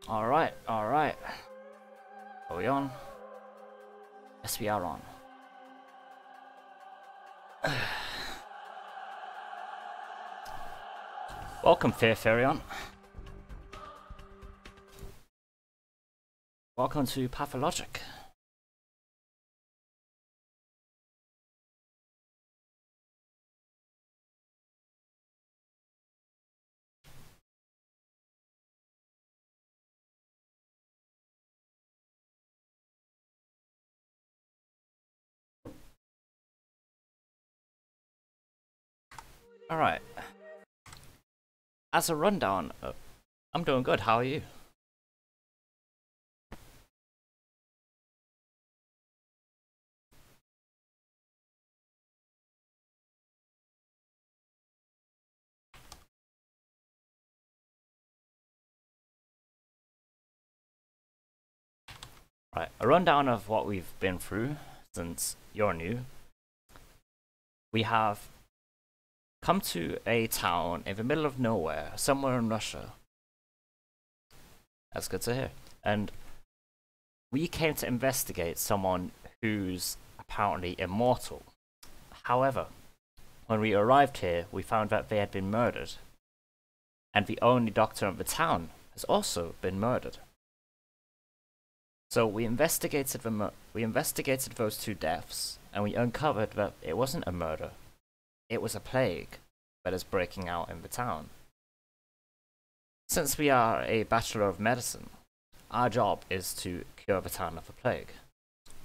Alright, alright. Are we on? Yes, we are on. Welcome, Ferion. Welcome to Pathologic. Alright. As a rundown, I'm doing good, how are you? Right, a rundown of what we've been through since you're new. We have come to a town in the middle of nowhere, somewhere in Russia. That's good to hear. And we came to investigate someone who's apparently immortal. However, when we arrived here, we found that they had been murdered. And the only doctor in the town has also been murdered. So we investigated those two deaths, and we uncovered that it wasn't a murder. It was a plague that is breaking out in the town. Since we are a Bachelor of Medicine, our job is to cure the town of the plague.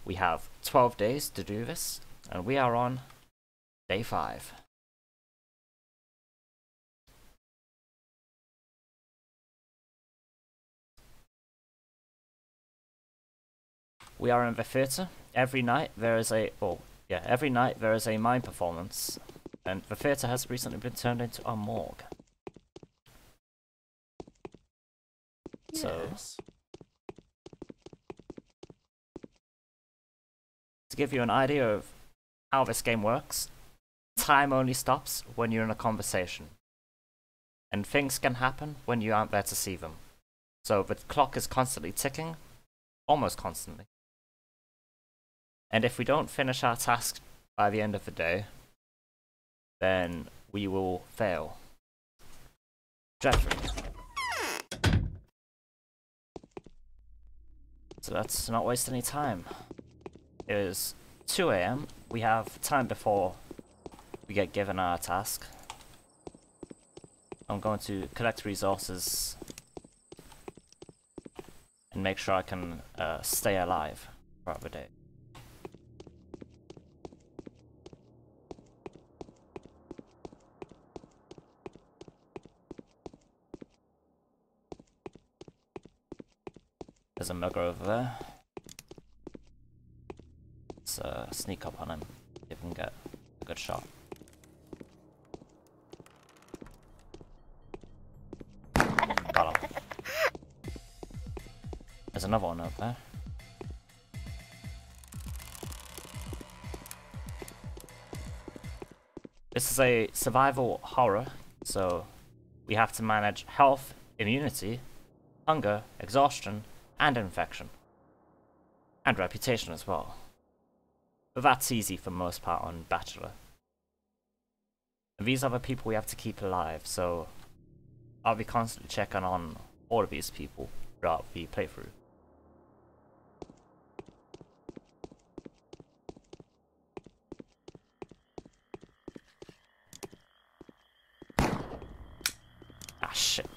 We have 12 days to do this, and we are on day 5. We are in the theatre. Every night there is a mime performance, and the theatre has recently been turned into a morgue. Yes. So, to give you an idea of how this game works, time only stops when you're in a conversation, and things can happen when you aren't there to see them. So the clock is constantly ticking, almost constantly. And if we don't finish our task by the end of the day, then we will fail. Dreadfully. So let's not waste any time. It is 2 AM. We have time before we get given our task. I'm going to collect resources and make sure I can stay alive throughout the day. There's a mugger over there. Let's sneak up on him, see if we can get a good shot. Got him. There's another one up there. This is a survival horror, so we have to manage health, immunity, hunger, exhaustion, and infection. And reputation as well. But that's easy for the most part on Bachelor. And these are the people we have to keep alive, so I'll be constantly checking on all of these people throughout the playthrough. Ah, shit.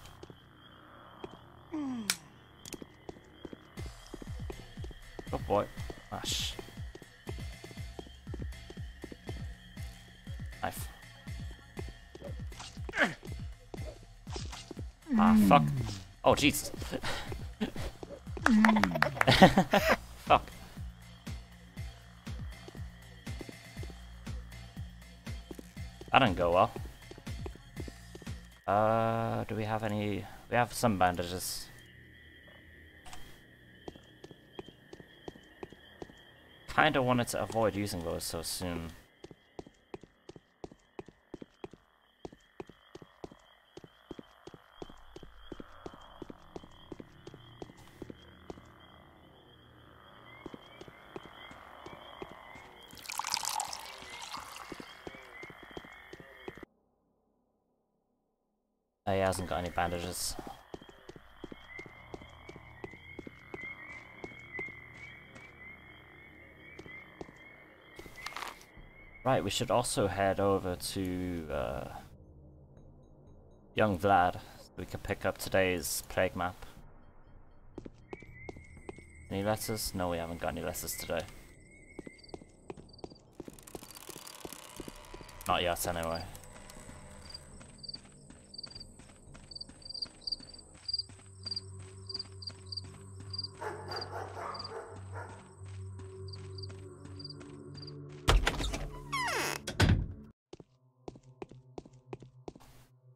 Good boy. Ah, shit. Knife. Ah, fuck. Oh, Jesus. Fuck. That didn't go well. Do we have any... We have some bandages. Kinda wanted to avoid using those so soon. He hasn't got any bandages. Right, we should also head over to young Vlad so we can pick up today's plague map. Any letters? No, we haven't got any letters today. Not yet, anyway.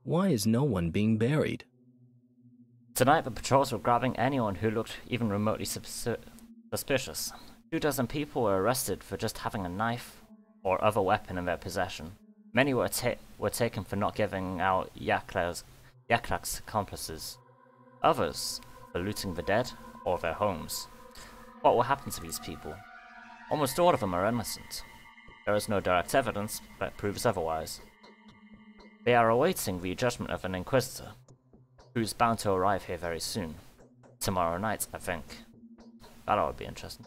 Why is no one being buried? Tonight, the patrols were grabbing anyone who looked even remotely suspicious. 24 people were arrested for just having a knife or other weapon in their possession. Many were taken for not giving out Yaklak's accomplices. Others for looting the dead or their homes. What will happen to these people? Almost all of them are innocent. There is no direct evidence that proves otherwise. They are awaiting the judgment of an inquisitor, who's bound to arrive here very soon. Tomorrow night, I think. That ought to be interesting.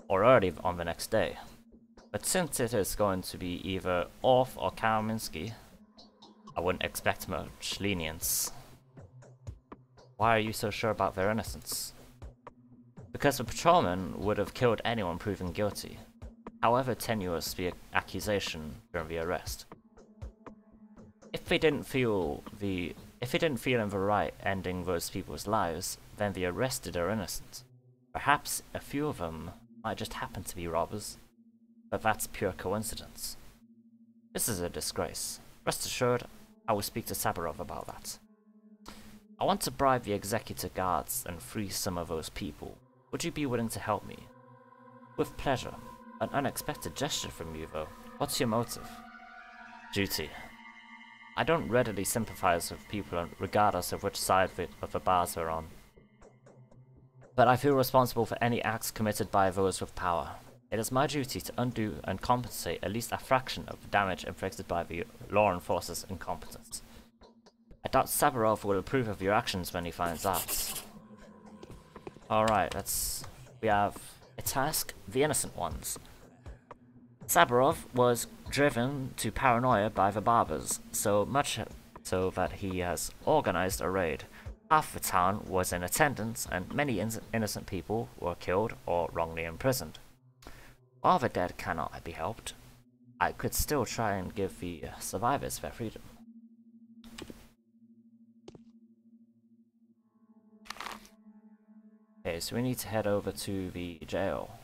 Or early on the next day. But since it is going to be either Orff or Karaminski, I wouldn't expect much lenience. Why are you so sure about their innocence? Because the patrolman would have killed anyone proven guilty, however tenuous the accusation during the arrest. If they didn't feel in the right ending those people's lives, then the arrested are innocent. Perhaps a few of them might just happen to be robbers, but that's pure coincidence. This is a disgrace. Rest assured, I will speak to Sabarov about that. I want to bribe the executive guards and free some of those people. Would you be willing to help me? With pleasure. An unexpected gesture from you, though. What's your motive? Duty. I don't readily sympathize with people regardless of which side of the bars they're on. But I feel responsible for any acts committed by those with power. It is my duty to undo and compensate at least a fraction of the damage inflicted by the law enforcer's incompetence. I doubt Sabarov will approve of your actions when he finds out. Alright, we have a task, the innocent ones. Sabarov was driven to paranoia by the barbers, so much so that he has organized a raid. Half the town was in attendance, and many innocent people were killed or wrongly imprisoned. While the dead cannot be helped, I could still try and give the survivors their freedom. Okay, so we need to head over to the jail.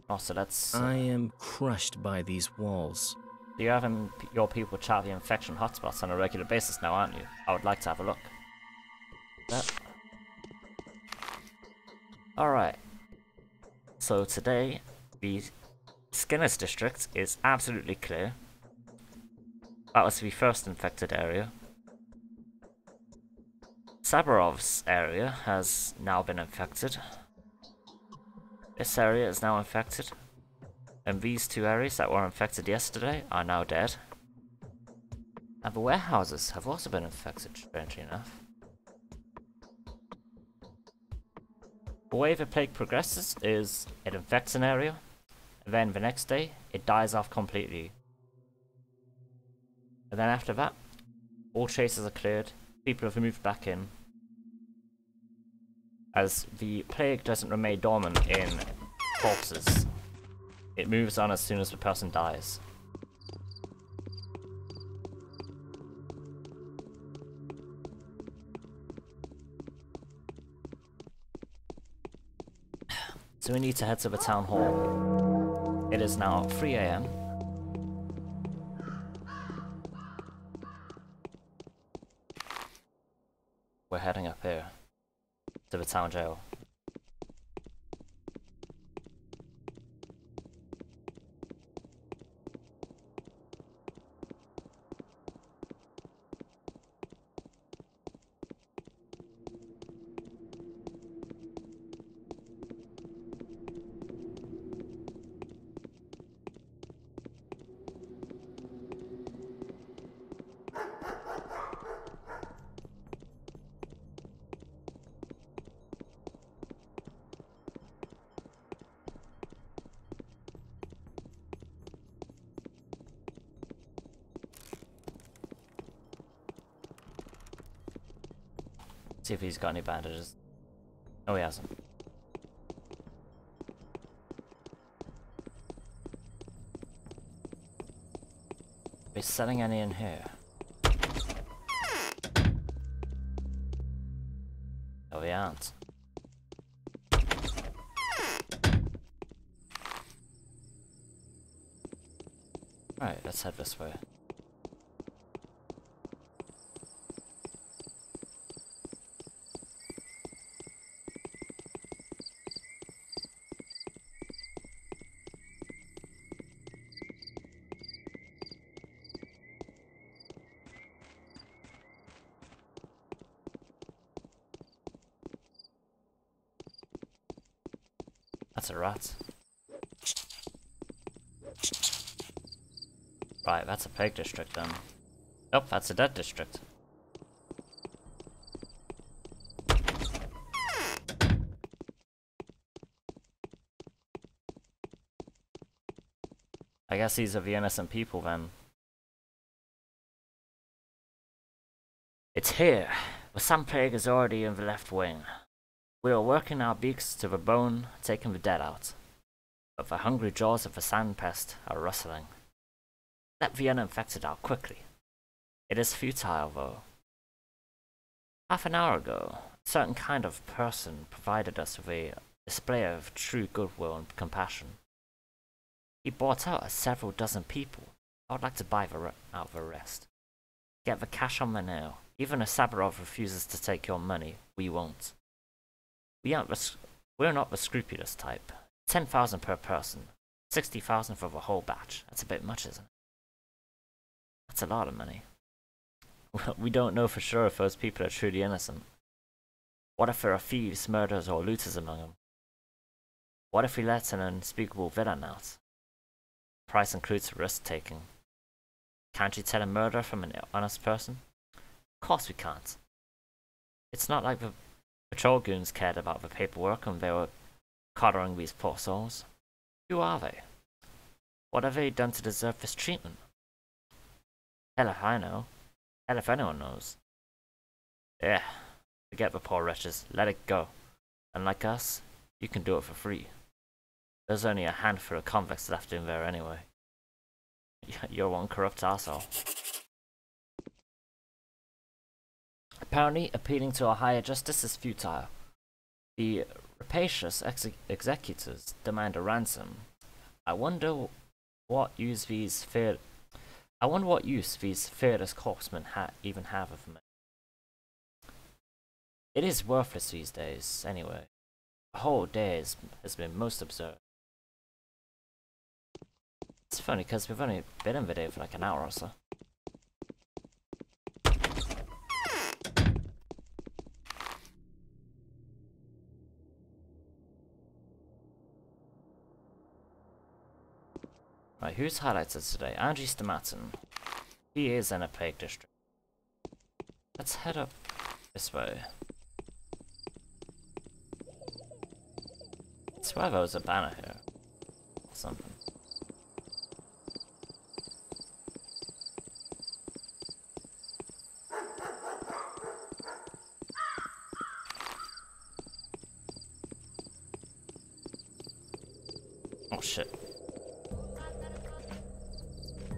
Also, let's... I am crushed by these walls. You're having your people chart the infection hotspots on a regular basis now, aren't you? I would like to have a look. Alright. So today, the Skinner's district is absolutely clear. That was the first infected area. Sabarov's area has now been infected. This area is now infected. And these two areas that were infected yesterday are now dead. And the warehouses have also been infected, strangely enough. The way the plague progresses is it infects an area, and then the next day it dies off completely. And then after that, all traces are cleared, people have moved back in. As the plague doesn't remain dormant in corpses. It moves on as soon as the person dies. So we need to head to the town hall. It is now 3 AM. We're heading up here to the town jail. See if he's got any bandages. No, he hasn't. Are we selling any in here? No, we aren't. Alright, let's head this way. That's a rat. Right, that's a pig district then. Nope, that's a dead district. I guess these are the innocent people then. It's here. The sand plague is already in the left wing. We are working our beaks to the bone, taking the dead out. But the hungry jaws of the sand pest are rustling. Let the uninfected out quickly. It is futile, though. Half an hour ago, a certain kind of person provided us with a display of true goodwill and compassion. He bought out several dozen people. I would like to buy out the rest. Get the cash on the nail. Even if Sabarov refuses to take your money, we won't. We're not the scrupulous type. 10,000 per person. 60,000 for the whole batch. That's a bit much, isn't it? That's a lot of money. We don't know for sure if those people are truly innocent. What if there are thieves, murderers, or looters among them? What if we let an unspeakable villain out? Price includes risk-taking. Can't you tell a murderer from an honest person? Of course we can't. It's not like the patrol goons cared about the paperwork when they were coddling these poor souls. Who are they? What have they done to deserve this treatment? Hell if I know. Hell if anyone knows. Yeah, forget the poor wretches. Let it go. Unlike us, you can do it for free. There's only a handful of convicts left in there anyway. You're one corrupt arsehole. Apparently, appealing to a higher justice is futile. The rapacious executors demand a ransom. I wonder what use these fearless corpsmen even have of me. It is worthless these days, anyway. The whole day has been most absurd. It's funny because we've only been in the day for like an hour or so. Right, who's highlighted today? Angie Stamatin. He is in a plague district. Let's head up this way. I swear there was a banner here. Or something. Oh shit.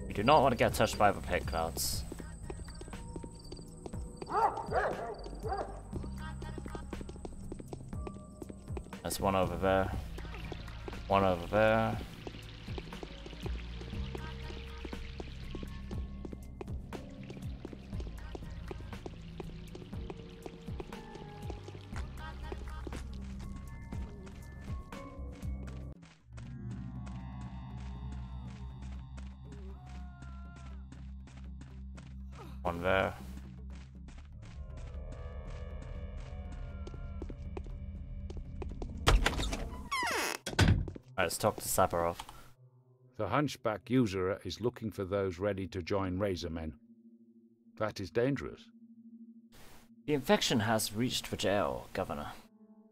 We do not want to get touched by the pig clouds. There's one over there. One over there. One there. Let's talk to Sabarov. The hunchback usurer is looking for those ready to join Razormen. That is dangerous. The infection has reached the jail, Governor.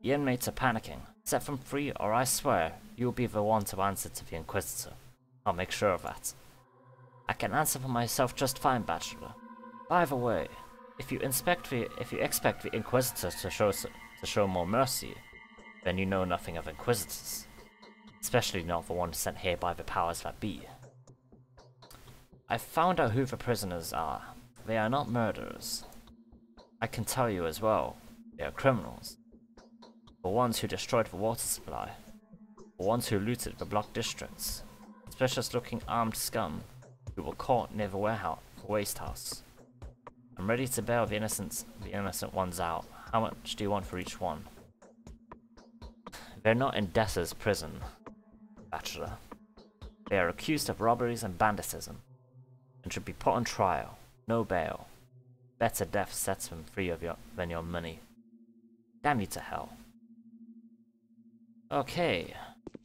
The inmates are panicking. Set them free, or I swear you will be the one to answer to the Inquisitor. I'll make sure of that. I can answer for myself just fine, Bachelor. By the way, If you expect the Inquisitors to show more mercy, then you know nothing of Inquisitors, especially not the ones sent here by the powers that be. I've found out who the prisoners are. They are not murderers. I can tell you as well, they are criminals. The ones who destroyed the water supply. The ones who looted the blocked districts. Suspicious looking armed scum who were caught near the waste house. I'm ready to bail the innocent ones out. How much do you want for each one? They're not in Dessa's prison, Bachelor. They are accused of robberies and banditism, and should be put on trial. No bail. Better death sets them free than your money. Damn you to hell. Okay,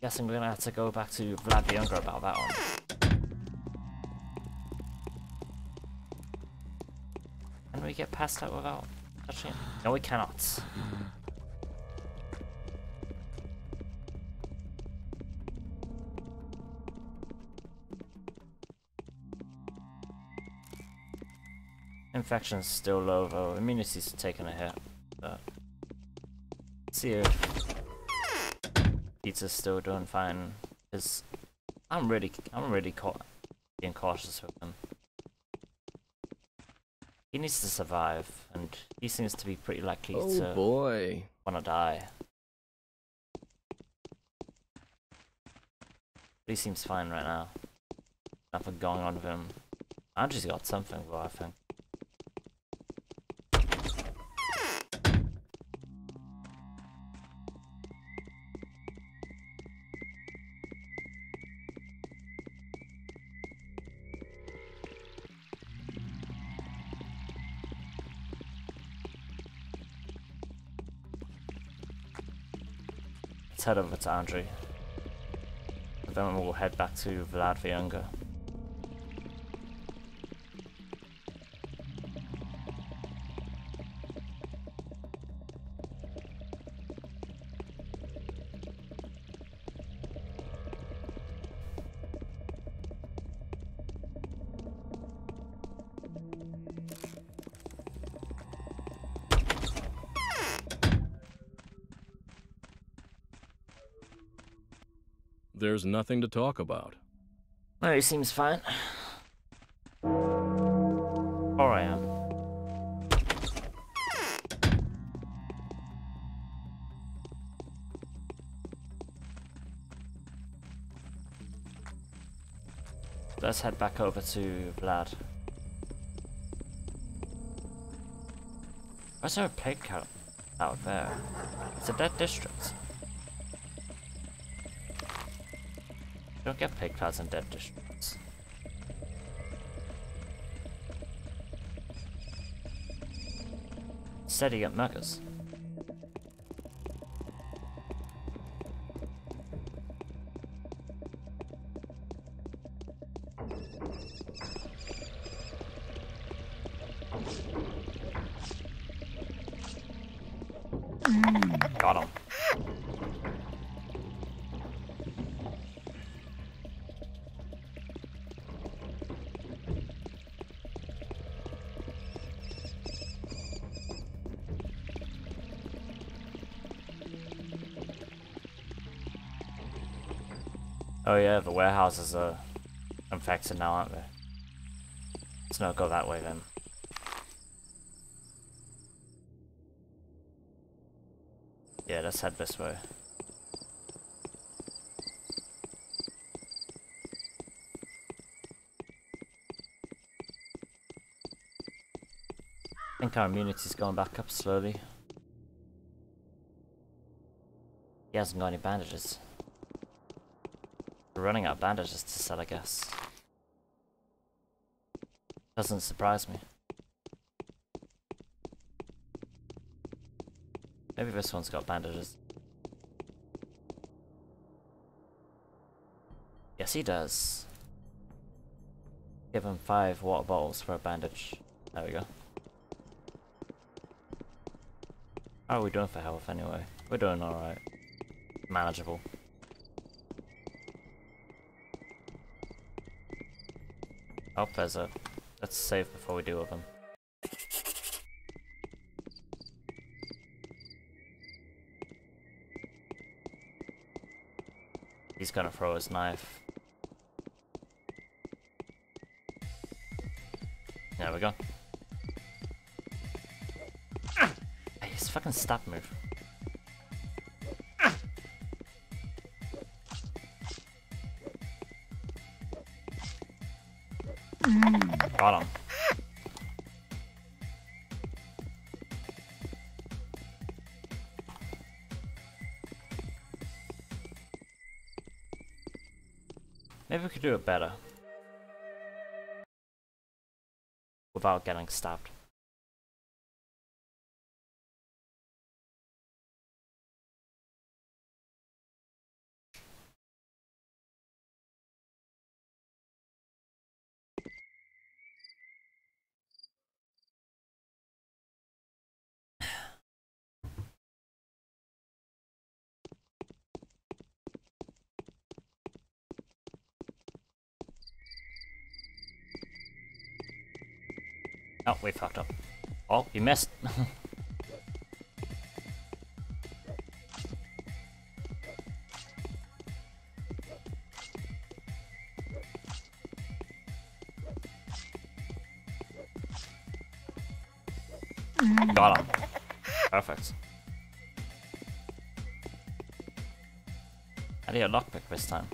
guessing we're gonna have to go back to Vlad the Younger about that one. Can we get past that without touching it? No, we cannot. Infection's still low though. Immunity's taking a hit. But let's see if Pizza's still doing fine. Cause I'm really being cautious with him. He needs to survive, and he seems to be pretty likely to wanna die. But he seems fine right now. Nothing going on with him. Andrew's got something though, I think. Let's head over to Andrew. And then we'll head back to Vlad the Younger. There's nothing to talk about. No, he seems fine. Or I am. Let's head back over to Vlad. Why's there a plague cat out there? It's a dead district. You don't get plague clouds in dead districts. Instead you get muggers. Got him. Oh yeah, the warehouses are infected now, aren't they? Let's not go that way then. Yeah, let's head this way. I think our immunity's going back up slowly. He hasn't got any bandages. We're running out of bandages to sell, I guess. Doesn't surprise me. Maybe this one's got bandages. Yes, he does. Give him 5 water bottles for a bandage. There we go. How are we doing for health anyway? We're doing alright. Manageable. Oh, there's a... Let's save before we deal with them. He's gonna throw his knife. There we go. Hey, his fucking stab move. Got him. Maybe we could do it better. Without getting stabbed. Oh, we fucked up. Oh, you missed. Got him. Perfect. I need a lockpick this time.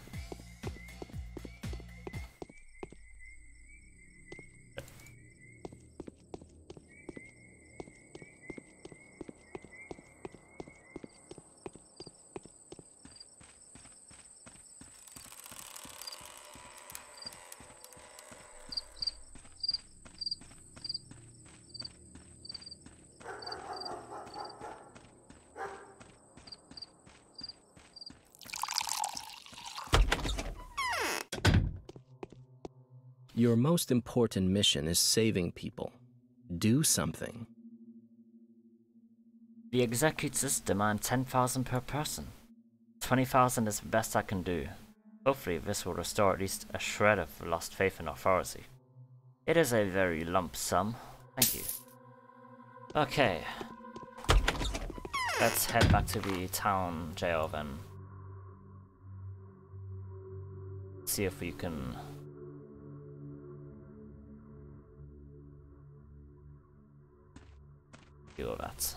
Your most important mission is saving people. Do something. The executors demand 10,000 per person. 20,000 is the best I can do. Hopefully this will restore at least a shred of lost faith in authority. It is a very lump sum. Thank you. Okay. Let's head back to the town jail then. See if we can... do all that.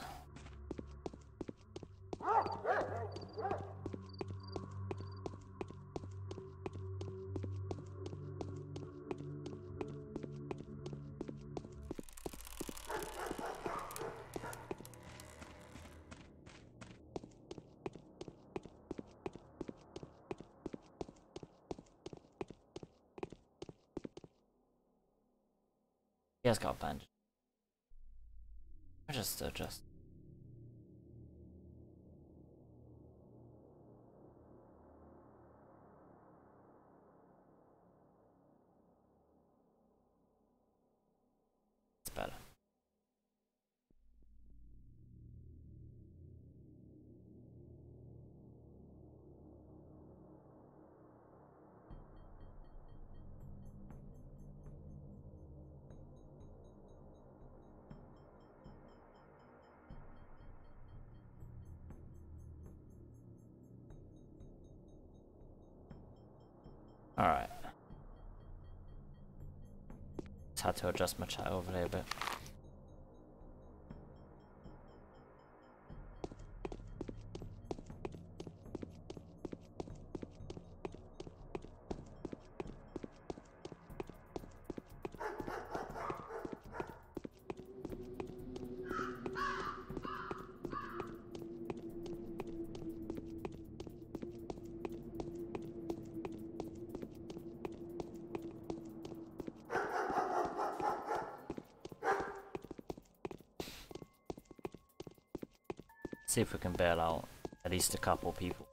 He has got a bandage. I just adjust. It's better. Alright. Just had to adjust my chat overlay a bit. See if we can bail out at least a couple people.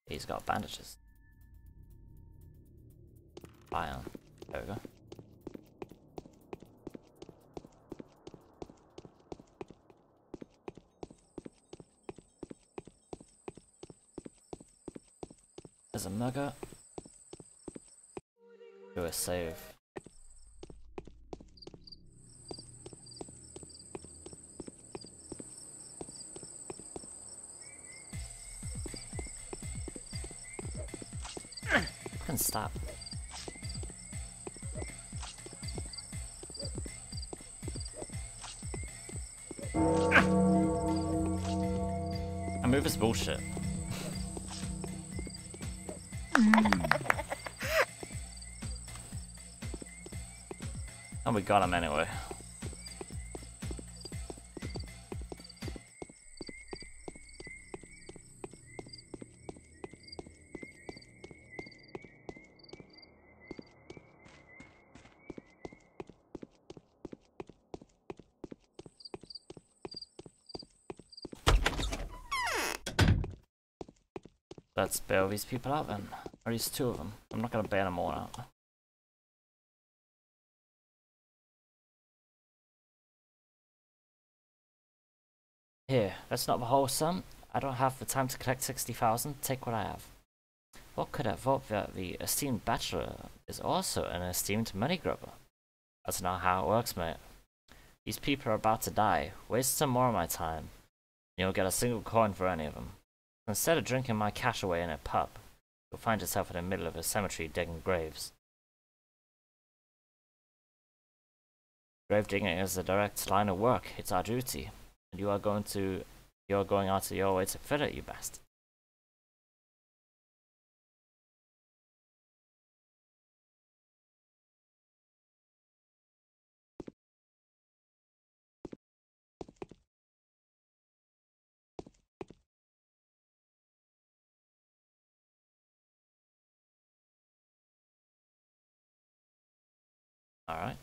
He's got bandages. Iron. There we go. There's a mugger. Do a save. can stop. I move is bullshit. And we got him anyway. Let's bail these people out then. Or at least two of them. I'm not gonna bail them all out. Here, that's not the whole sum. I don't have the time to collect 60,000. Take what I have. What could have thought that the esteemed Bachelor is also an esteemed money grubber? That's not how it works, mate. These people are about to die. Waste some more of my time. You don't get a single coin for any of them. Instead of drinking my cash away in a pub, you'll find yourself in the middle of a cemetery digging graves. Grave digging is a direct line of work. It's our duty. And you're going out of your way to fill it, you bastard. Alright.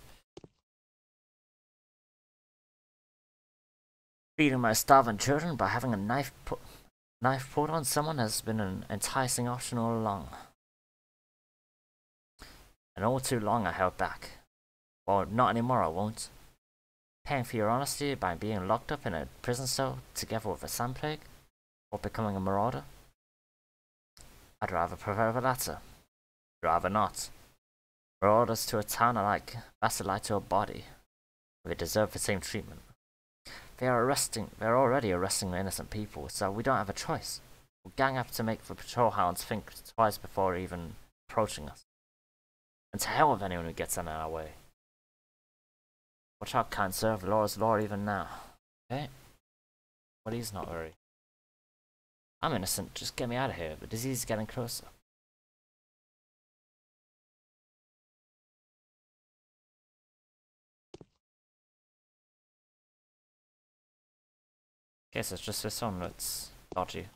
Feeding my starving children by having a knife pulled on someone has been an enticing option all along. And all too long I held back. Well, not anymore, I won't. Paying for your honesty by being locked up in a prison cell together with a sand plague, or becoming a marauder? I'd rather prefer the latter. Rather not. Marauders to a town are like bacilli to a body. They deserve the same treatment. They're already arresting innocent people, so we don't have a choice. We'll gang up to make the patrol hounds think twice before even approaching us. And to hell with anyone who gets in our way. Watch out, kind sir, the law is law even now. Okay? Well, he's not very. I'm innocent, just get me out of here. The disease is getting closer. Okay, so it's just this one that's dodgy.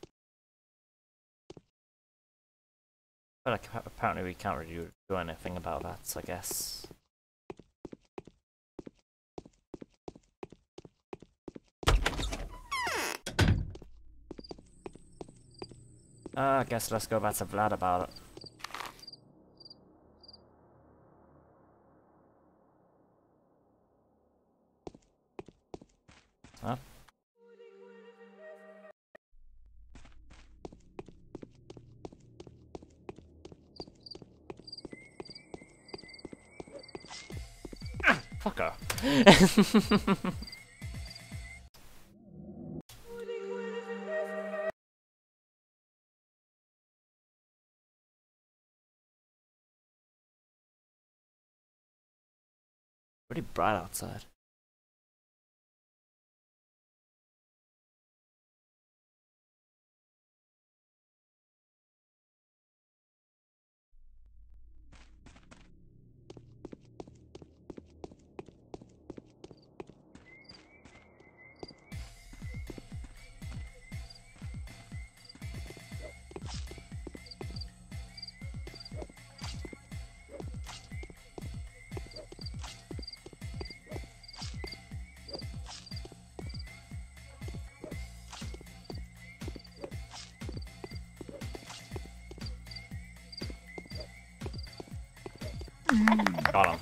But like, apparently we can't really do anything about that, so I guess. I guess let's go back to Vlad about it. Huh? Fuck her. Pretty bright outside. Got him.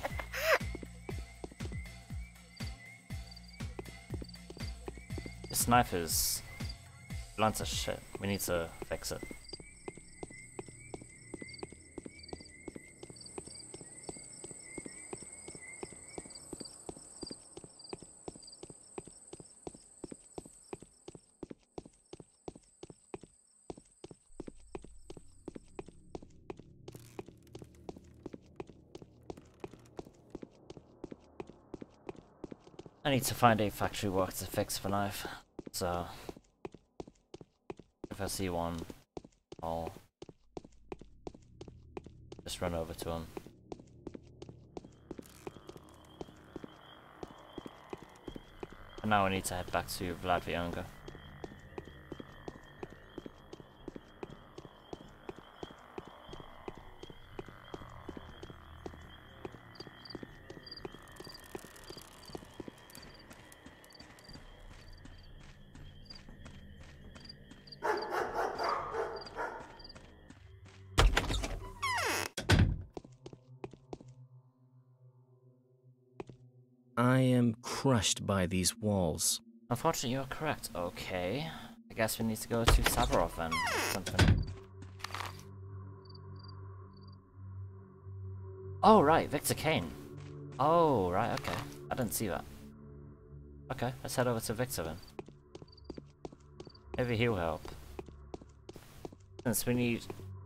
This knife is blunt as shit. We need to fix it. I need to find a factory worker to fix the knife. So if I see one, I'll just run over to him. And now I need to head back to Vlad the Younger. I am crushed by these walls. Unfortunately, you're correct. Okay. I guess we need to go to Savarov then. Something. Oh, right. Victor Kane. Oh, right. Okay. I didn't see that. Okay. Let's head over to Victor then. Maybe he'll help. Since we need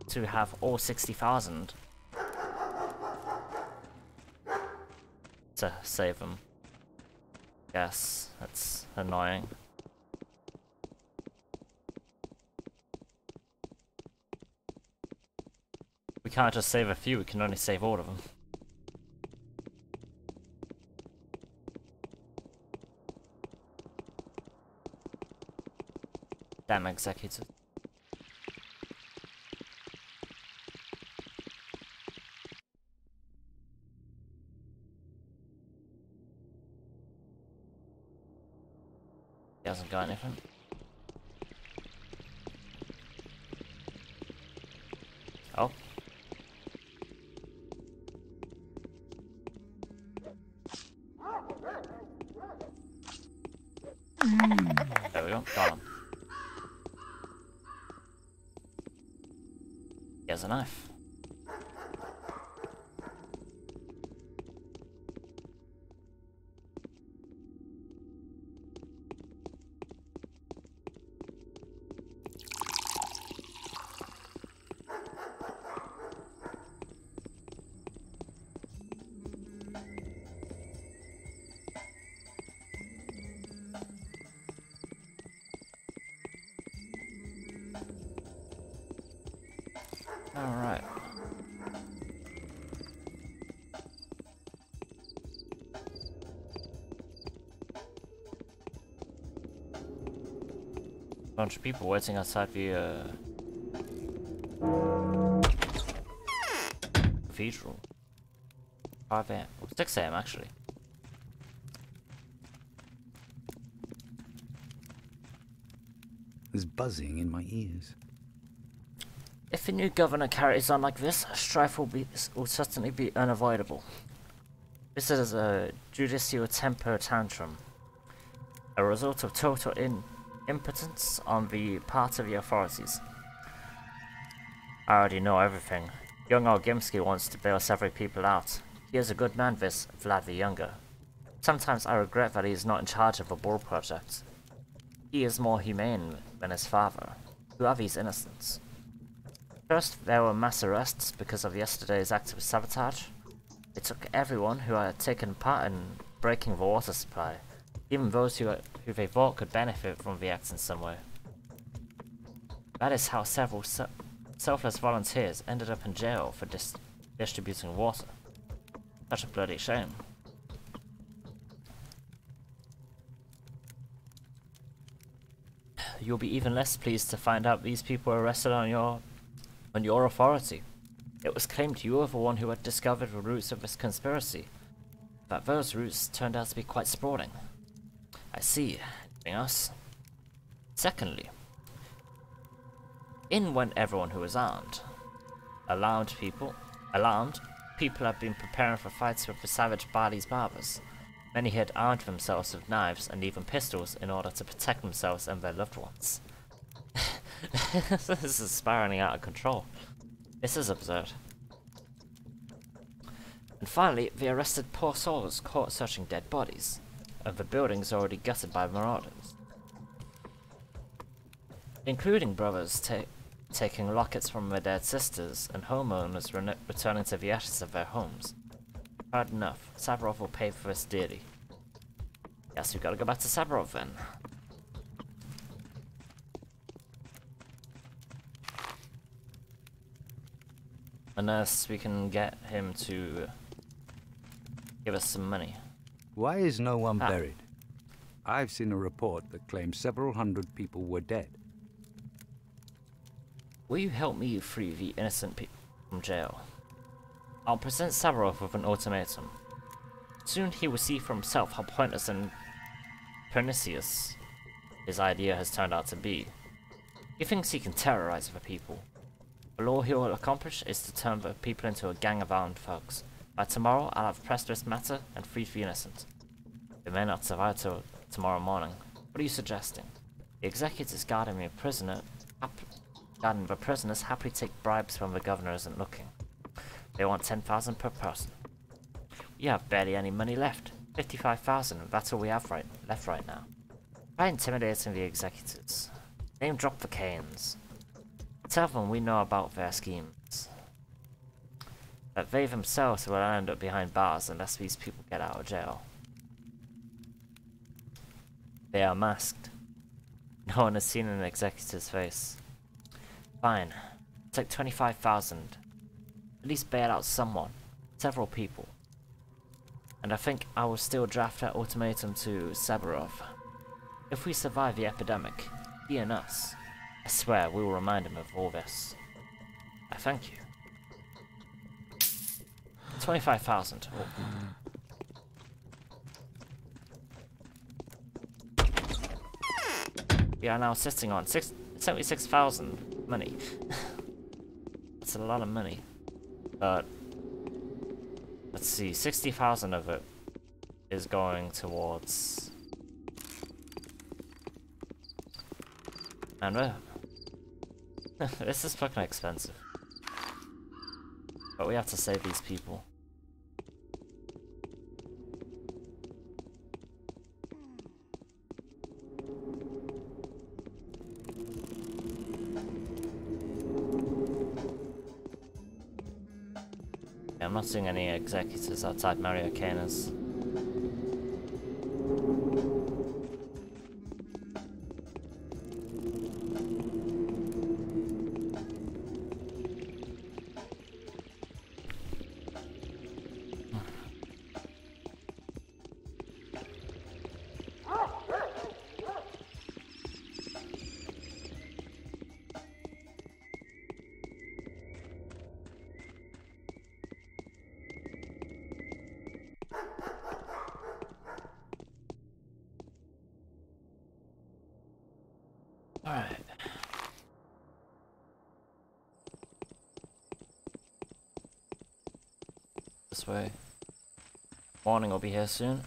to have all 60,000 to save him. Yes, that's annoying. We can't just save a few, we can only save all of them. Damn executive. He hasn't got anything. Oh. There we go, got him. He has a knife. Alright. Bunch of people waiting outside the cathedral. 5 AM. 6 AM actually. There's buzzing in my ears. If the new governor carries on like this, strife will certainly be unavoidable. This is a judicial temper tantrum, a result of total impotence on the part of the authorities. I already know everything. Young Olgimsky wants to bail several people out. He is a good man, this Vlad the Younger. Sometimes I regret that he is not in charge of the war project. He is more humane than his father. Who are these innocents? First, there were mass arrests because of yesterday's act of sabotage. They took everyone who had taken part in breaking the water supply, even those who they thought could benefit from the act in some way. That is how several selfless volunteers ended up in jail for distributing water. Such a bloody shame. You'll be even less pleased to find out these people were arrested on your authority. It was claimed you were the one who had discovered the roots of this conspiracy, but those roots turned out to be quite sprawling. I see. Anything else? Secondly, in went everyone who was armed. Alarmed people had been preparing for fights with the savage Bali's barbers. Many had armed themselves with knives and even pistols in order to protect themselves and their loved ones. This is spiraling out of control. This is absurd. And finally, the arrested poor souls caught searching dead bodies, and the buildings already gutted by marauders. Including brothers taking lockets from their dead sisters, and homeowners returning to the ashes of their homes. Hard enough, Savarov will pay for this dearly. Guess we gotta go back to Sabrov then. Unless we can get him to give us some money. Why is no one buried? I've seen a report that claims several hundred people were dead. Will you help me free the innocent people from jail? I'll present Sabrov with an ultimatum. Soon he will see for himself how pointless and pernicious his idea has turned out to be. He thinks he can terrorize the people, but all he will accomplish is to turn the people into a gang of armed thugs. By tomorrow, I'll have pressed this matter and freed the innocent. They may not survive till tomorrow morning. What are you suggesting? The executors guarding the prisoners happily take bribes when the governor isn't looking. They want 10,000 per person. We have barely any money left. 55,000, that's all we have left right now. By intimidating the executors, name drop the Canes. Tell them we know about their schemes. That they themselves will end up behind bars unless these people get out of jail. They are masked. No one has seen an executor's face. Fine. Take 25,000. At least bail out someone. Several people. And I think I will still draft that ultimatum to Sabrov. If we survive the epidemic, he and us, I swear we will remind him of all this. I thank you. 25,000. We are now sitting on 76,000 money. That's a lot of money. But let's see, 60,000 of it is going towards and this is fucking expensive. But we have to save these people. I'm not seeing any executors outside Mario Canas. Alright. This way. Morning will be here soon.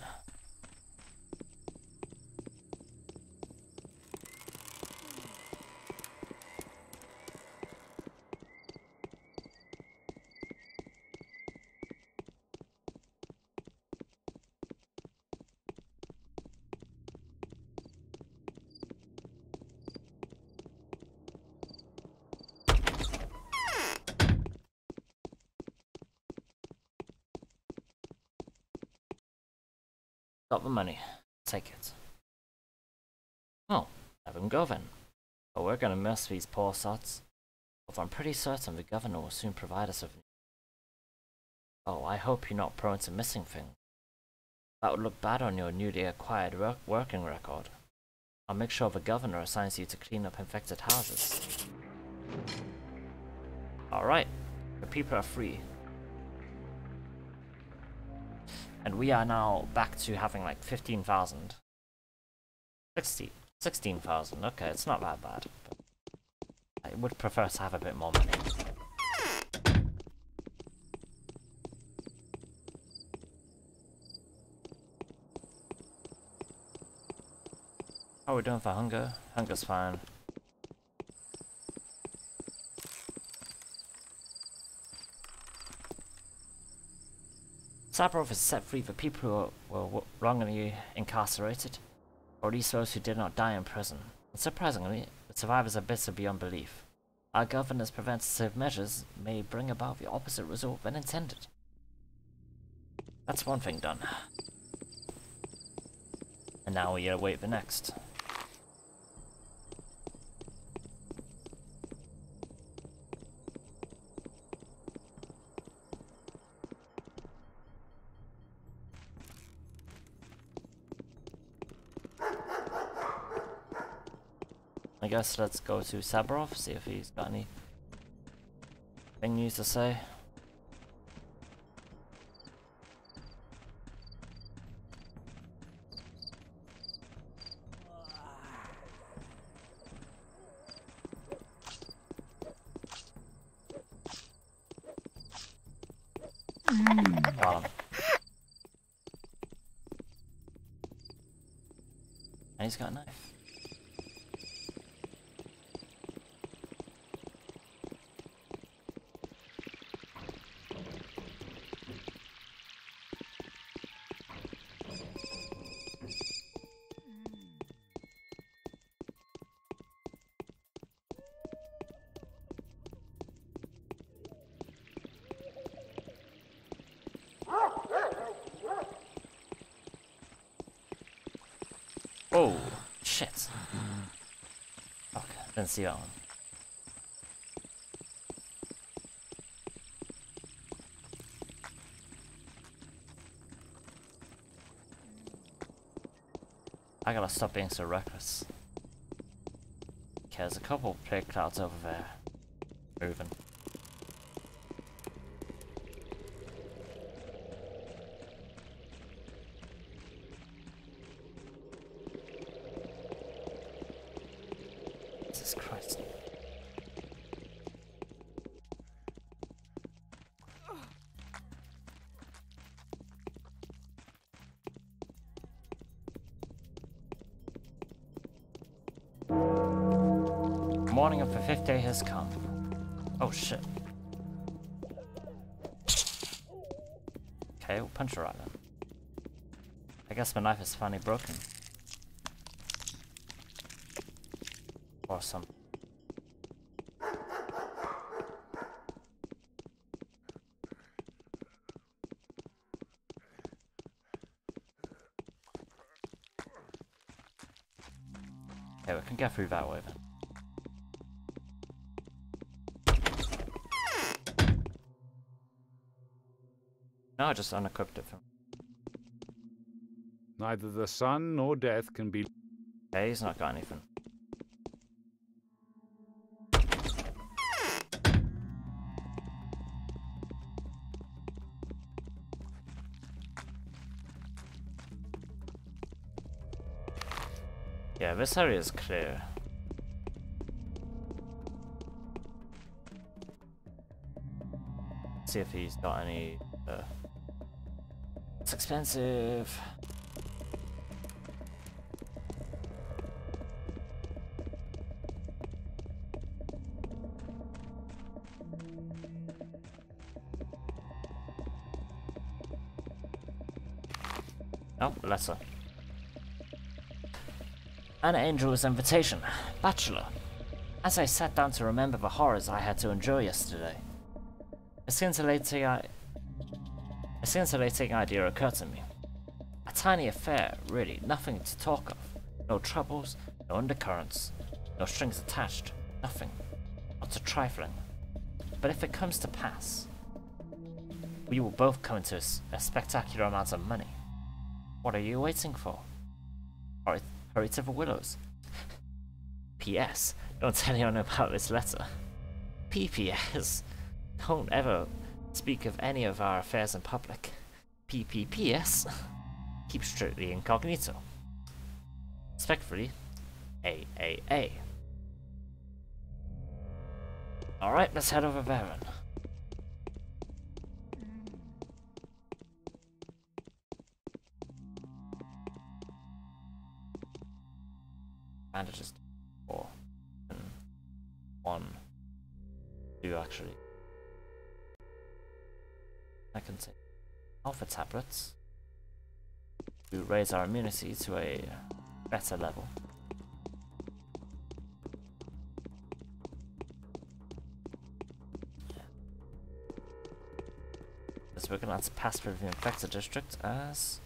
Got the money. Take it. Oh, have him go then. But we're gonna miss these poor sots. But I'm pretty certain the governor will soon provide us with. Oh, I hope you're not prone to missing things. That would look bad on your newly acquired working record. I'll make sure the governor assigns you to clean up infected houses. Alright, the people are free. And we are now back to having like 15,000. 16,000. Okay, it's not that bad. But I would prefer to have a bit more money. How are we doing for hunger? Hunger's fine. Sabrov has set free the people who were wrongly incarcerated, or at least those who did not die in prison. Unsurprisingly, the survivors are bitter beyond belief. Our governor's preventative measures may bring about the opposite result than intended. That's one thing done. And now we await the next. I guess let's go to Sabarov, see if he's got anything news to say. Got him. And he's got a knife. Oh, shit. Okay, didn't see that one. I gotta stop being so reckless. Okay, there's a couple plague clouds over there. Moving. Jesus Christ. Morning of the 5th day has come. Oh shit. Okay, we'll punch her right then. I guess my knife is finally broken. Or something. Okay, we can get through that way then. No, I just unequipped it from. Neither the sun nor death can be... Okay, he's not got anything. Yeah, this area is clear. See if he's got any. It's expensive. Oh, letter. An angel's invitation. Bachelor. As I sat down to remember the horrors I had to endure yesterday, a scintillating idea occurred to me. A tiny affair, really, nothing to talk of. No troubles, no undercurrents, no strings attached, nothing. Not so trifling. But if it comes to pass, we will both come into a spectacular amount of money. What are you waiting for? Hurry to the willows. P.S. Don't tell anyone about this letter. P.P.S. Don't ever speak of any of our affairs in public. P.P.P.S. Keep strictly incognito. Respectfully, A.A.A. Alright, let's head over there then. Bandages 4 and 1, 2 actually. I can take alpha tablets to raise our immunity to a better level. As we're gonna have to pass through the infected district as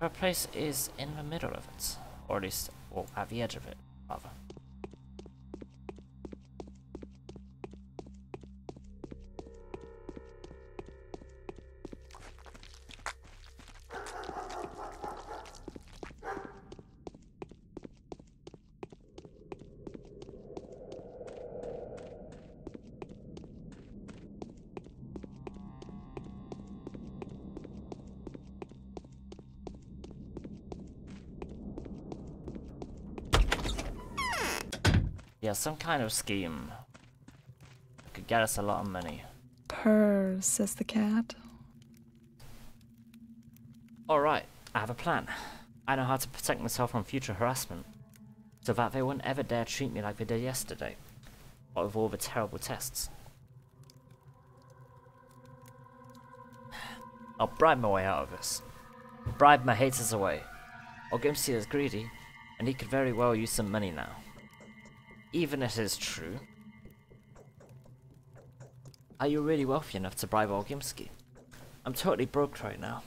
Her place is in the middle of it, or at least, well, at the edge of it, rather. Yeah, some kind of scheme that could get us a lot of money. Purr, says the cat. Alright, I have a plan. I know how to protect myself from future harassment, so that they wouldn't ever dare treat me like they did yesterday, what with all the terrible tests. I'll bribe my way out of this. Bribe my haters away. I'll get him to see as greedy, and he could very well use some money now. Even if it is true. Are you really wealthy enough to bribe Olgimsky? I'm totally broke right now.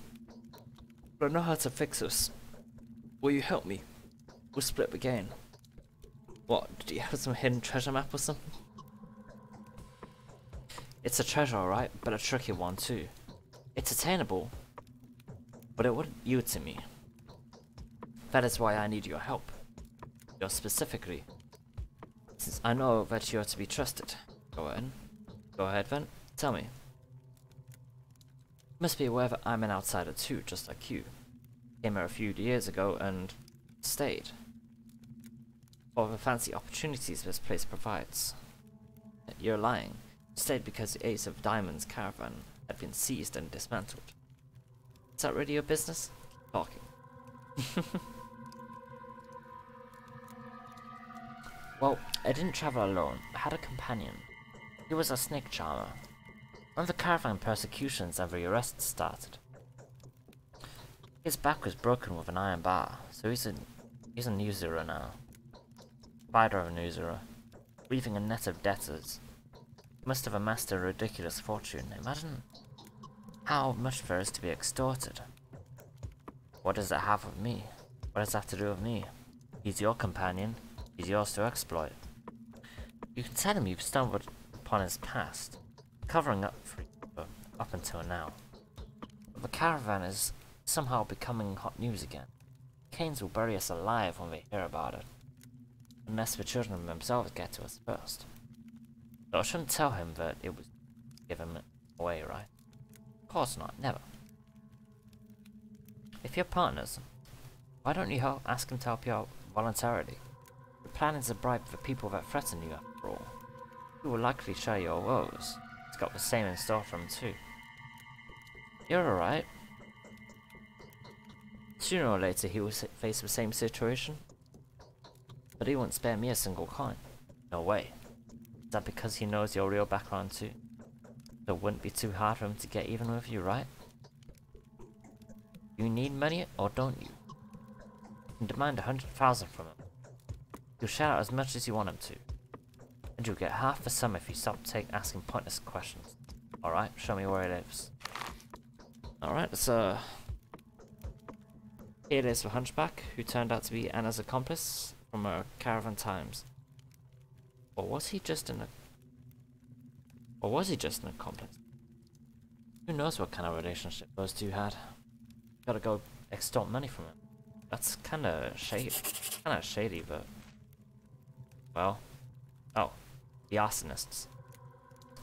But I know how to fix this. Will you help me? We'll split the gain. What, do you have some hidden treasure map or something? It's a treasure, alright, but a tricky one too. It's attainable, but it wouldn't yield to me. That is why I need your help. Yours specifically. Since I know that you are to be trusted. Go ahead then, tell me. Must be aware that I'm an outsider too, just like you. Came here a few years ago and stayed. For the fancy opportunities this place provides. You're lying. Stayed because the Ace of Diamonds caravan had been seized and dismantled. Is that really your business? Keep talking. Well, I didn't travel alone. I had a companion. He was a snake charmer. When the caravan persecutions and the arrests started. His back was broken with an iron bar, so he's a usurer now. Spider of an usurer, weaving a net of debtors. He must have amassed a ridiculous fortune. Imagine how much there is to be extorted. What does it have with me? What does that have to do with me? He's your companion. He's yours to exploit. You can tell him you've stumbled upon his past, covering up for you up until now. But the caravan is somehow becoming hot news again. Canes will bury us alive when they hear about it, unless the children themselves get to us first. So I shouldn't tell him that it was give him away, right? Of course not, never. If you're partners, why don't you ask him to help you out voluntarily? The plan is to bribe the people that threaten you after all. He will likely share your woes. He's got the same in store for him too. You're alright. Sooner or later he will face the same situation. But he won't spare me a single coin. No way. Is that because he knows your real background too? So it wouldn't be too hard for him to get even with you, right? You need money or don't you? You can demand 100,000 from him. You'll share out as much as you want him to. And you'll get half the sum if you stop asking pointless questions. Alright, show me where he lives. Alright, so... here it is the Hunchback, who turned out to be Anna's accomplice from her caravan times. Or was he just an accomplice? Who knows what kind of relationship those two had? Gotta go extort money from him. That's kinda shady, but... well... oh, the arsonists.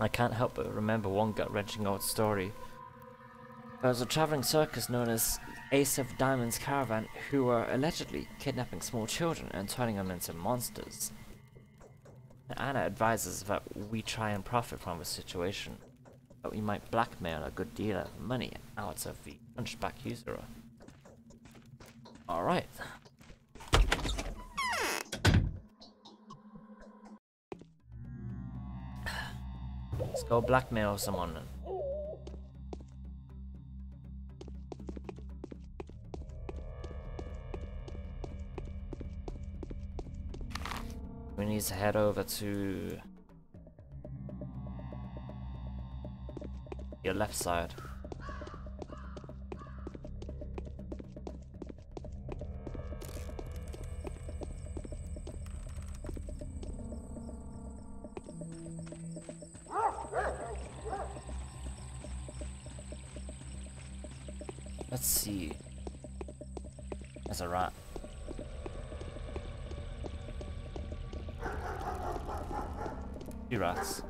I can't help but remember one gut-wrenching old story. There was a travelling circus known as Ace of Diamonds Caravan who were allegedly kidnapping small children and turning them into monsters. Anna advises that we try and profit from the situation, that we might blackmail a good deal of money out of the Hunchback usurer. Alright. Let's go blackmail someone then. We need to head over to your left side. Let's see. There's a rat. Two rats.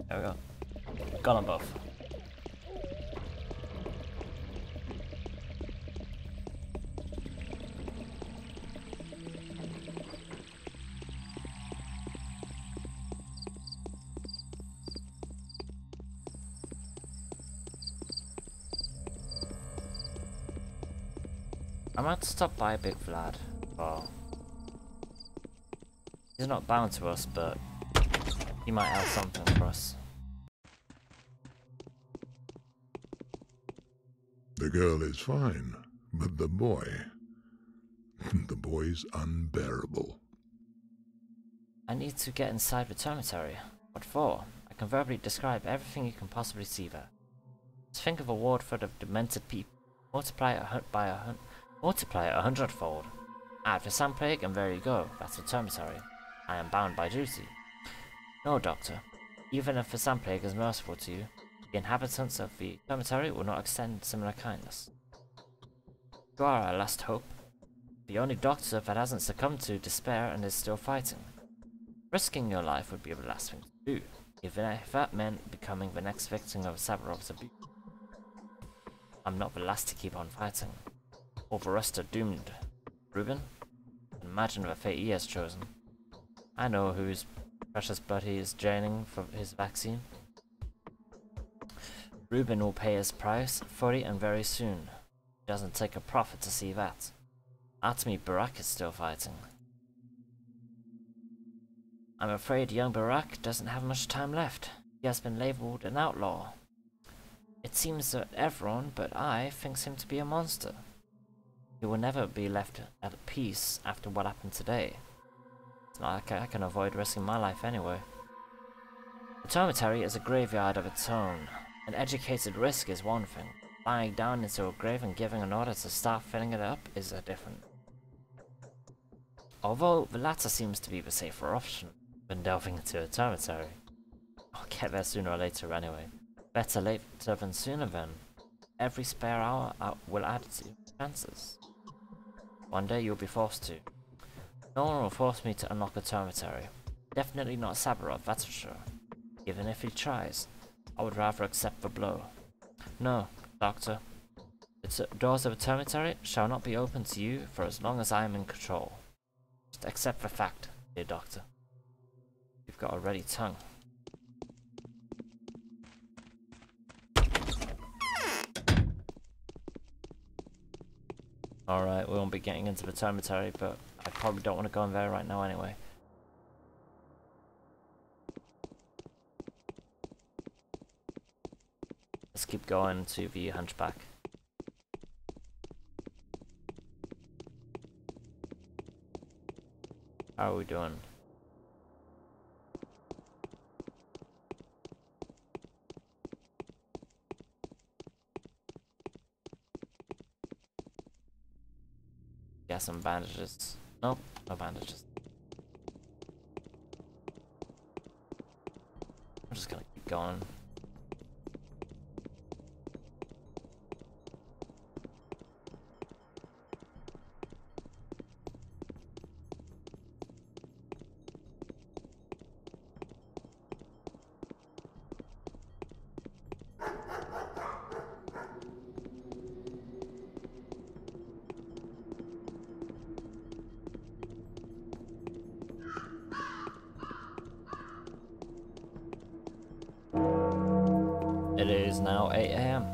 There we go. Got them both. I might stop by Big Vlad. Well, he's not bound to us, but he might have something for us. The girl is fine, but the boy... the boy's unbearable. I need to get inside the dormitory. What for? I can verbally describe everything you can possibly see there. Just think of a ward for the demented people. Multiply it multiply it 100-fold. Add the sand plague and there you go. That's the dormitory. I am bound by duty. No, Doctor. Even if the sand plague is merciful to you, the inhabitants of the dormitory will not extend similar kindness. You are our last hope. The only doctor that hasn't succumbed to despair and is still fighting. Risking your life would be the last thing to do, even if that meant becoming the next victim of Sabarov's abuse. I'm not the last to keep on fighting. All the rest are doomed. Reuben? Imagine the fate he has chosen. I know whose precious blood he is draining for his vaccine. Reuben will pay his price, fully and very soon. It doesn't take a prophet to see that. Atmi Barak is still fighting. I'm afraid young Barak doesn't have much time left. He has been labeled an outlaw. It seems that everyone but I thinks him to be a monster. He will never be left at peace after what happened today. It's not like I can avoid risking my life anyway. The dormitory is a graveyard of its own. An educated risk is one thing. Lying down into a grave and giving an order to start filling it up is a different. Although the latter seems to be the safer option than delving into a dormitory. I'll get there sooner or later anyway. Better later than sooner then. Every spare hour will add to chances. One day you'll be forced to. No one will force me to unlock a dormitory. Definitely not Sabarov, that's for sure. Even if he tries, I would rather accept the blow. No, Doctor. The doors of a dormitory shall not be open to you for as long as I am in control. Just accept the fact, dear Doctor. You've got a ready tongue. Alright, we won't be getting into the dormitory, but I probably don't want to go in there right now anyway. Let's keep going to the Hunchback. How are we doing? Got some bandages. Nope, no bandages. I'm just gonna keep going. It is now 8 AM.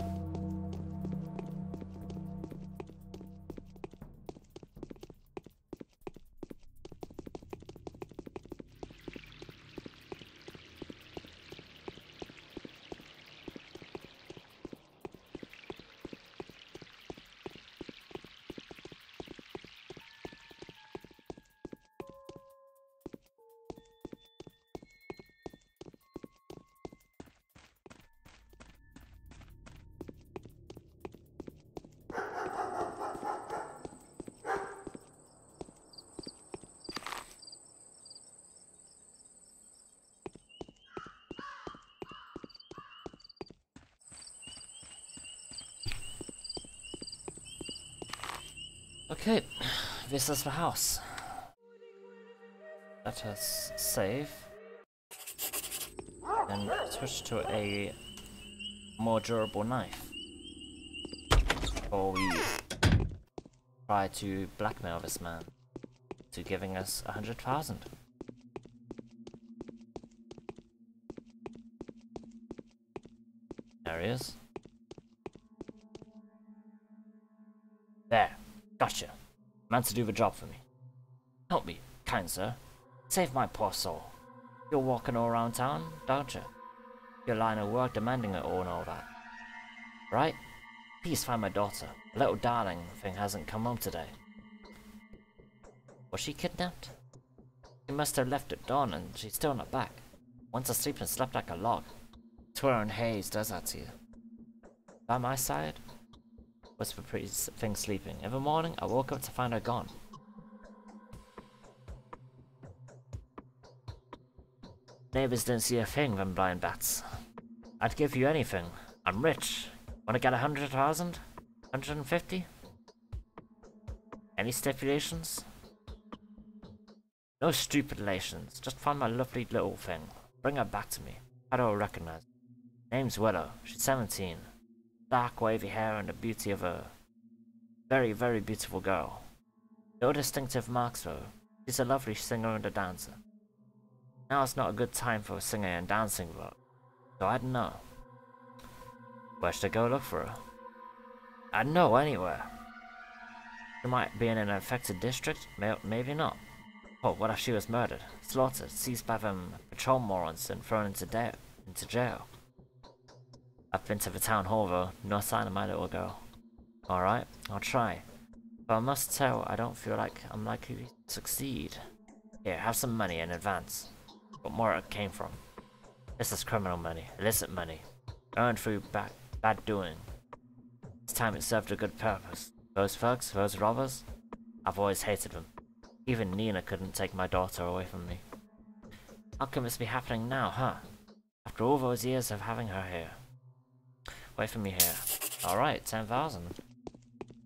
Okay, this is the house. Let us save. And switch to a more durable knife. Before we try to blackmail this man to giving us 100,000. There he is. There, gotcha. Man to do the job for me. Help me, kind sir. Save my poor soul. You're walking all around town, don't you? Your line of work demanding it all and all that. Right? Please find my daughter. The little darling thing hasn't come home today. Was she kidnapped? She must have left at dawn and she's still not back. Once asleep and slept like a log. Swear and haze does that to you. By my side was the pretty thing sleeping. Every morning I woke up to find her gone. Neighbors didn't see a thing, them blind bats. I'd give you anything. I'm rich. Wanna get 100,000? 150? Any stipulations? No stipulations. Just find my lovely little thing. Bring her back to me. I don't recognize her. Name's Willow. She's 17. Dark wavy hair and the beauty of a very, very beautiful girl. No distinctive marks though. She's a lovely singer and a dancer. Now it's not a good time for singing and dancing, but so I don't know. Where should I go look for her? I don't know, anywhere. She might be in an infected district, maybe not. Oh, what if she was murdered, slaughtered, seized by them patrol morons and thrown into jail? I've been to the town hall though, no sign of my little girl. Alright, I'll try. But I must tell, I don't feel like I'm likely to succeed. Here, have some money in advance. What more it came from. This is criminal money, illicit money. Earned through bad doing. This time it served a good purpose. Those thugs, those robbers, I've always hated them. Even Nina couldn't take my daughter away from me. How can this be happening now, huh? After all those years of having her here. Wait for me here. Alright, 10,000.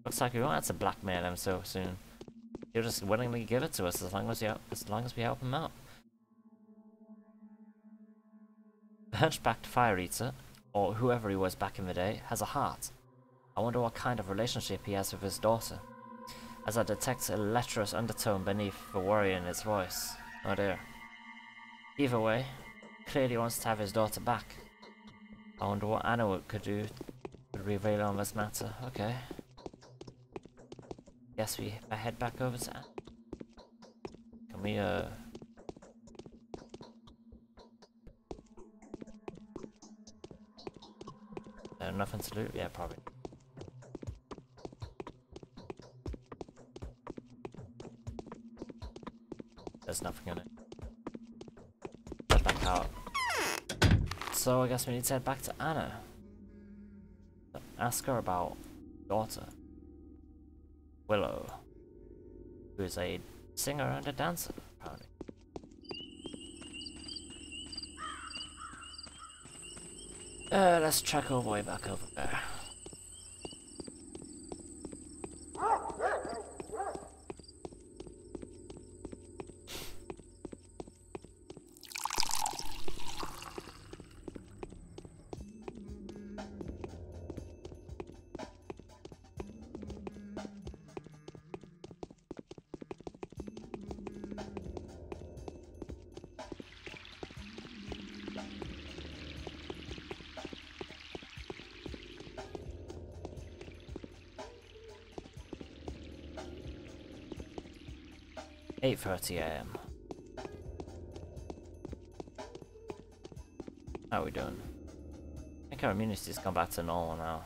Looks like we won't have to blackmail him so soon. He'll just willingly give it to us as long as we help him out. The hunchbacked fire eater, or whoever he was back in the day, has a heart. I wonder what kind of relationship he has with his daughter, as I detect a lecherous undertone beneath the worry in his voice. Oh dear. Either way, clearly wants to have his daughter back. I wonder what Anna could do to reveal on this matter. Okay. Guess we head back over to Anna. Can we, nothing to loot? Yeah, probably. There's nothing in it. Head back out. So I guess we need to head back to Anna. Ask her about daughter. Willow. Who is a singer and a dancer, apparently. Let's track our way back over there. .30 AM. How are we doing? I think our immunity's gone back to normal now.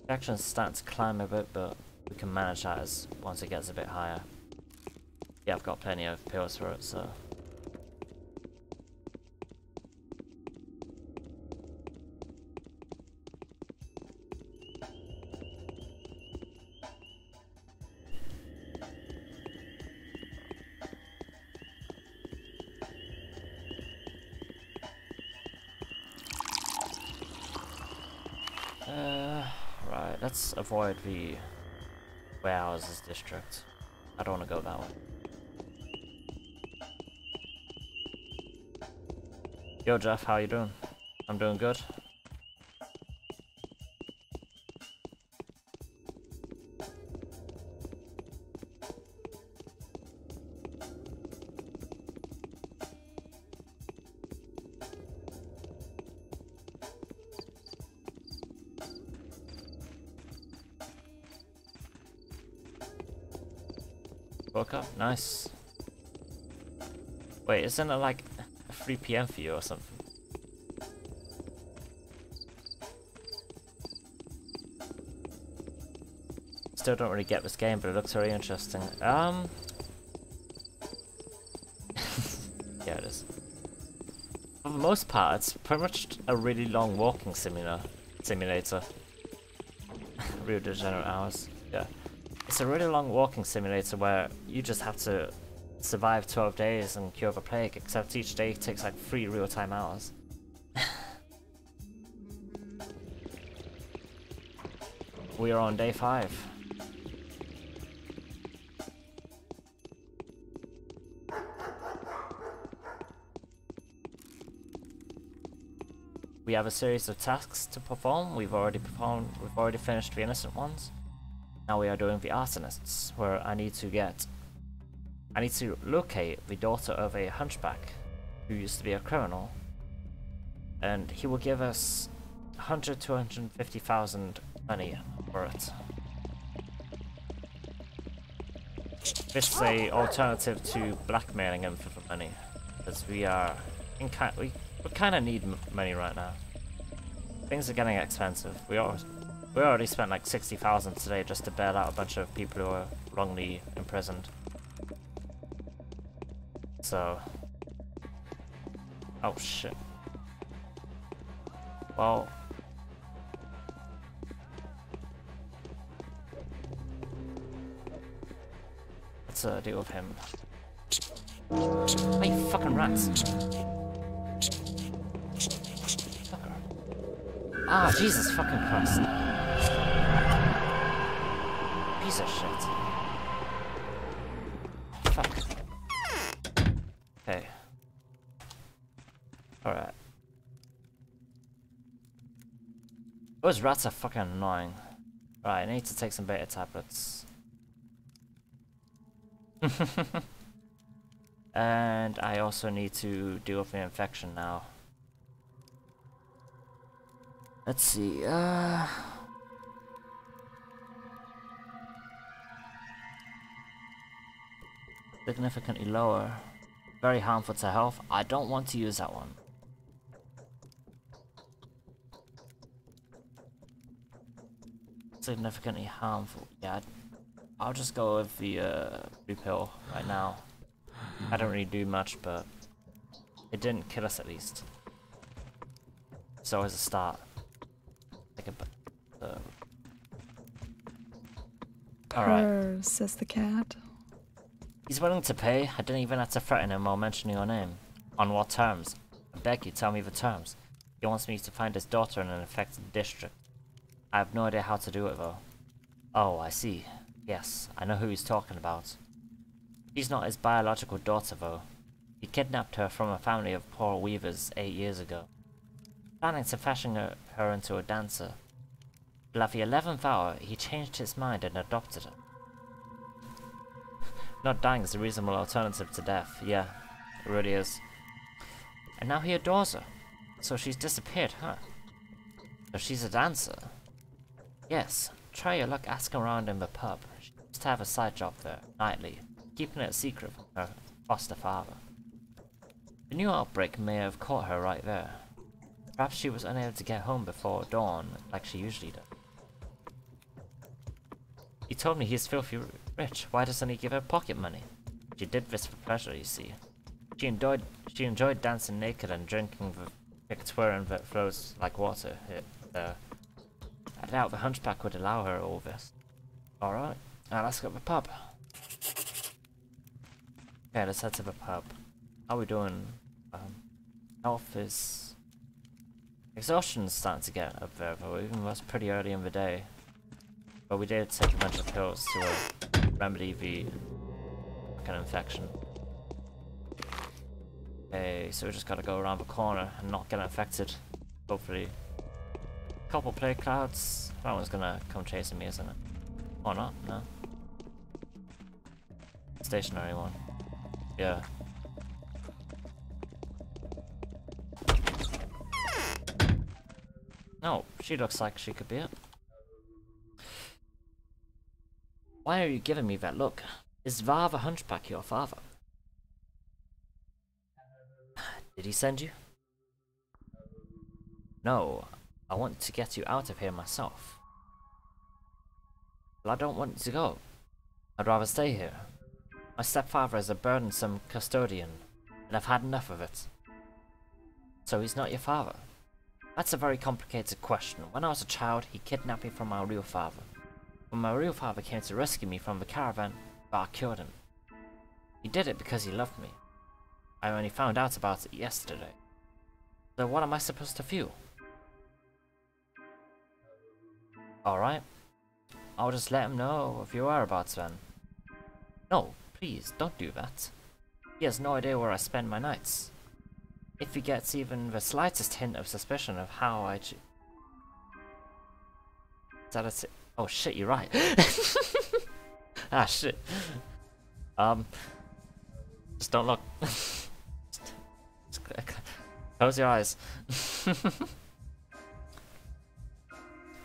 Reaction's starting to climb a bit, but we can manage that as once it gets a bit higher. Yeah, I've got plenty of pills for it, so. Right, let's avoid the warehouses district. I don't want to go that way. Yo Jeff, how you doing? I'm doing good. Woke up? Nice. Wait, isn't it like 3 PM for you or something? Still don't really get this game, but it looks very interesting. Yeah, it is. For the most part, it's pretty much a really long walking simulator. Real degenerate hours. Yeah. It's a really long walking simulator where you just have to survive 12 days and cure the plague, except each day takes like 3 real-time hours. We are on day 5. We have a series of tasks to perform. We've already finished the innocent ones. Now we are doing the arsonists, where I need to locate the daughter of a hunchback who used to be a criminal, and he will give us 100 to 150,000 money for it. This is a alternative to blackmailing him for the money, because we kind of need money right now. Things are getting expensive. We already spent like 60,000 today just to bail out a bunch of people who are wrongly imprisoned. So, oh shit. Well, let's deal with him. Hey, fucking rats! Ah, Jesus fucking Christ. Piece of shit. Fuck. Okay. Alright. Those rats are fucking annoying. Right, I need to take some beta tablets. And I also need to deal with the infection now. Let's see, significantly lower. Very harmful to health. I don't want to use that one. Significantly harmful. Yeah, I'll just go with the blue pill right now. I don't really do much, but it didn't kill us at least. It's always a start. Alright. Says the cat. He's willing to pay. I didn't even have to threaten him while mentioning your name. On what terms? I beg you, tell me the terms. He wants me to find his daughter in an affected district. I have no idea how to do it though. Oh, I see. Yes, I know who he's talking about. She's not his biological daughter though. He kidnapped her from a family of poor weavers 8 years ago, planning to fashion her into a dancer. But at the 11th hour, he changed his mind and adopted her. Not dying is a reasonable alternative to death. Yeah, it really is. And now he adores her. So she's disappeared, huh? So she's a dancer. Yes, try your luck asking around in the pub. She used to have a side job there, nightly, keeping it a secret from her foster father. The new outbreak may have caught her right there. Perhaps she was unable to get home before dawn, like she usually does. He told me he's filthy rich. Why doesn't he give her pocket money? She did this for pleasure, you see. She enjoyed dancing naked and drinking the Victorian that flows like water here. I doubt the hunchback would allow her all this. Alright, now let's go to the pub. Okay, let's head to the pub. How are we doing? Health is... Exhaustion's starting to get up there, but even though it's pretty early in the day. But we did take a bunch of pills to remedy the fucking infection. Okay, so we just gotta go around the corner and not get infected. Hopefully. Couple plague clouds. That one's gonna come chasing me, isn't it? Or not? No. Stationary one. Yeah. No, she looks like she could be it. Why are you giving me that look? Is Var the Hunchback your father? Did he send you? No, I want to get you out of here myself. Well, I don't want you to go. I'd rather stay here. My stepfather is a burdensome custodian, and I've had enough of it. So he's not your father? That's a very complicated question. When I was a child, he kidnapped me from my real father. When my real father came to rescue me from the caravan, I killed him. He did it because he loved me. I only found out about it yesterday. So what am I supposed to feel? Alright. I'll just let him know of your whereabouts then. No, please, don't do that. He has no idea where I spend my nights. If he gets even the slightest hint of suspicion of how I Is that a oh shit, you're right. Ah shit. Just don't look. Just close your eyes.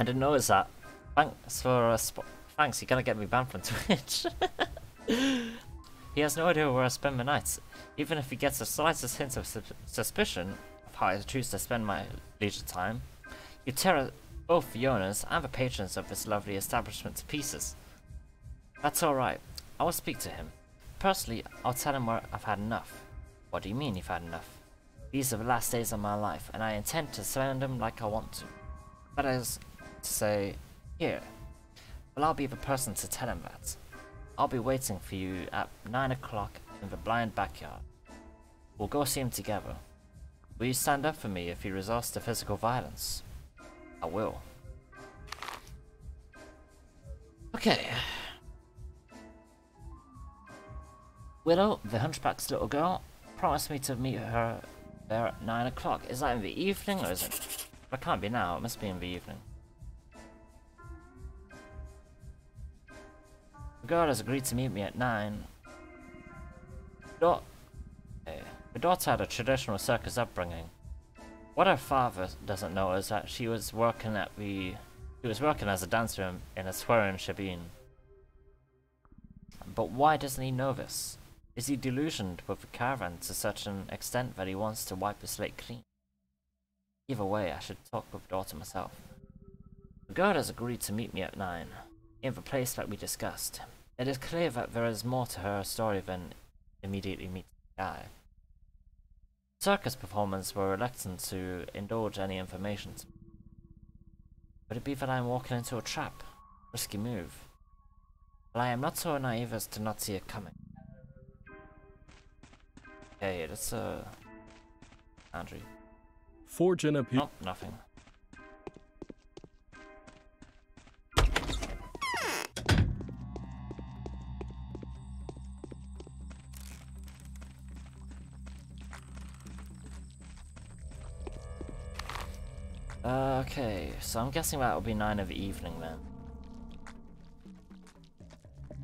I didn't notice that. Thanks for thanks, you're gonna get me banned from Twitch. He has no idea where I spend my nights. Even if he gets the slightest hint of suspicion of how I choose to spend my leisure time, you tear both the owners and the patrons of this lovely establishment to pieces. That's alright. I will speak to him. Personally, I'll tell him where I've had enough. What do you mean you've had enough? These are the last days of my life, and I intend to spend them like I want to. That is to say, here. Well, I'll be the person to tell him that. I'll be waiting for you at 9 o'clock in the blind backyard. We'll go see him together. Will you stand up for me if he resorts to physical violence? I will. Okay. Willow, the Hunchback's little girl, promised me to meet her there at 9 o'clock. Is that in the evening or is it? It can't be now, it must be in the evening. The girl has agreed to meet me at 9. The daughter had a traditional circus upbringing. What her father doesn't know is that she was working as a dancer in a swearing shebeen. But why doesn't he know this? Is he delusioned with the caravan to such an extent that he wants to wipe the slate clean? Either way, I should talk with the daughter myself. The girl has agreed to meet me at 9, in the place that we discussed. It is clear that there is more to her story than immediately meeting the guy. Circus performers were reluctant to indulge any information to me. Could it be that I am walking into a trap? Risky move. But I am not so naive as to not see it coming. Okay, that's Andrew. Fortune appears. Oh, nothing. Okay, so I'm guessing that will be 9 of the evening then.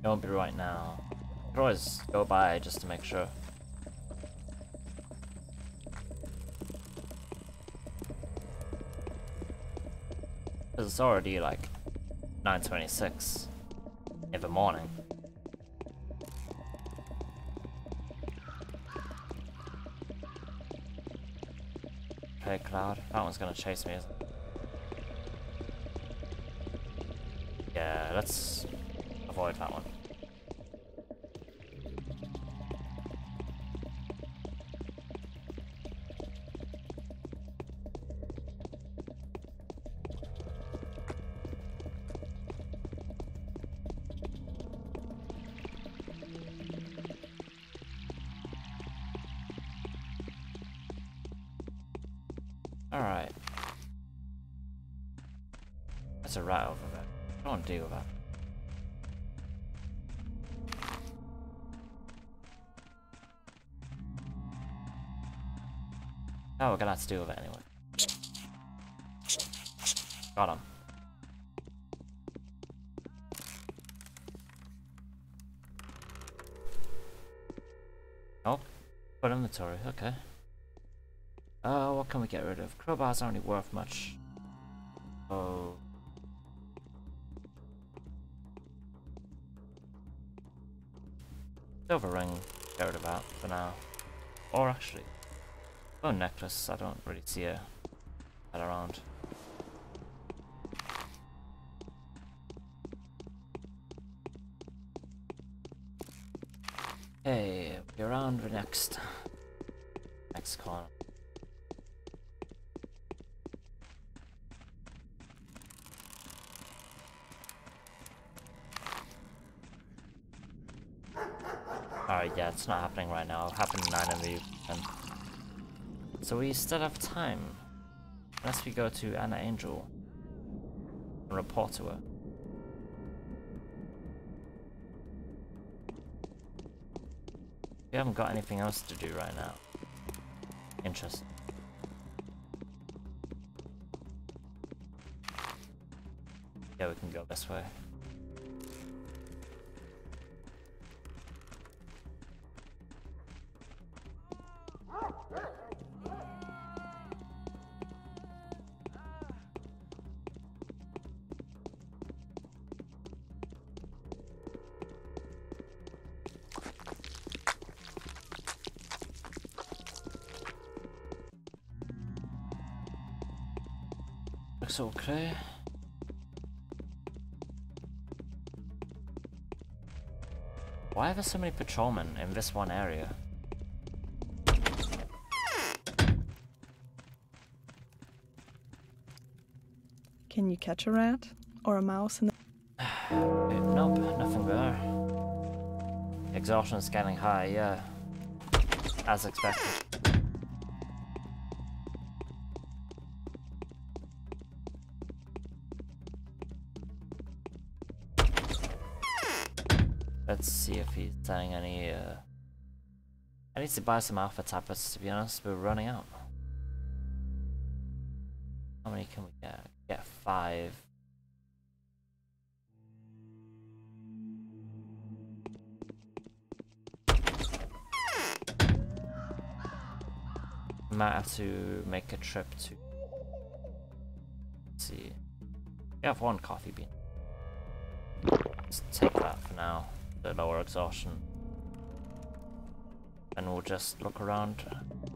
It won't be right now. I could always go by just to make sure. Because it's already like 9:26 in the morning. Okay, Cloud. That one's gonna chase me, isn't it? Yeah, let's avoid that one. Alright. That's a rat over there. I don't want to deal with that. Oh, we're gonna have to deal with it anyway. Got him. Oh, put inventory, okay. What can we get rid of? Crowbars aren't really worth much. Oh. Silver ring, get rid of that for now. Or actually, bone necklace, I don't really see that around. Hey, we're around the next corner. Alright, yeah, it's not happening right now. It'll happen in 9 of you. So we still have time. Unless we go to Anna Angel and report to her. We haven't got anything else to do right now. Interesting. Yeah, we can go this way. Looks okay. Why are there so many patrolmen in this one area? Can you catch a rat? Or a mouse in the... Nope, nothing there. Exhaustion's getting high, yeah. As expected. Let's see if he's selling any, I need to buy some alpha tablets, to be honest. We're running out. How many can we get? Get 5. Might have to make a trip to... Let's see. We have 1 coffee bean. Let's take that for now. The lower exhaustion. And we'll just look around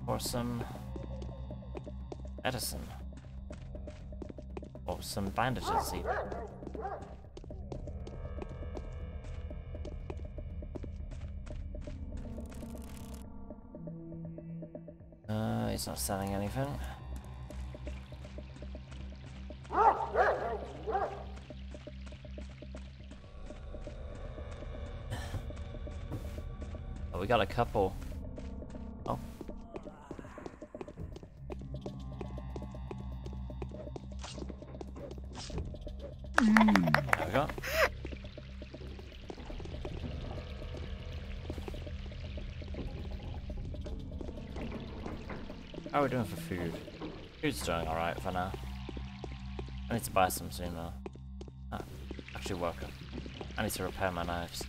for some medicine. Or some bandages even. He's not selling anything. Oh, we got a couple. Oh. There we go. How are we doing for food? Food's doing alright for now. I need to buy some soon though. Ah, actually worker. I need to repair my knives.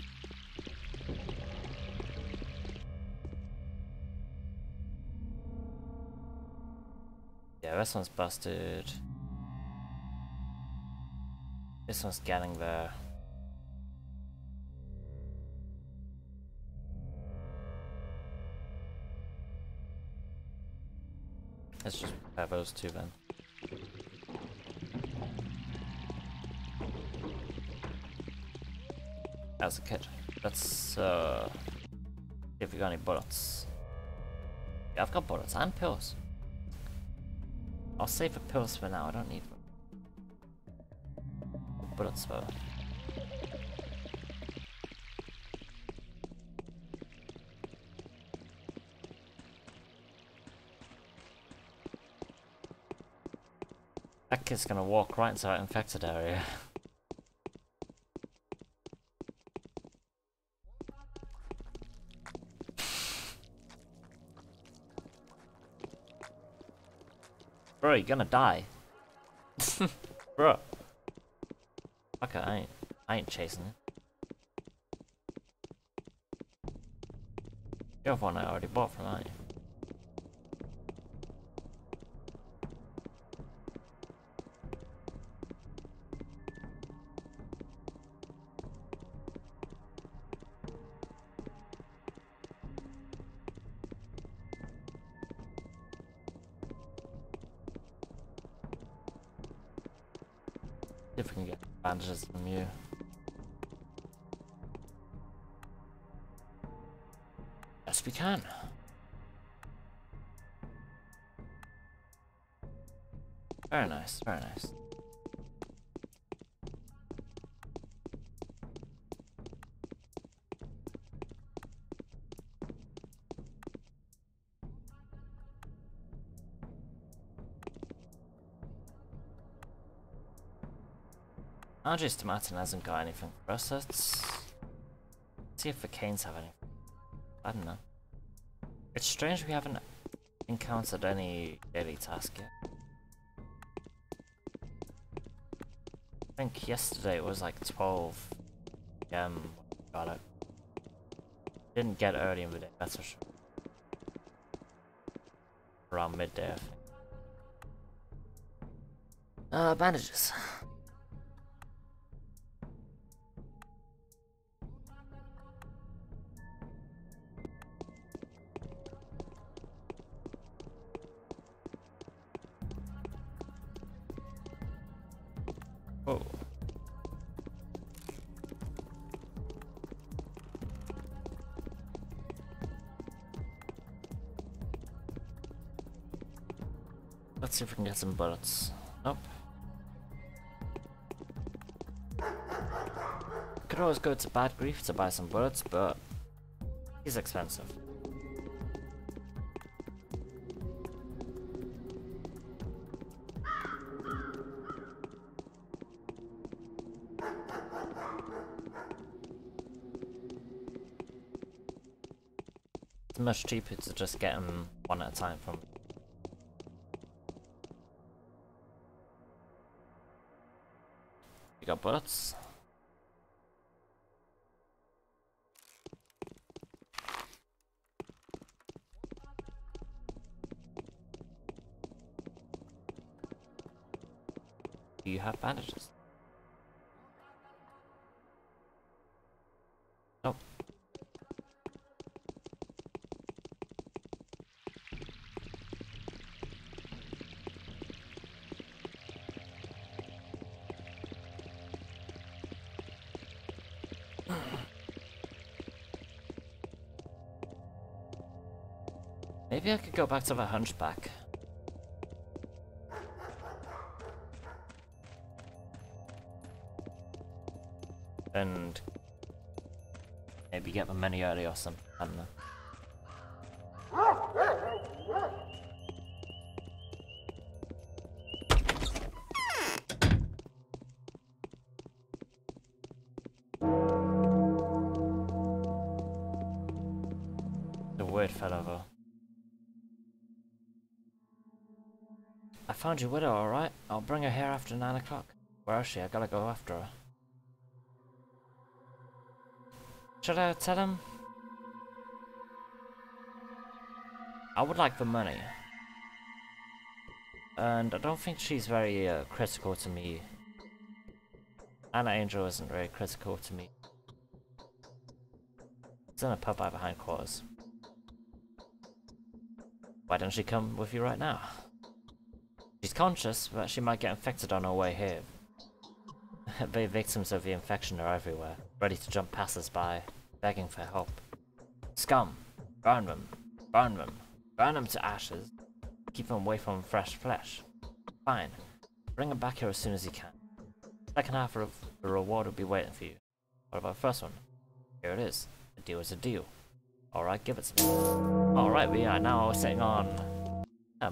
Yeah, this one's busted. This one's getting there. Let's just have those 2 then. As a kid. Let's see if we got any bullets. Yeah, I've got bullets and pills. I'll save the pills for now, I don't need them. Bullets though. That kid's gonna walk right into that infected area. Bro, you're gonna die. Bro. Okay, I ain't chasing it. You have one I already bought from, aren't you? See if we can get bandages from you. Yes, we can. Very nice, very nice. Andres Martin hasn't got anything for us. Let's see if the Canes have anything. I don't know. It's strange we haven't encountered any daily task yet. I think yesterday it was like 12 p.m. Got it. Didn't get early in the day, that's for sure. Around midday, I think. Bandages. Oh. Let's see if we can get some bullets. Nope. Could always go to Bad Grief to buy some bullets, but he's expensive. It's much cheaper to just get them one at a time from. You got bullets? Do you have bandages? Nope. Maybe I could go back to the Hunchback. And maybe get the money early or something, I don't know. The weird fellow though. I found your widow, alright? I'll bring her here after 9 o'clock. Where is she? I gotta go after her. Should I tell him? I would like the money. And I don't think she's very critical to me. Anna Angel isn't very critical to me. It's in a pub by behind quarters. Why don't she come with you right now? She's conscious, but she might get infected on her way here. The victims of the infection are everywhere, ready to jump passers-by, begging for help. Scum! Burn them! Burn them! Burn them to ashes! Keep them away from fresh flesh. Fine. Bring them back here as soon as you can. Second half of the reward will be waiting for you. What about the first one? Here it is. A deal is a deal. Alright, give it to me. Alright, we are now sitting on...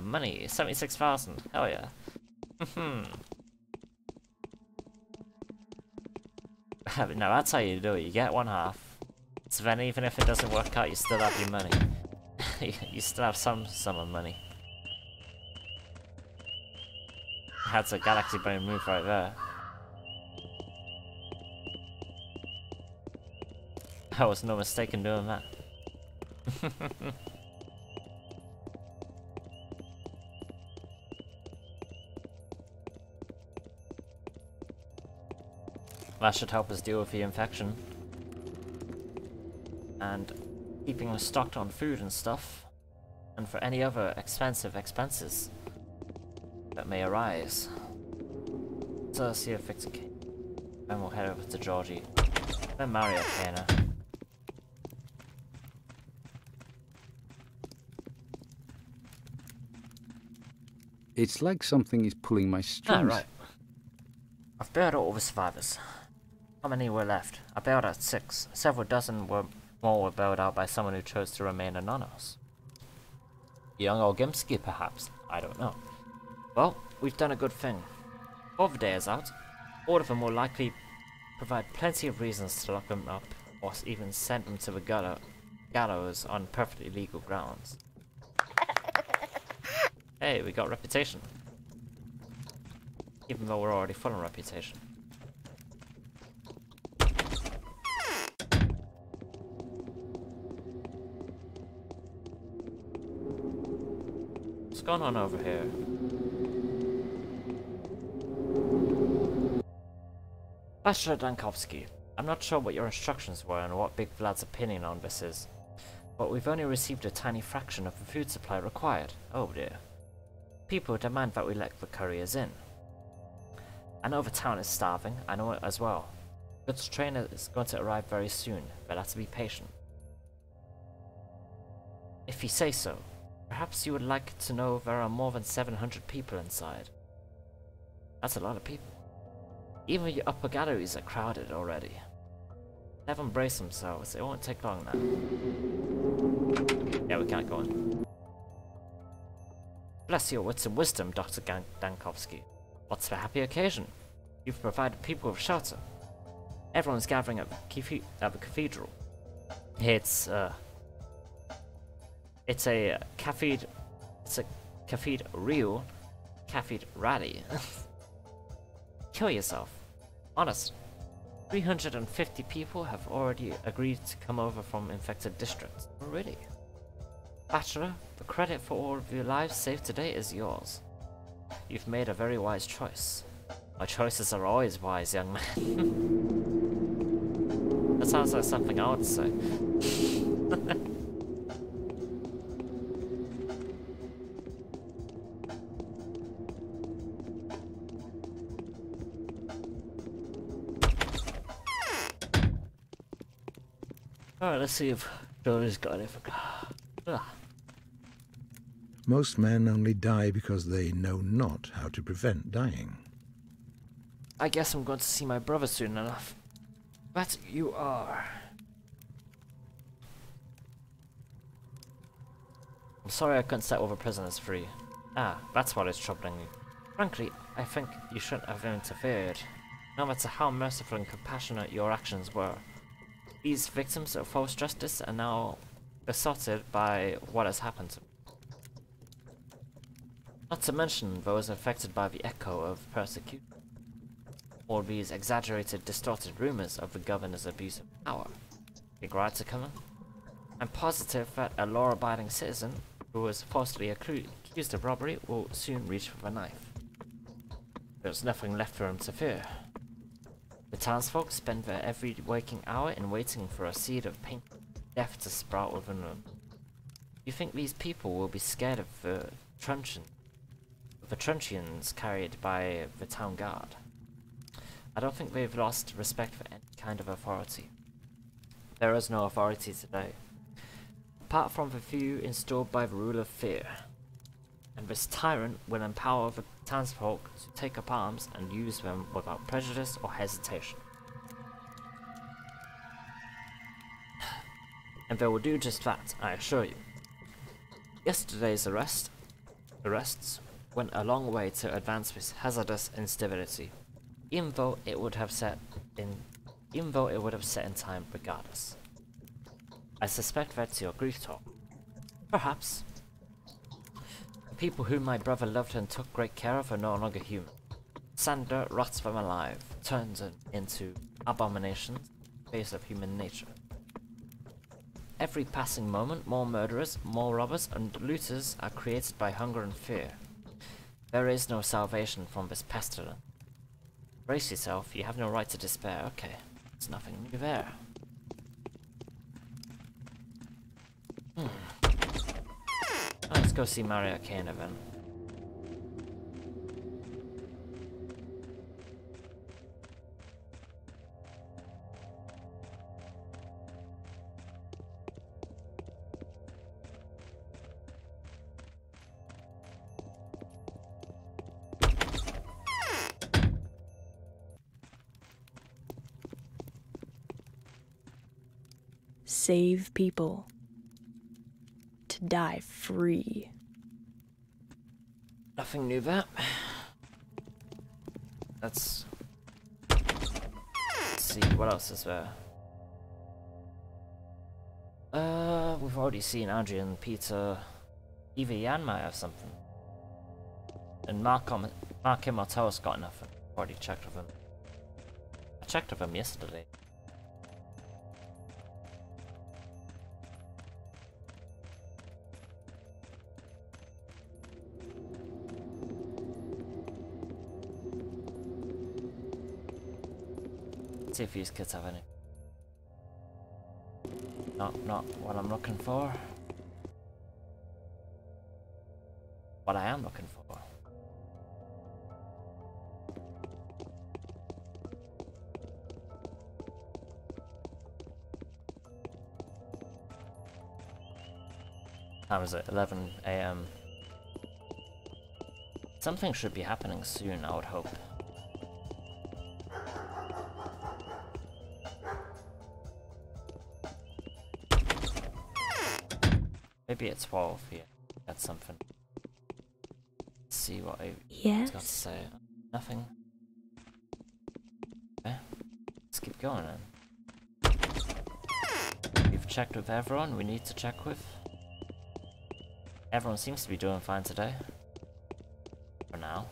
money, 76,000. Hell yeah. No, that's how you do it. You get one half. So then even if it doesn't work out, you still have your money. You still have some sum of money. That's a galaxy brain move right there. I was no mistake in doing that. That should help us deal with the infection. And keeping us stocked on food and stuff. And for any other expenses that may arise. So let's see if Victor came. Then we'll head over to Georgie. Then Mario Kana. It's like something is pulling my strings. Ah, right. I've bailed out all the survivors. How many were left? I bailed out 6. Several dozen more were bailed out by someone who chose to remain anonymous. Young or Gimsky, perhaps? I don't know. Well, we've done a good thing. Before the day is out, all of them will likely provide plenty of reasons to lock them up, or even send them to the gallows on perfectly legal grounds. Hey, we got reputation. Even though we're already full on reputation. What's going on over here? Bachelor Dankovsky, I'm not sure what your instructions were and what Big Vlad's opinion on this is, but we've only received a tiny fraction of the food supply required. Oh dear. People demand that we let the couriers in. I know the town is starving, I know it as well. Goods train is going to arrive very soon, but have to be patient. If you say so, perhaps you would like to know there are more than 700 people inside. That's a lot of people. Even your upper galleries are crowded already. Let them brace themselves, it won't take long now. Yeah, we can't go in. Bless your wits and wisdom, Dr. Dankovsky. What's the happy occasion? You've provided people with shelter. Everyone's gathering at the cathedral. It's a cathedral rally. Kill yourself. Honest. 350 people have already agreed to come over from infected districts. Oh, really? Bachelor, the credit for all of your lives saved today is yours. You've made a very wise choice. My choices are always wise, young man. That sounds like something I would say. Alright, let's see if Joey's got anything. Most men only die because they know not how to prevent dying. I guess I'm going to see my brother soon enough. But you are. I'm sorry I couldn't set all the prisoners free. Ah, that's what is troubling you. Frankly, I think you shouldn't have interfered. No matter how merciful and compassionate your actions were. These victims of false justice are now besotted by what has happened to them. Not to mention those affected by the echo of persecution. All these exaggerated, distorted rumors of the governor's abuse of power. Big riots are coming. I'm positive that a law-abiding citizen who was falsely accused of robbery will soon reach for a knife. There's nothing left for him to fear. The townsfolk spend their every waking hour in waiting for a seed of pain, death to sprout within them. You think these people will be scared of the truncheons carried by the town guard? I don't think they've lost respect for any kind of authority. There is no authority today, apart from the few installed by the rule of fear. And this tyrant will empower the townsfolk to take up arms and use them without prejudice or hesitation. And they will do just that, I assure you. Yesterday's arrests went a long way to advance this hazardous instability, even though it would have set in time regardless. I suspect that's your grief talk. Perhaps. The people whom my brother loved and took great care of are no longer human. Sander rots them alive, turns them into abominations, face of human nature. Every passing moment, more murderers, more robbers, and looters are created by hunger and fear. There is no salvation from this pestilence. Brace yourself, you have no right to despair. Okay, there's nothing new there. Let's go see Mario Kane then. Save people. To die free. Nothing new there. Let's see what else is there. We've already seen Adrian, Peter, Eva Yan might have something. And Mark Immortal's got nothing. Already checked with him. I checked with him yesterday. See if these kids have any. Not what I'm looking for. What I am looking for. Time is it? 11 AM. Something should be happening soon, I would hope. Maybe at 12, yeah. That's something. Let's see what he's got to say. Nothing. Okay. Let's keep going then. We've checked with everyone we need to check with. Everyone seems to be doing fine today. For now.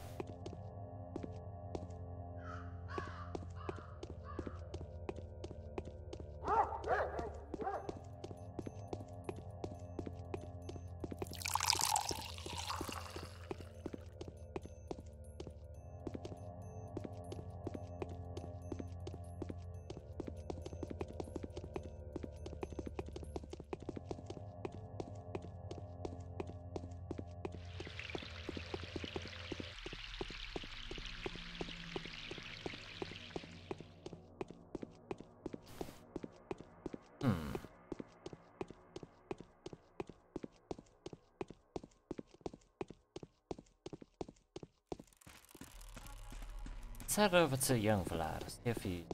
Let's head over to young Vlad, see if he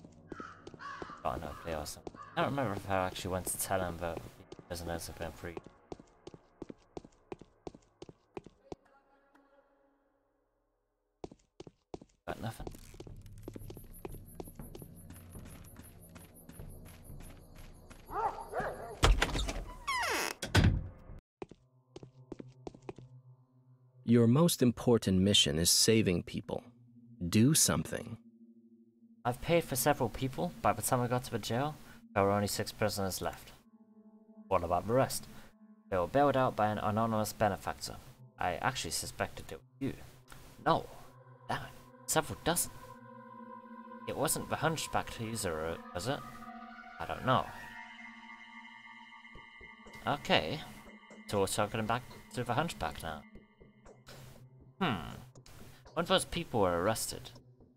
got an update or something. I don't remember if I actually went to tell him, but he doesn't know have been free. Got nothing. Your most important mission is saving people. Do something. I've paid for several people. By the time I got to the jail, there were only 6 prisoners left. What about the rest? They were bailed out by an anonymous benefactor. I actually suspected it was you. No. Damn it. Several dozen. It wasn't the hunchback user, was it? I don't know. Okay. So we're talking back to the hunchback now. When those people were arrested,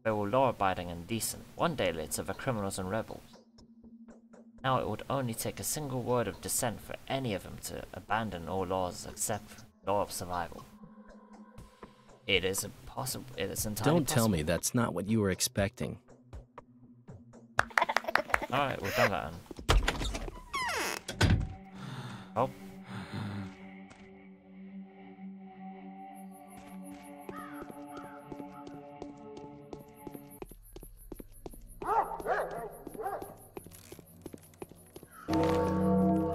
they were law-abiding and decent. One day later, the criminals and rebels. Now it would only take a single word of dissent for any of them to abandon all laws except law of survival. It is impossible. It is entirely Don't tell me that's not what you were expecting. Alright, we've done that then. Oh.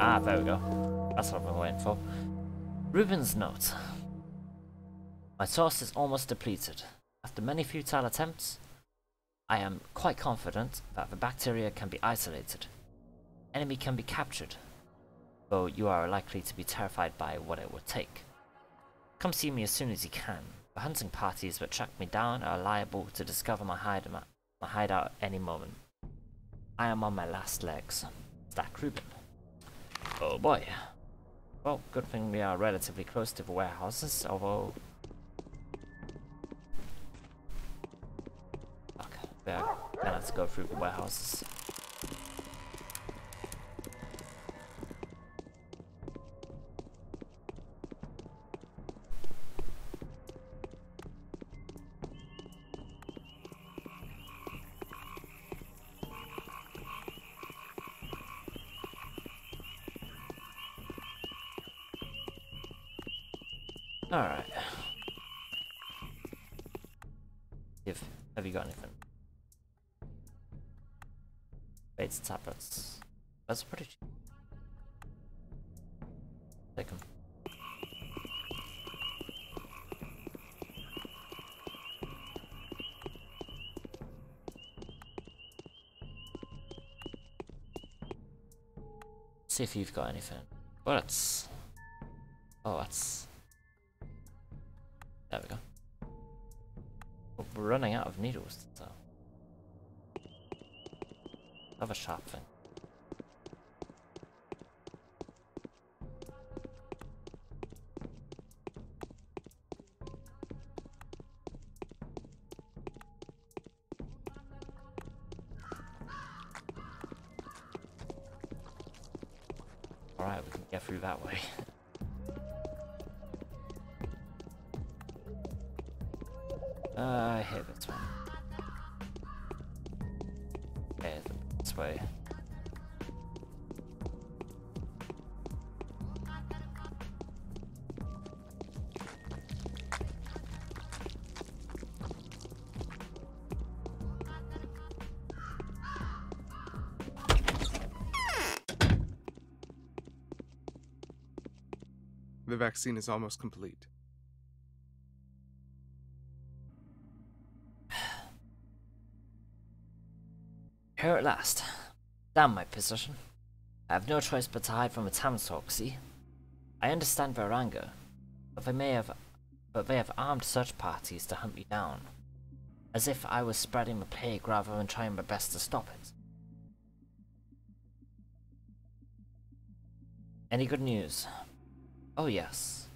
Ah, there we go. That's what I've been waiting for. Ruben's note. My source is almost depleted. After many futile attempts, I am quite confident that the bacteria can be isolated. Enemy can be captured, though you are likely to be terrified by what it would take. Come see me as soon as you can. The hunting parties that track me down are liable to discover my hideout any moment. I am on my last legs. Stack Reuben. Oh boy. Well, good thing we are relatively close to the warehouses, although... Fuck, we are gonna have to go through the warehouses. Alright. Have you got anything? Bates tablets. That's pretty cheap. Take them. See if you've got anything. Bullets. Oh, that's... There we go. Oh, we're running out of needles, so... Have a sharp thing. Alright, we can get through that way. I hate this one. Okay, this way. The vaccine is almost complete. Here at last. Damn my position. I have no choice but to hide from the townsfolk, see? I understand their anger, but they have armed search parties to hunt me down, as if I was spreading the plague rather than trying my best to stop it. Any good news? Oh yes.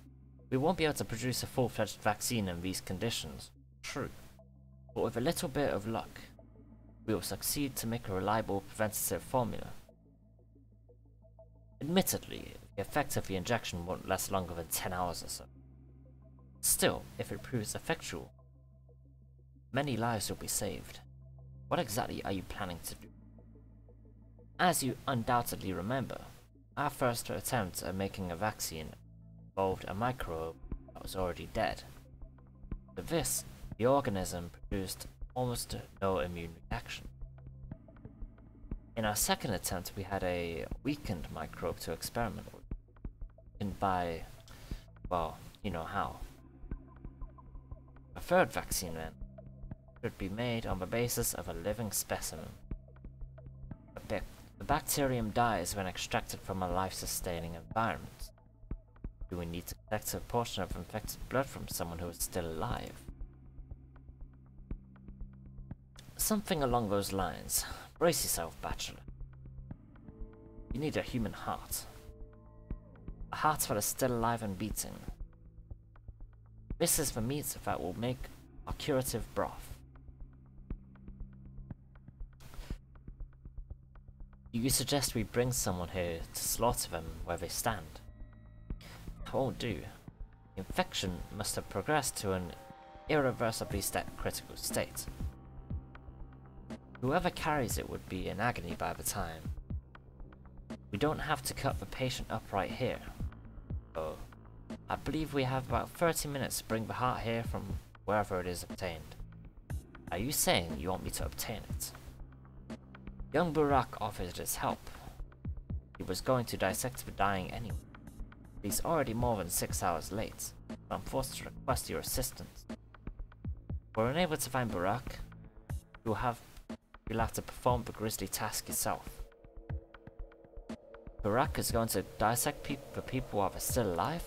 We won't be able to produce a full-fledged vaccine in these conditions, true, but with a little bit of luck, we will succeed to make a reliable preventative formula. Admittedly, the effect of the injection won't last longer than 10 hours or so. Still, if it proves effectual, many lives will be saved. What exactly are you planning to do? As you undoubtedly remember, our first attempt at making a vaccine involved a microbe that was already dead. With this, the organism produced almost no immune reaction. In our second attempt, we had a weakened microbe to experiment with. And by, well, you know how. A third vaccine then should be made on the basis of a living specimen. The bacterium dies when extracted from a life-sustaining environment. Do we need to collect a portion of infected blood from someone who is still alive? Something along those lines. Brace yourself, Bachelor. You need a human heart. A heart that is still alive and beating. This is the meat that will make our curative broth. Do you suggest we bring someone here to slaughter them where they stand? That won't do. The infection must have progressed to an irreversibly critical state. Whoever carries it would be in agony by the time. We don't have to cut the patient up right here. Oh, I believe we have about 30 minutes to bring the heart here from wherever it is obtained. Are you saying you want me to obtain it? Young Burak offered his help. He was going to dissect the dying anyway. He's already more than 6 hours late, but I'm forced to request your assistance. If we're unable to find Barak, you'll have to perform the grisly task yourself. Barak is going to dissect the people while they're still alive?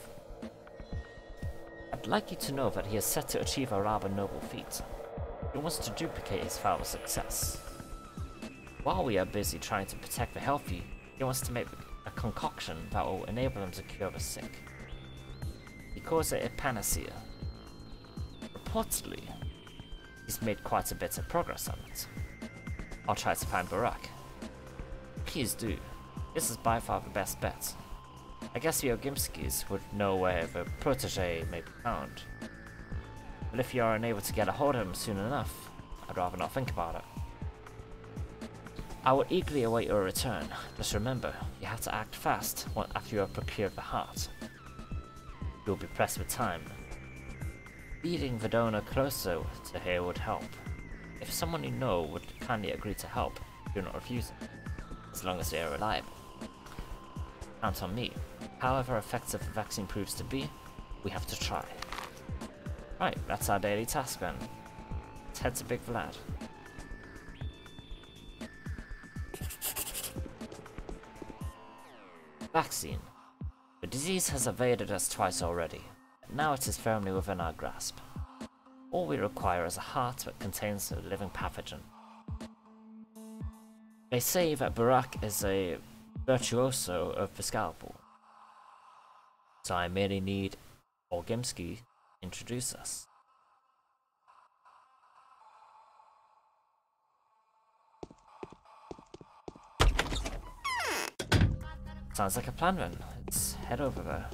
I'd like you to know that he is set to achieve a rather noble feat. He wants to duplicate his father's success. While we are busy trying to protect the healthy, he wants to make a concoction that will enable him to cure the sick. He calls it a panacea. Reportedly, he's made quite a bit of progress on it. I'll try to find Barak. Please do. This is by far the best bet. I guess the Ogimskis would know where the protege may be found. But if you are unable to get a hold of him soon enough, I'd rather not think about it. I will eagerly await your return. Just remember, you have to act fast after you have procured the heart. You will be pressed with time. Leading the donor closer to here would help. If someone you know would kindly agree to help, do not refuse it, as long as they are reliable. Count on me. However effective the vaccine proves to be, we have to try. Right, that's our daily task then. Let's head to Big Vlad. Vaccine. The disease has evaded us twice already, and now it is firmly within our grasp. All we require is a heart that contains a living pathogen. They say that Barak is a virtuoso of the scalpel, so I merely need Orgimski to introduce us. Sounds like a plan then. Let's head over there.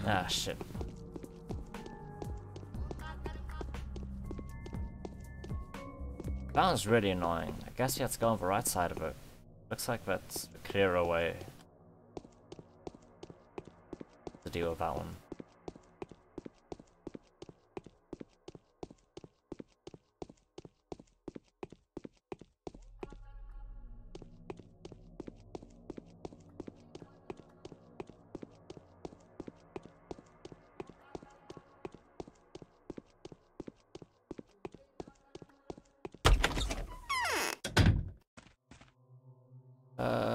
Ah, shit. That was really annoying. I guess you have to go on the right side of it. Looks like that's a clearer way to deal with that one.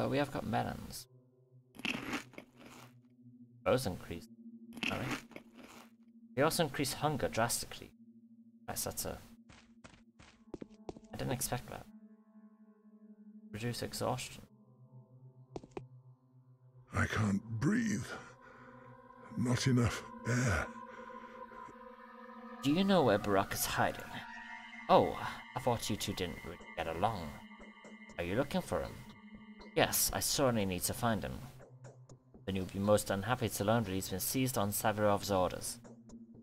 We have got melons. Those increase. Alright. They also increase hunger drastically. Nice, that's a... I didn't expect that. Reduce exhaustion. I can't breathe. Not enough air. Do you know where Barak is hiding? Oh, I thought you two didn't really get along. Are you looking for him? Yes, I certainly need to find him. Then you'll be most unhappy to learn that he's been seized on Savirov's orders.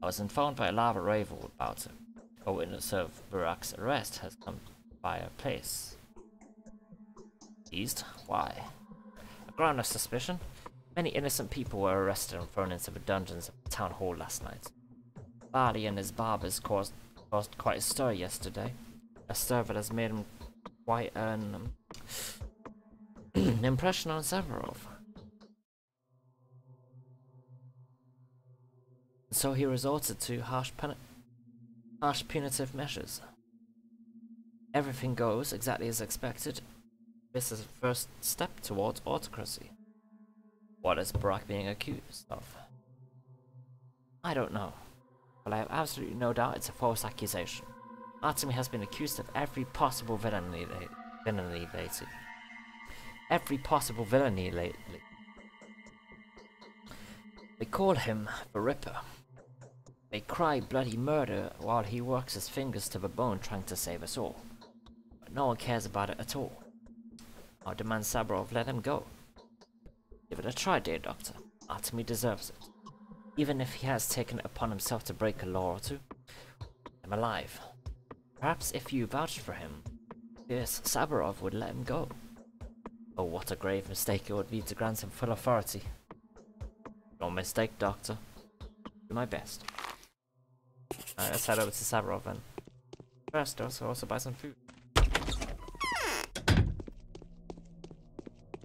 I was informed by Lava Ravel about it. A witness of Barak's arrest has come by our place. Seized? Why? A ground of suspicion? Many innocent people were arrested and thrown into the dungeons of the town hall last night. Barley and his barbers caused quite a stir yesterday. A stir that has made him quite an impression on Savarov. So he resorted to harsh punitive measures. Everything goes exactly as expected. This is the first step towards autocracy. What is Barak being accused of? I don't know, but I have absolutely no doubt it's a false accusation. Artemy has been accused of every possible villainy lately. Every possible villainy lately. They call him the Ripper. They cry bloody murder while he works his fingers to the bone trying to save us all. But no one cares about it at all. I demand Sabarov let him go. Give it a try, dear doctor. Artemy deserves it. Even if he has taken it upon himself to break a law or two. I'm alive. Perhaps if you vouched for him, yes, Sabarov would let him go. Oh, what a grave mistake it would be to grant him full authority. No mistake, Doctor. Do my best. Alright, let's head over to Savarov then. First, also buy some food.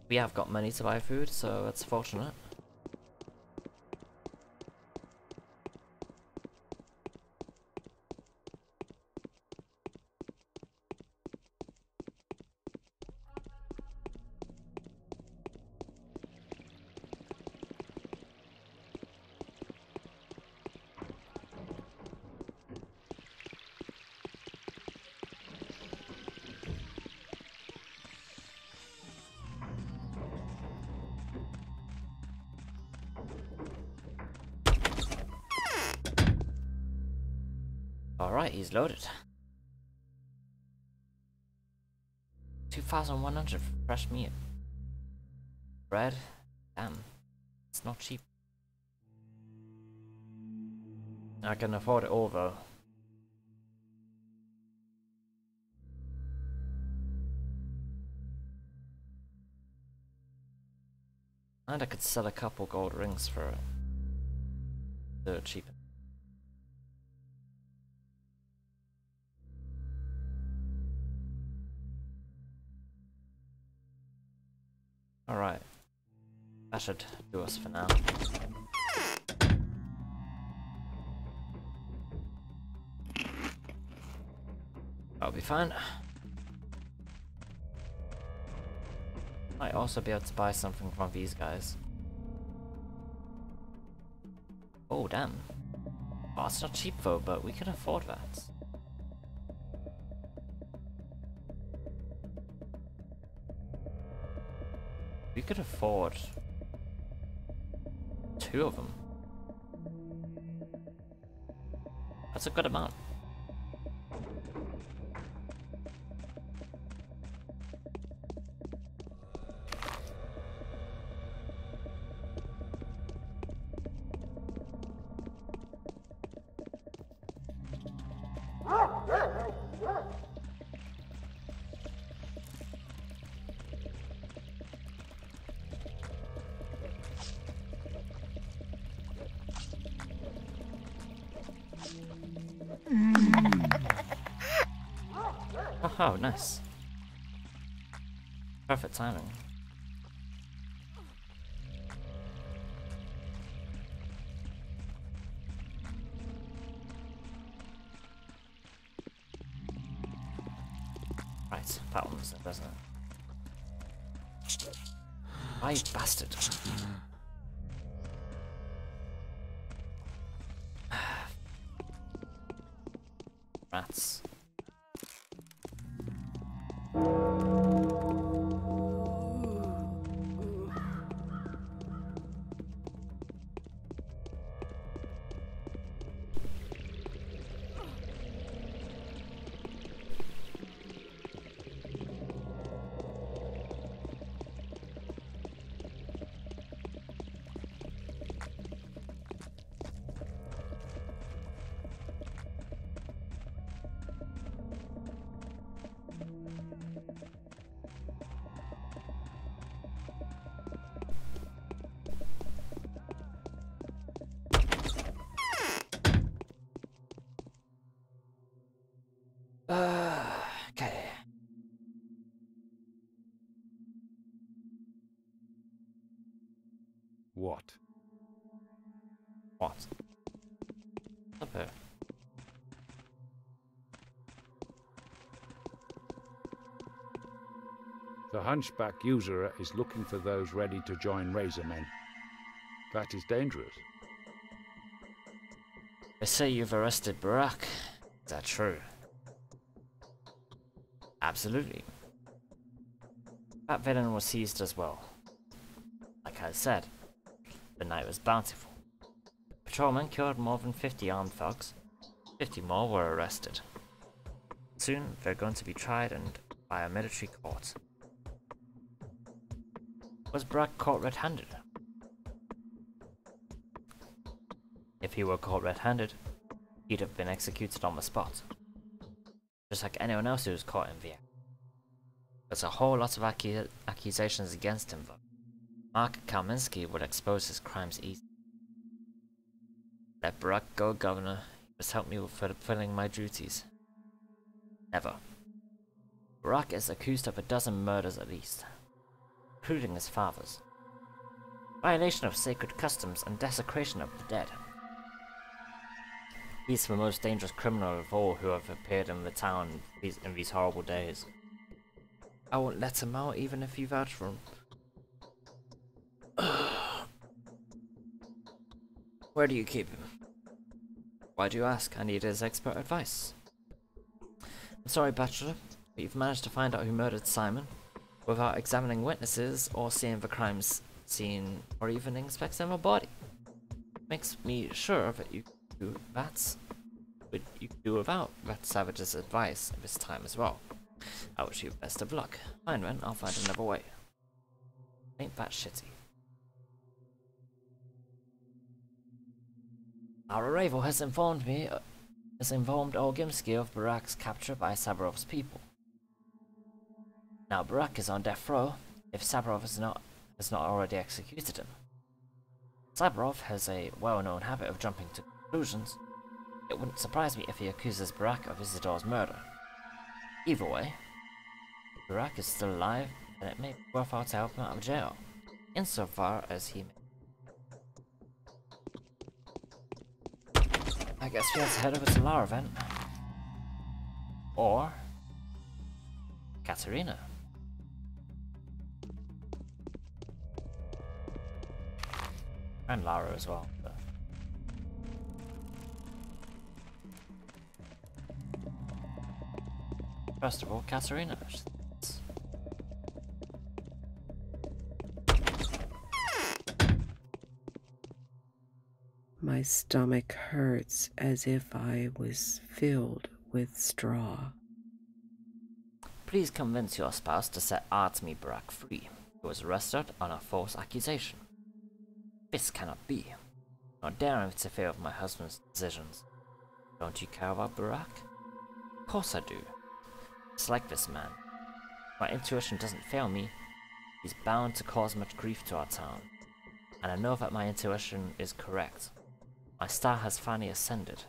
We have got money to buy food, so that's fortunate. Alright, he's loaded. 2,100 for fresh meat. Bread? Damn. It's not cheap. I can afford it all though. And I could sell a couple gold rings for it. They're cheap. Alright. That should do us for now. That'll be fine. Might also be able to buy something from these guys. Oh, damn. Oh, it's not cheap though, but we can afford that. We could afford 2 of them. That's a good amount. Oh, nice. Perfect timing. Right, that one's it, doesn't it? I bastard. Rats. Okay. What? What? Up here. The hunchback usurer is looking for those ready to join Razormen. That is dangerous. They say you've arrested Barack. Is that true? Absolutely. That villain was seized as well. Like I said, the night was bountiful. Patrolmen killed more than 50 armed thugs. 50 more were arrested. Soon, they're going to be tried and by a military court. Was Barack caught red-handed? If he were caught red-handed, he'd have been executed on the spot. Just like anyone else who was caught in the act. There's a whole lot of accusations against him though. Mark Kalminski would expose his crimes easily. Let Barack go, Governor. He Just help me with fulfilling my duties. Never. Barak is accused of a dozen murders at least, including his father's. Violation of sacred customs and desecration of the dead. He's the most dangerous criminal of all who have appeared in the town in these horrible days. I won't let him out even if you vouch for him. Where do you keep him? Why do you ask? I need his expert advice. I'm sorry, Bachelor, but you've managed to find out who murdered Simon without examining witnesses or seeing the crime scene or even inspecting a body. Makes me sure that you do that. But you could do without that savage's advice this time as well. I wish you best of luck. Fine then, I'll find another way. Ain't that shitty. Our arrival has informed Orgimsky of Barak's capture by Sabrov's people. Now Barak is on death row, if Sabrov has not already executed him. Sabrov has a well-known habit of jumping to conclusions. It wouldn't surprise me if he accuses Barak of Isidore's murder. Either way, if Barak is still alive, then it may be worthwhile to help him out of jail, insofar as he may. I guess we have to head over to Lara then. Or Katerina. And Lara as well. But first of all, Katerina. My stomach hurts as if I was filled with straw. Please convince your spouse to set Artemi Barak free, who was arrested on a false accusation. This cannot be. Nor dare interfere with my husband's decisions. Don't you care about Barak? Of course I do. It's like this man. My intuition doesn't fail me. He's bound to cause much grief to our town. And I know that my intuition is correct. My star has finally ascended.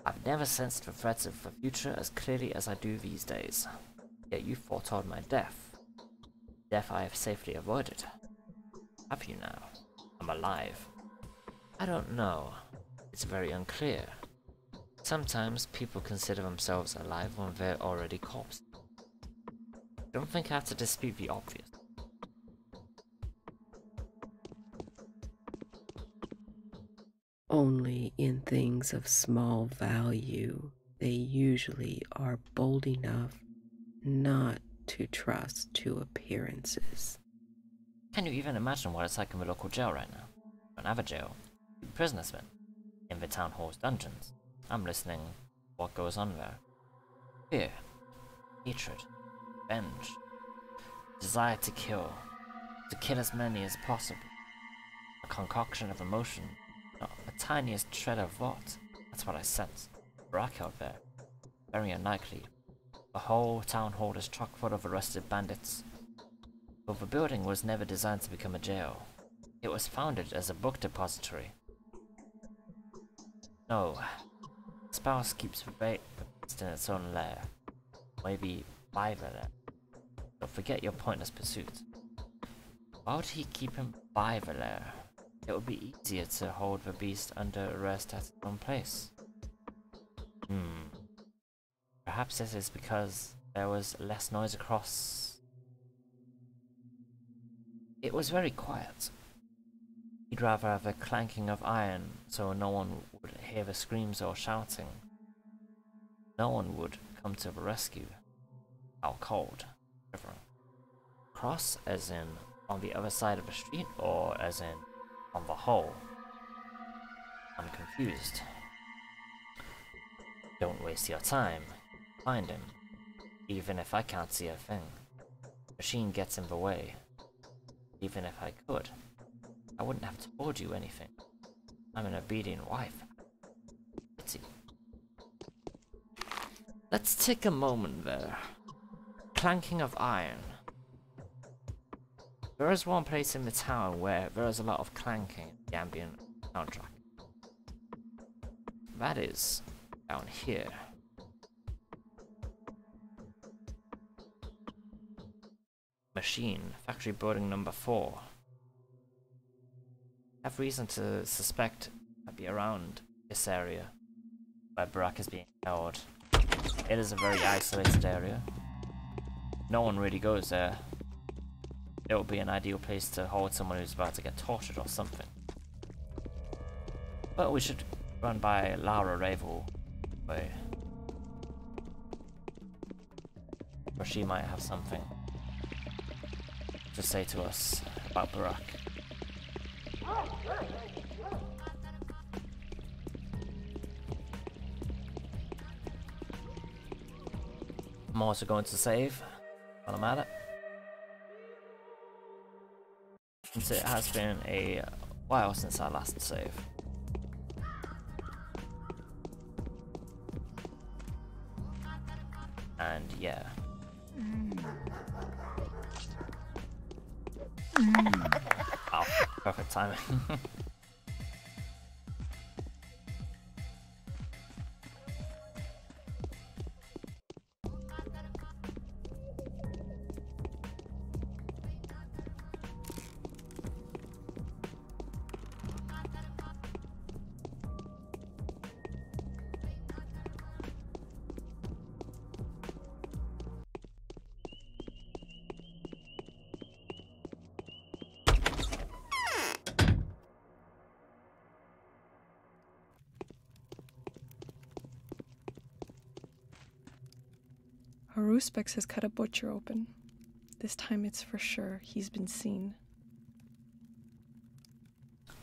I've never sensed the threats of the future as clearly as I do these days. Yet you foretold my death. Death I have safely avoided. Have you now? I'm alive. I don't know. It's very unclear. Sometimes people consider themselves alive when they're already corpses. I don't think I have to dispute the obvious. Only in things of small value, they usually are bold enough not to trust to appearances. Can you even imagine what it's like in the local jail right now? Another jail. Prisoners then. In the town hall's dungeons. I'm listening to what goes on there. Fear. Hatred. Revenge. Desire to kill. To kill as many as possible. A concoction of emotion. Not the tiniest shred of thought. That's what I sense. Barak out there. Very unlikely. The whole town hall is chock full of arrested bandits. But the building was never designed to become a jail. It was founded as a book depository. No. The spouse keeps the beast in its own lair. Maybe by the lair. Don't forget your pointless pursuit. Why would he keep him by the lair? It would be easier to hold the beast under arrest at its own place. Perhaps this is because there was less noise across. It was very quiet. He'd rather have a clanking of iron so no one would hear the screams or shouting. No one would come to the rescue. How cold. Shivering. Cross as in on the other side of the street or as in on the whole? I'm confused. Don't waste your time. Find him. Even if I can't see a thing. Machine gets in the way. Even if I could, I wouldn't have told you anything. I'm an obedient wife. Pity. Let's take a moment there. Clanking of iron. There is one place in the town where there is a lot of clanking in the ambient soundtrack. that is down here. Machine, factory building number 4. I have reason to suspect I'd be around this area where Barak is being held. It is a very isolated area. No one really goes there. It would be an ideal place to hold someone who's about to get tortured or something. But we should run by Lara Ravel way. Or she might have something to say to us about Barak. I'm also going to save while I'm at it, since it has been a while since I last saved. And yeah. Wow, perfect timing. Haruspex has cut a butcher open. This time it's for sure he's been seen.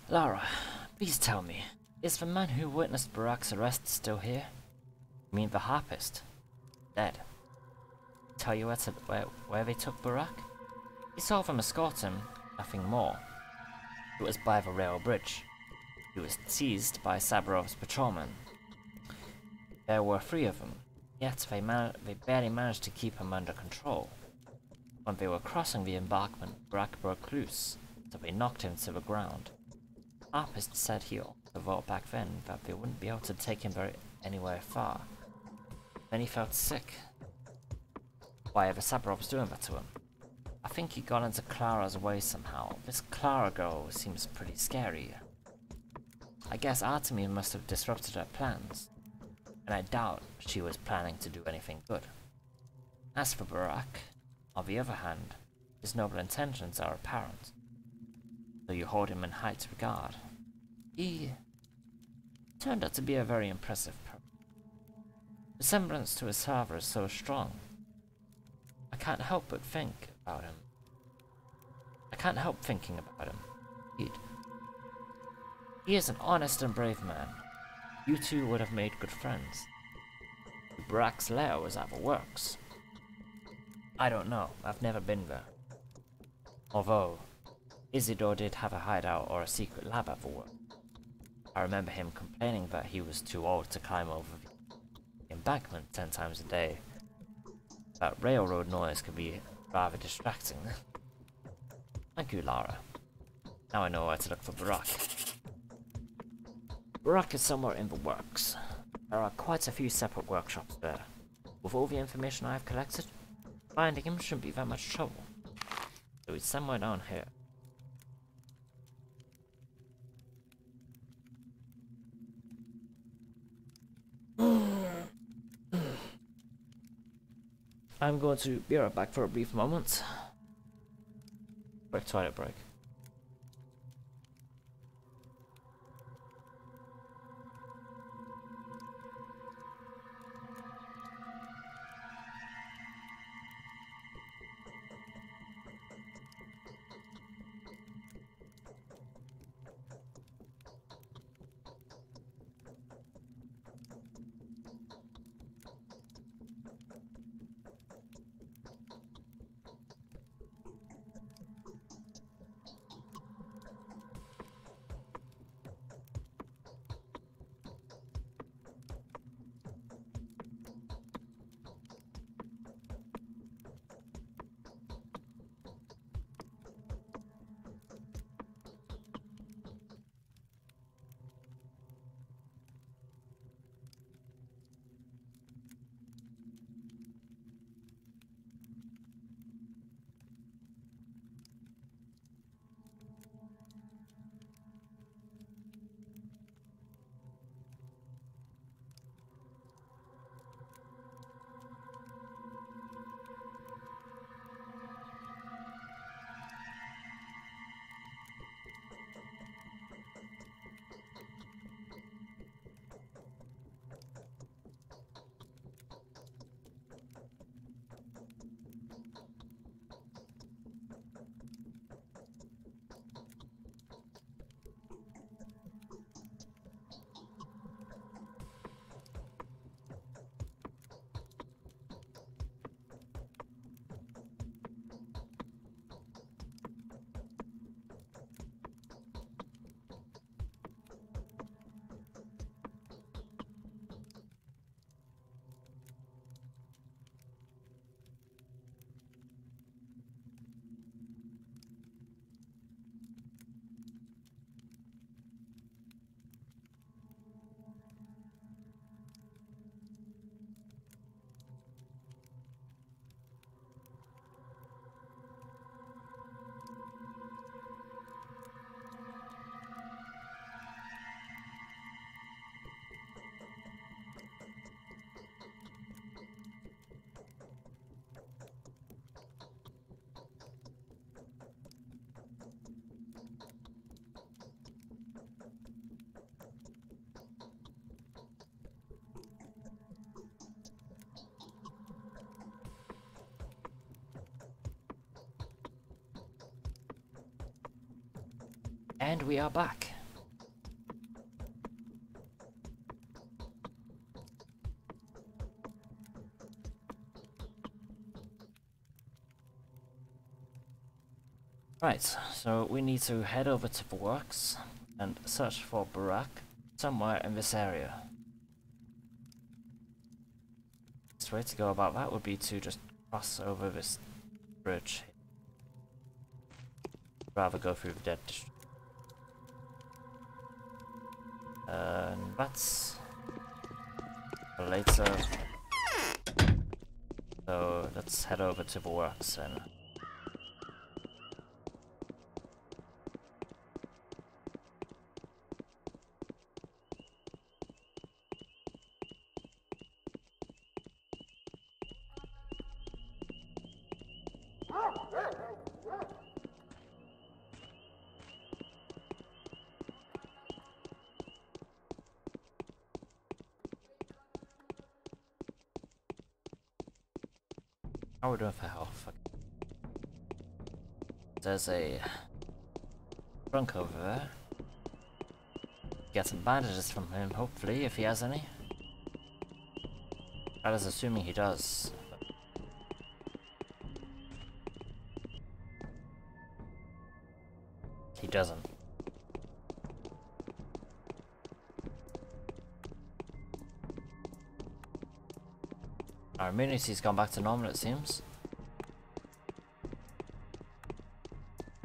Lara, please tell me, is the man who witnessed Barak's arrest still here? You mean the harpist? Dead. Tell you where they took Barak? He saw them escort him, nothing more. It was by the rail bridge. He was seized by Sabarov's patrolmen. There were 3 of them, yet they barely managed to keep him under control. When they were crossing the embankment, Barak broke loose, so they knocked him to the ground. Harpist said he thought back then that they wouldn't be able to take him anywhere far. Then he felt sick. Why are the Sabarovs doing that to him? I think he got into Clara's way somehow. This Clara girl seems pretty scary. I guess Artemy must have disrupted her plans, and I doubt she was planning to do anything good. As for Barak, on the other hand, his noble intentions are apparent, though you hold him in high regard. He turned out to be a very impressive person. The resemblance to his father is so strong. I can't help but think about him. I can't help thinking about him. He is an honest and brave man. You two would have made good friends. Barak's lair was at the works. I don't know. I've never been there. Although, Isidore did have a hideout or a secret lab at the work. I remember him complaining that he was too old to climb over the embankment 10 times a day. That railroad noise could be rather distracting. Thank you, Lara. Now I know where to look for Barak. Barak is somewhere in the works. There are quite a few separate workshops there. With all the information I have collected, finding him shouldn't be that much trouble. So he's somewhere down here. I'm going to be right back for a brief moment. Quick toilet break. And we are back. Right, so we need to head over to the works and search for Barack somewhere in this area. The best way to go about that would be to just cross over this bridge. Rather go through the dead district. And that's for later. So let's head over to the works and how are we doing for health? There's a trunk over there. Get some bandages from him, hopefully, if he has any. That is assuming he does. He doesn't. Our immunity's gone back to normal, it seems.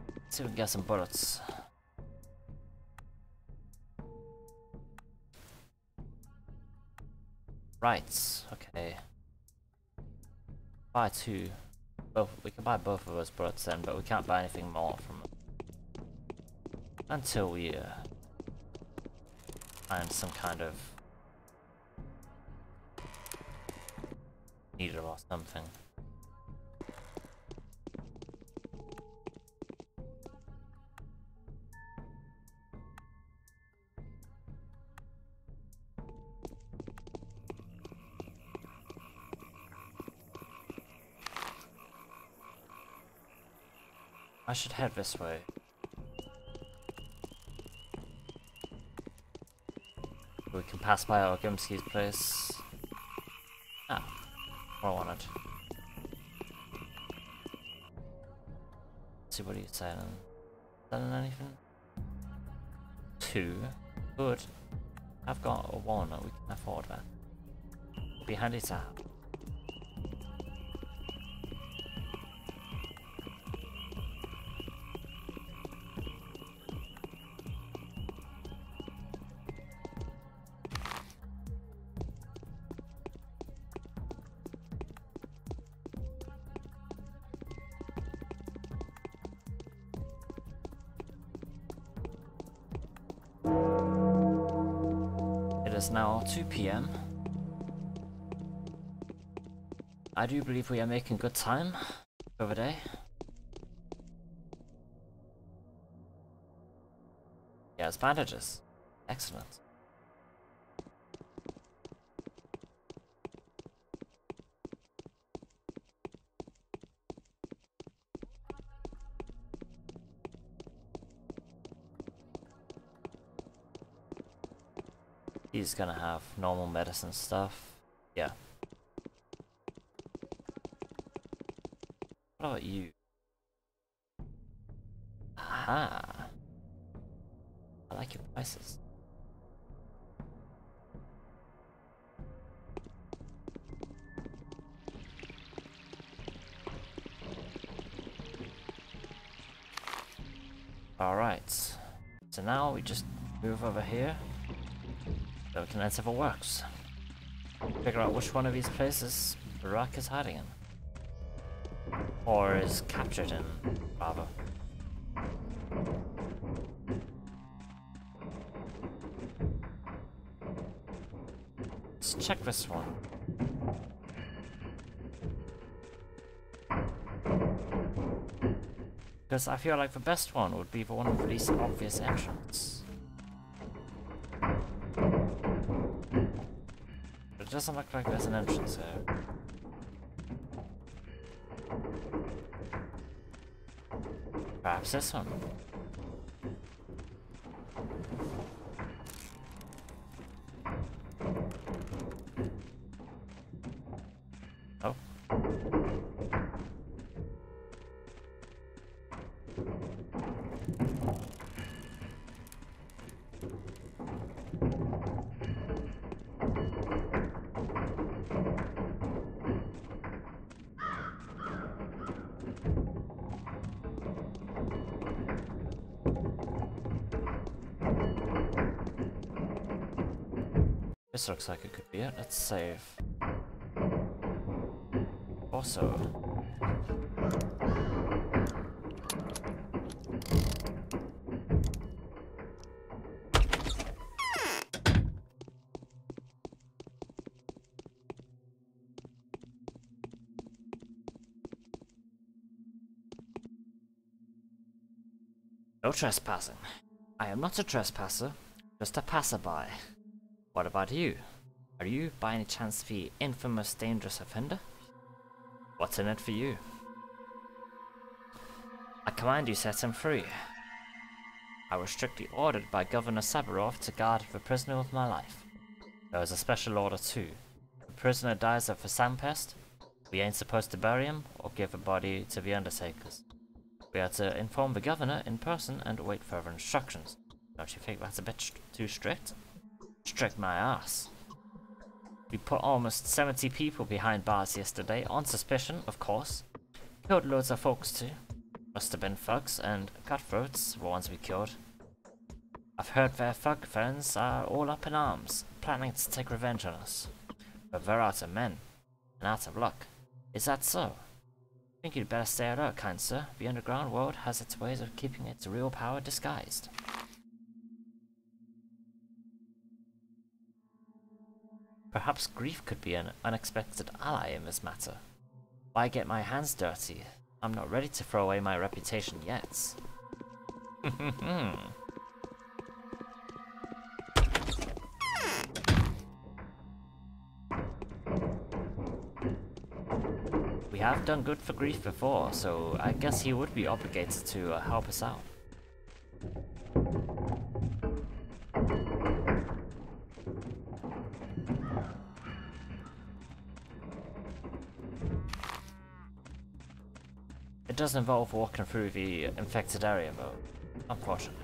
Let's see if we can get some bullets. Right, okay. Buy two. Both. We can buy both of those bullets then, but we can't buy anything more from them. Until we find some kind of needle or something. I should head this way. We can pass by Gimski's place. Ah, what I wanted. Let's see, what are you selling? Selling anything? 2. Good. I've got a 1, we can afford that. It'll be handy to have. It is now 2 PM. I do believe we are making good time for the day. Yes, bandages. Excellent. He's gonna have normal medicine stuff. Yeah. What about you? Aha. I like your prices. Alright. So now we just move over here. So we can enter the works. Figure out which one of these places Barack is hiding in. Or is captured in, rather. Let's check this one. Because I feel like the best one would be the one with the least obvious entrance. It doesn't look like there's an entrance here. Perhaps this one. This looks like it could be it. Let's save. Also. No trespassing. I am not a trespasser, just a passerby. What about you? Are you, by any chance, the infamous dangerous offender? What's in it for you? I command you set him free. I was strictly ordered by Governor Saburov to guard the prisoner with my life. There is a special order too. If the prisoner dies of the sandpest, we ain't supposed to bury him or give the body to the undertakers. We are to inform the governor in person and wait further instructions. Don't you think that's a bit too strict? Strict my ass. We put almost 70 people behind bars yesterday, on suspicion, of course. Killed loads of folks too. Must have been thugs and cutthroats, the ones we killed. I've heard their thug friends are all up in arms, planning to take revenge on us. But they're out of men, and out of luck. Is that so? I think you'd better stay alert, kind sir. The underground world has its ways of keeping its real power disguised. Perhaps grief could be an unexpected ally in this matter. Why get my hands dirty? I'm not ready to throw away my reputation yet. We have done good for grief before, so I guess he would be obligated to help us out. It does involve walking through the infected area though, unfortunately.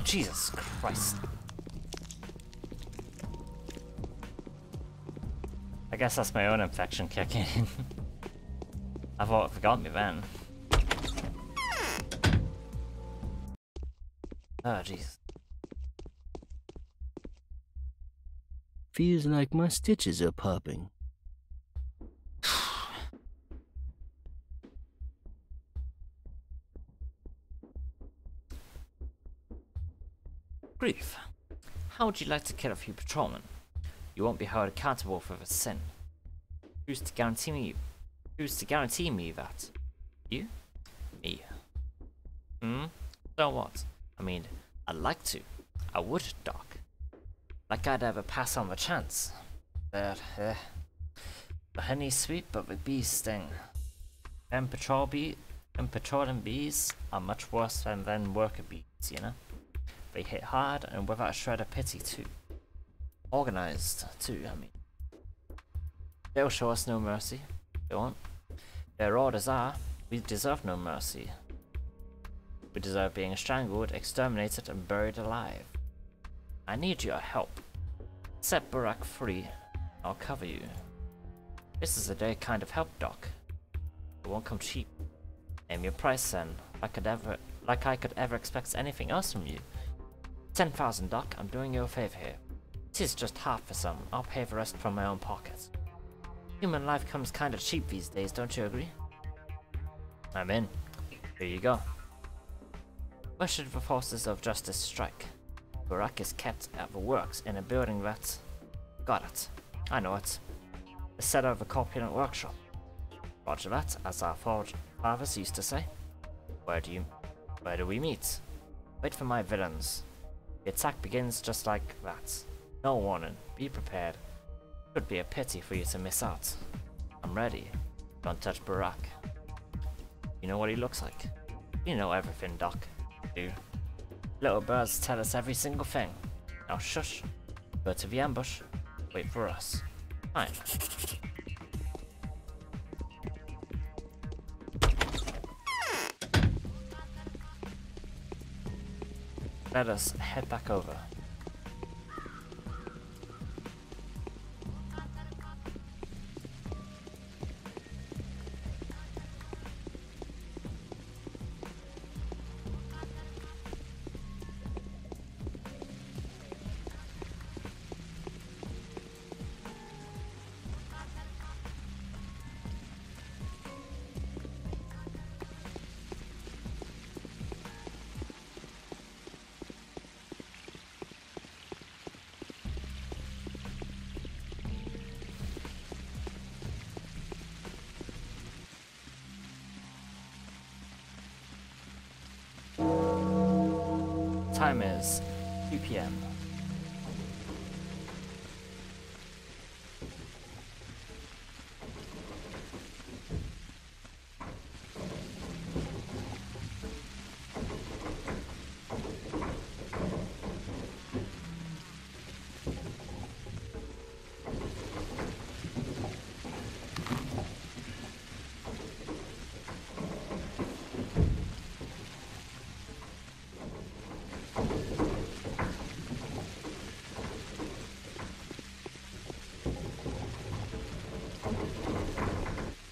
Jesus Christ. I guess that's my own infection kicking in. I thought it forgot me then. Oh, Jesus. Feels like my stitches are popping. Grief. How would you like to kill a few patrolmen? You won't be held accountable for the sin. Who's to guarantee me? Who's to guarantee me that? You? Me. So what? I mean, I'd like to. I would, Doc. Like I'd ever pass on the chance. But, the honey's sweet, but the bees sting. And patrolling bees are much worse than worker bees, you know? They hit hard and without a shred of pity too. Organized too, I mean. They'll show us no mercy. They won't. Their orders are, we deserve no mercy. We deserve being strangled, exterminated, and buried alive. I need your help. Set Burak free. I'll cover you. This is a day kind of help, Doc. It won't come cheap. Name your price then, like I could ever expect anything else from you. 10,000, Doc. I'm doing you a favor here. It is just half the sum. I'll pay the rest from my own pocket. Human life comes kinda cheap these days, don't you agree? I'm in. Here you go. Where should the forces of justice strike? Burak is kept at the works in a building that... Got it. I know it. The setter of a corpulent workshop. Roger that, as our fathers used to say. Where do we meet? Wait for my villains. The attack begins just like that. No warning. Be prepared. Could be a pity for you to miss out. I'm ready. Don't touch Barack. You know what he looks like? You know everything, Doc. Do. Little birds tell us every single thing. Now shush. Go to the ambush. Wait for us. Fine. Let us head back over. Time is 2 p.m.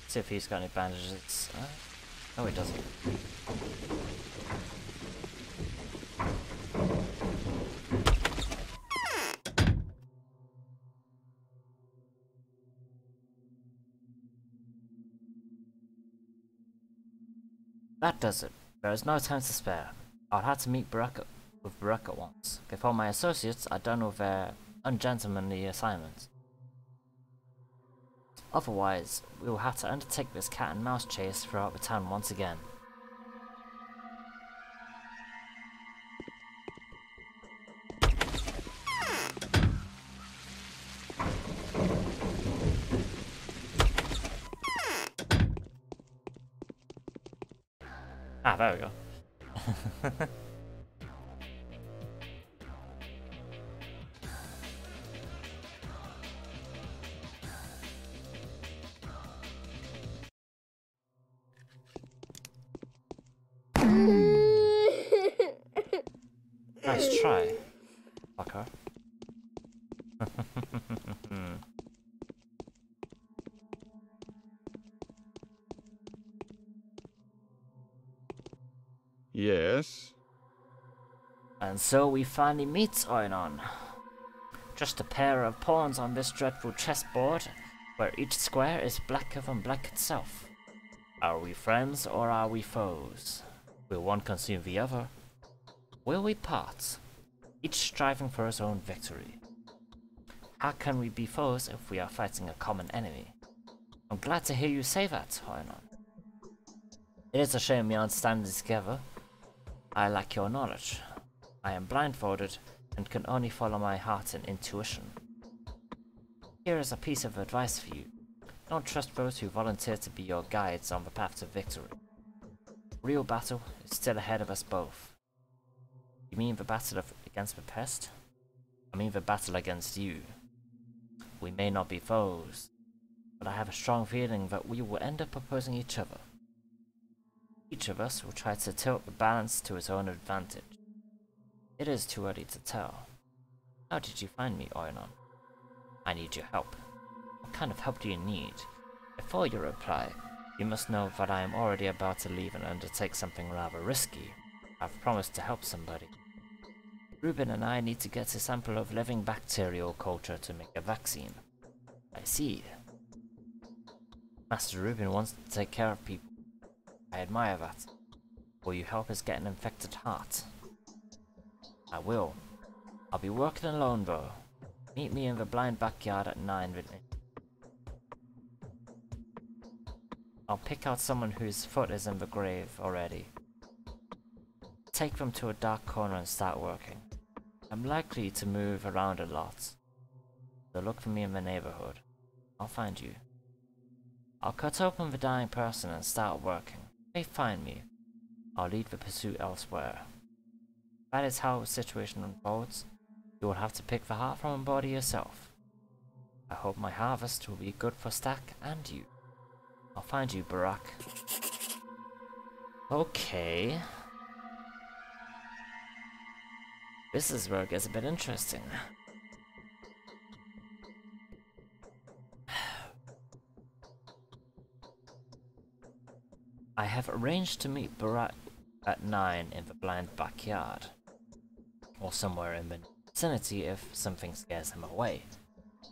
See if he's got any bandages. No, he doesn't. That does it. There is no time to spare. I'll have to meet with Barack at once. Before my associates are done with their ungentlemanly assignments. Otherwise, we will have to undertake this cat and mouse chase throughout the town once again. Ah, there we go. Nice try, fucker. Yes? And so we finally meet, Oinon. Just a pair of pawns on this dreadful chessboard, where each square is blacker than black itself. Are we friends or are we foes? Will one consume the other? Will we part? Each striving for his own victory. How can we be foes if we are fighting a common enemy? I'm glad to hear you say that, Oinon. It is a shame we aren't standing together. I lack your knowledge. I am blindfolded and can only follow my heart and intuition. Here is a piece of advice for you. Don't trust those who volunteer to be your guides on the path to victory. Real battle is still ahead of us both. You mean the battle against the pest? I mean the battle against you. We may not be foes, but I have a strong feeling that we will end up opposing each other. Each of us will try to tilt the balance to his own advantage. It is too early to tell. How did you find me, Oinon? I need your help. What kind of help do you need? Before you reply, you must know that I am already about to leave and undertake something rather risky. I've promised to help somebody. Reuben and I need to get a sample of living bacterial culture to make a vaccine. I see. Master Reuben wants to take care of people. I admire that. Will you help us get an infected heart? I will. I'll be working alone though. Meet me in the blind backyard at 9 with me. I'll pick out someone whose foot is in the grave already. Take them to a dark corner and start working. I'm likely to move around a lot, so look for me in the neighborhood. I'll find you. I'll cut open the dying person and start working. If they find me, I'll lead the pursuit elsewhere. If that is how the situation unfolds, you will have to pick the heart from the body yourself. I hope my harvest will be good for Stack and you. I'll find you, Barack. Okay. This is where it gets a bit interesting. I have arranged to meet Barack at 9 in the blind backyard. Or somewhere in the vicinity if something scares him away.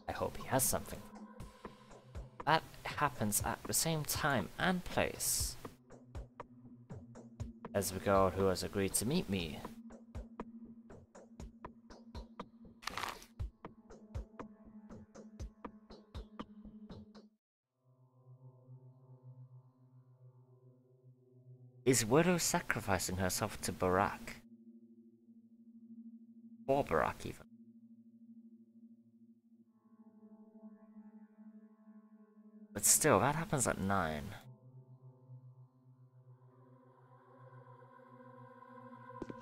I hope he has something. That happens at the same time and place as the girl who has agreed to meet me. Is Widow sacrificing herself to Barack? Or Barack even? But still, that happens at 9.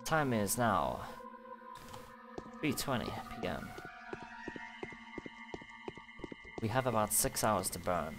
Time is now 3:20 PM. We have about 6 hours to burn.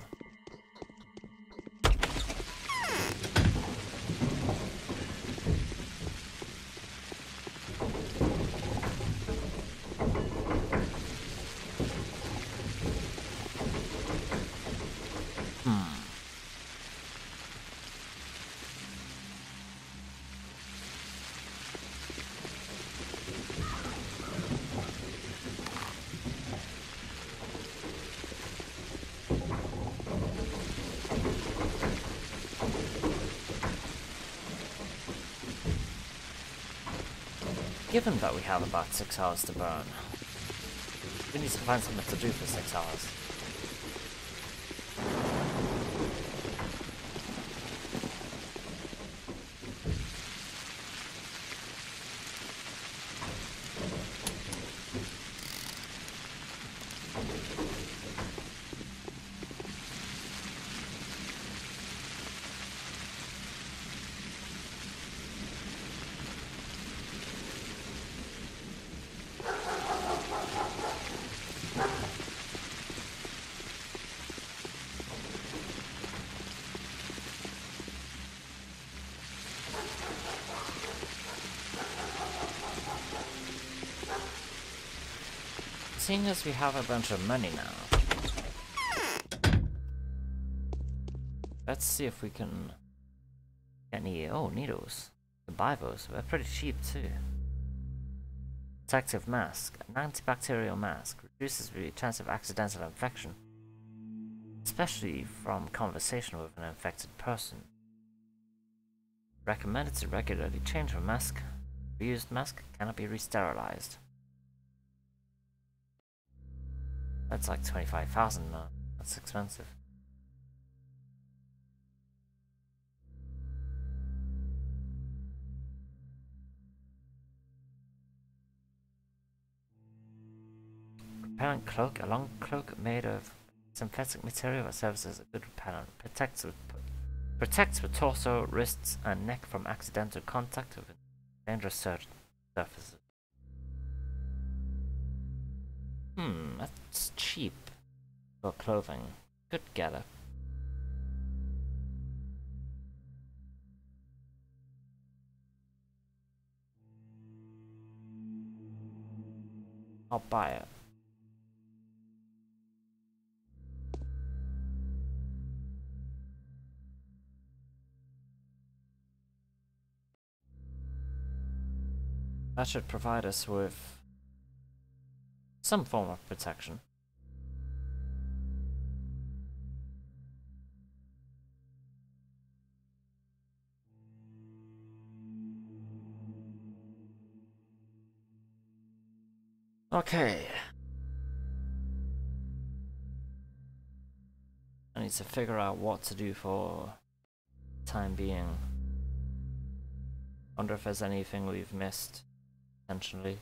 Given that we have about 6 hours to burn, we need to find something to do for 6 hours. Seeing as we have a bunch of money now, let's see if we can get any, needles. To buy those, they're pretty cheap too. Protective mask, an antibacterial mask, reduces the chance of accidental infection, especially from conversation with an infected person. Recommended to regularly change the mask. Reused mask cannot be re-sterilized. That's like 25,000 now. That's expensive. Repellent cloak, a long cloak made of synthetic material that serves as a good repellent. Protects the torso, wrists, and neck from accidental contact with dangerous surfaces. That's cheap for clothing. Could get it. I'll buy it. That should provide us with some form of protection. Okay. I need need to figure out what to do for time being. Wonder if there's anything we've missed, potentially.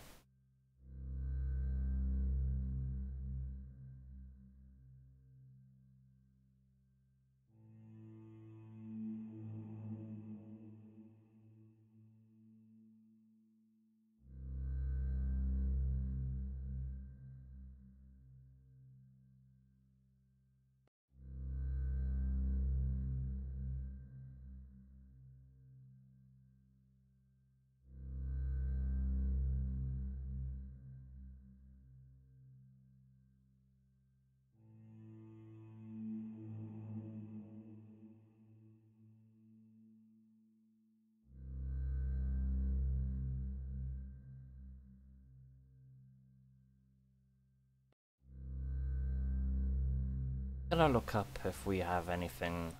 Gonna look up if we have anything,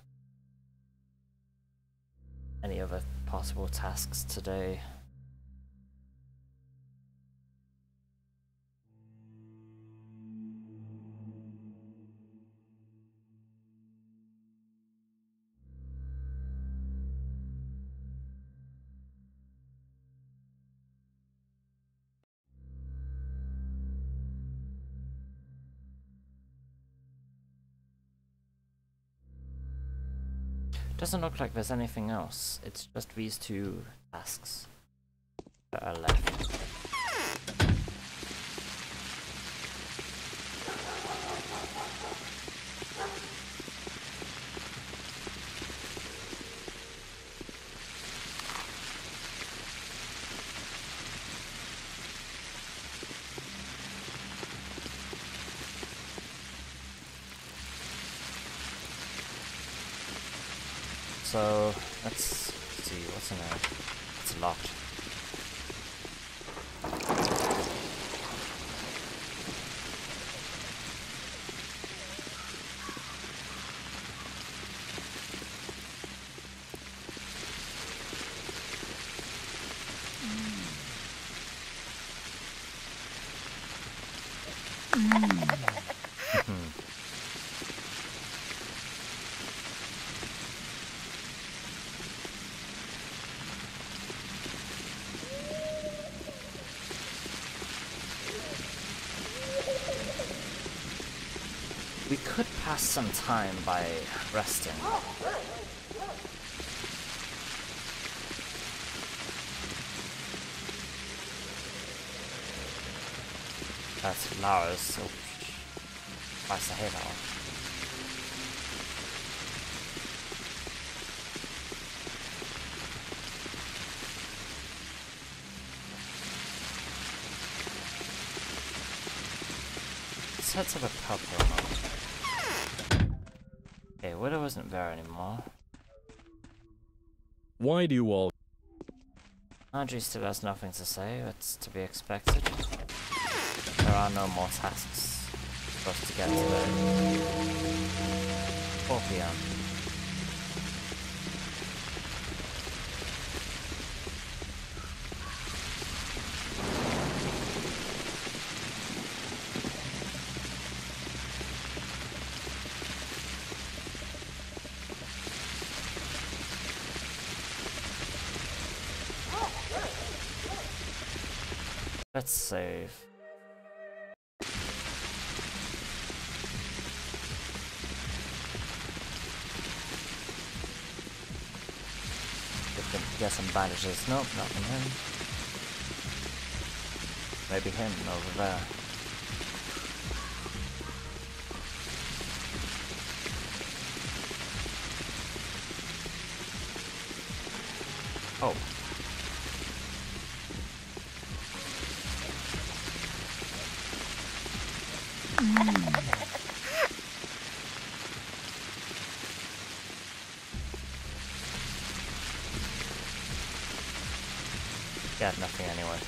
any other possible tasks today. Doesn't look like there's anything else. It's just these two tasks that are left. So let's see what's in there. It's locked. We could pass some time by resting. That's Lara's. Oh, twice the hate hour. Let's head to the pub for a moment. Okay, Widow isn't there anymore. Why do you all... Andrew still has nothing to say, it's to be expected. There are no more tasks for us to get today. 4 PM. Let's save. Get some bandages. Nope, not from him. Maybe him over there. Oh. Got nothing anyway.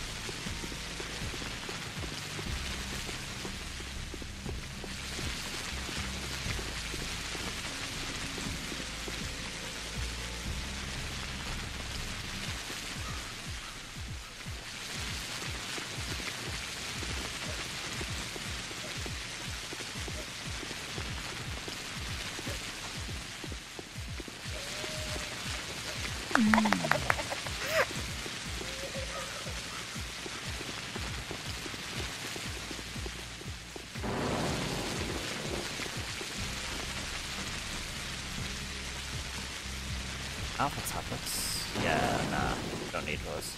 Alpha tablets? Yeah, nah, don't need those.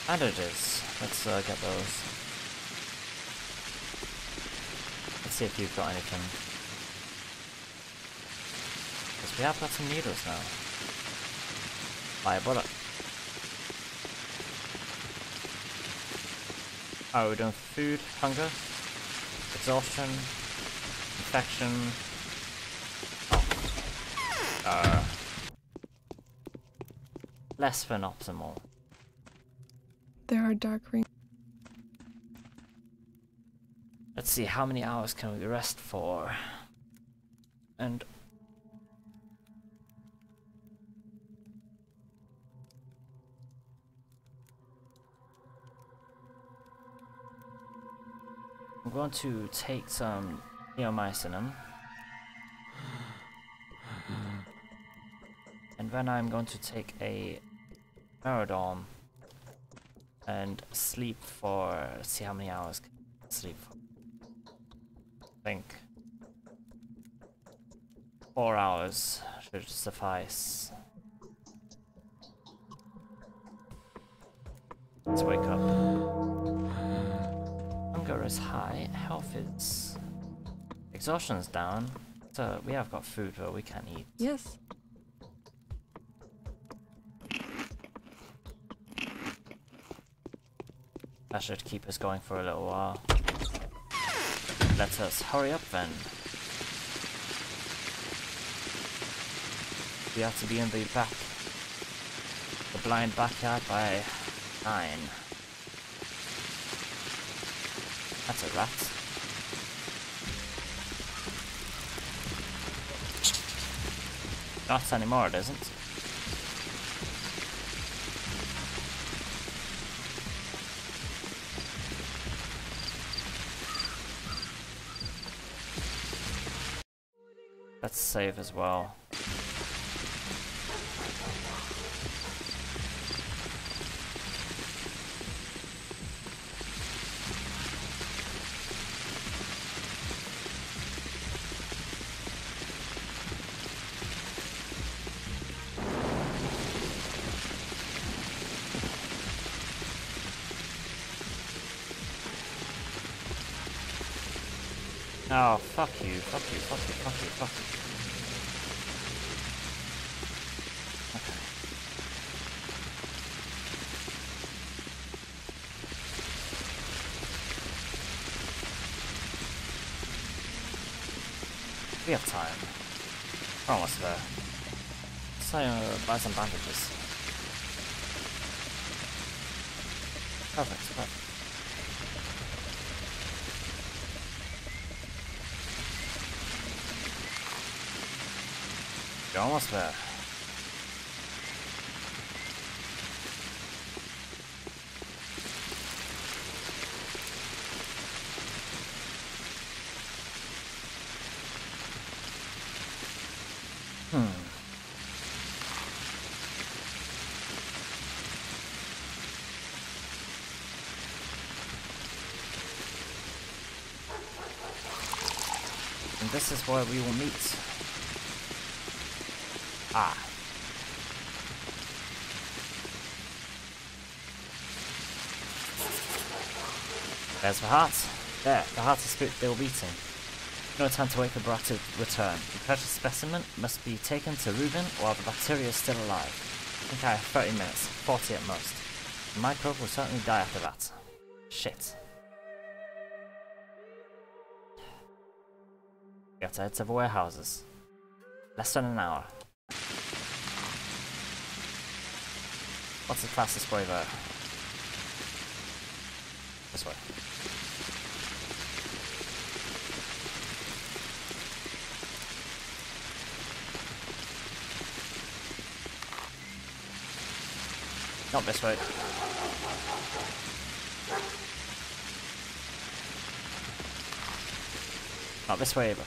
Bandages. Let's get those. Let's see if you've got anything. Because we have got some needles now. Buy a bullet. Oh, we're doing food, hunger, exhaustion, infection. Oh. Less than optimal. There are dark rings. Let's see, how many hours can we rest for? And I'm going to take some neomycin, and then I'm going to take a Merodorm and sleep for, let's see how many hours can I sleep for. I think 4 hours should suffice. Let's wake up. Hunger is high, health is... exhaustion's down, so we have got food but we can't eat. Yes. That should keep us going for a little while. Let us hurry up then. We have to be in the blind backyard by 9. That's a rat. Not anymore, it isn't. Let's save as well. Oh, fuck you, fuck you, fuck you, fuck you, fuck you. Okay. We have time. We're almost there. So, buy some bandages. Perfect, perfect. You're almost there. And this is where we will meet. Ah. There's the heart. There, the heart is still beating. No time to wait for Brat to return. The precious specimen must be taken to Reuben while the bacteria is still alive. I think I have 30 minutes, 40 at most. The microbe will certainly die after that. Shit. We have to head to the warehouses. Less than an hour. What's the fastest way there? This way. Not this way. Not this way either.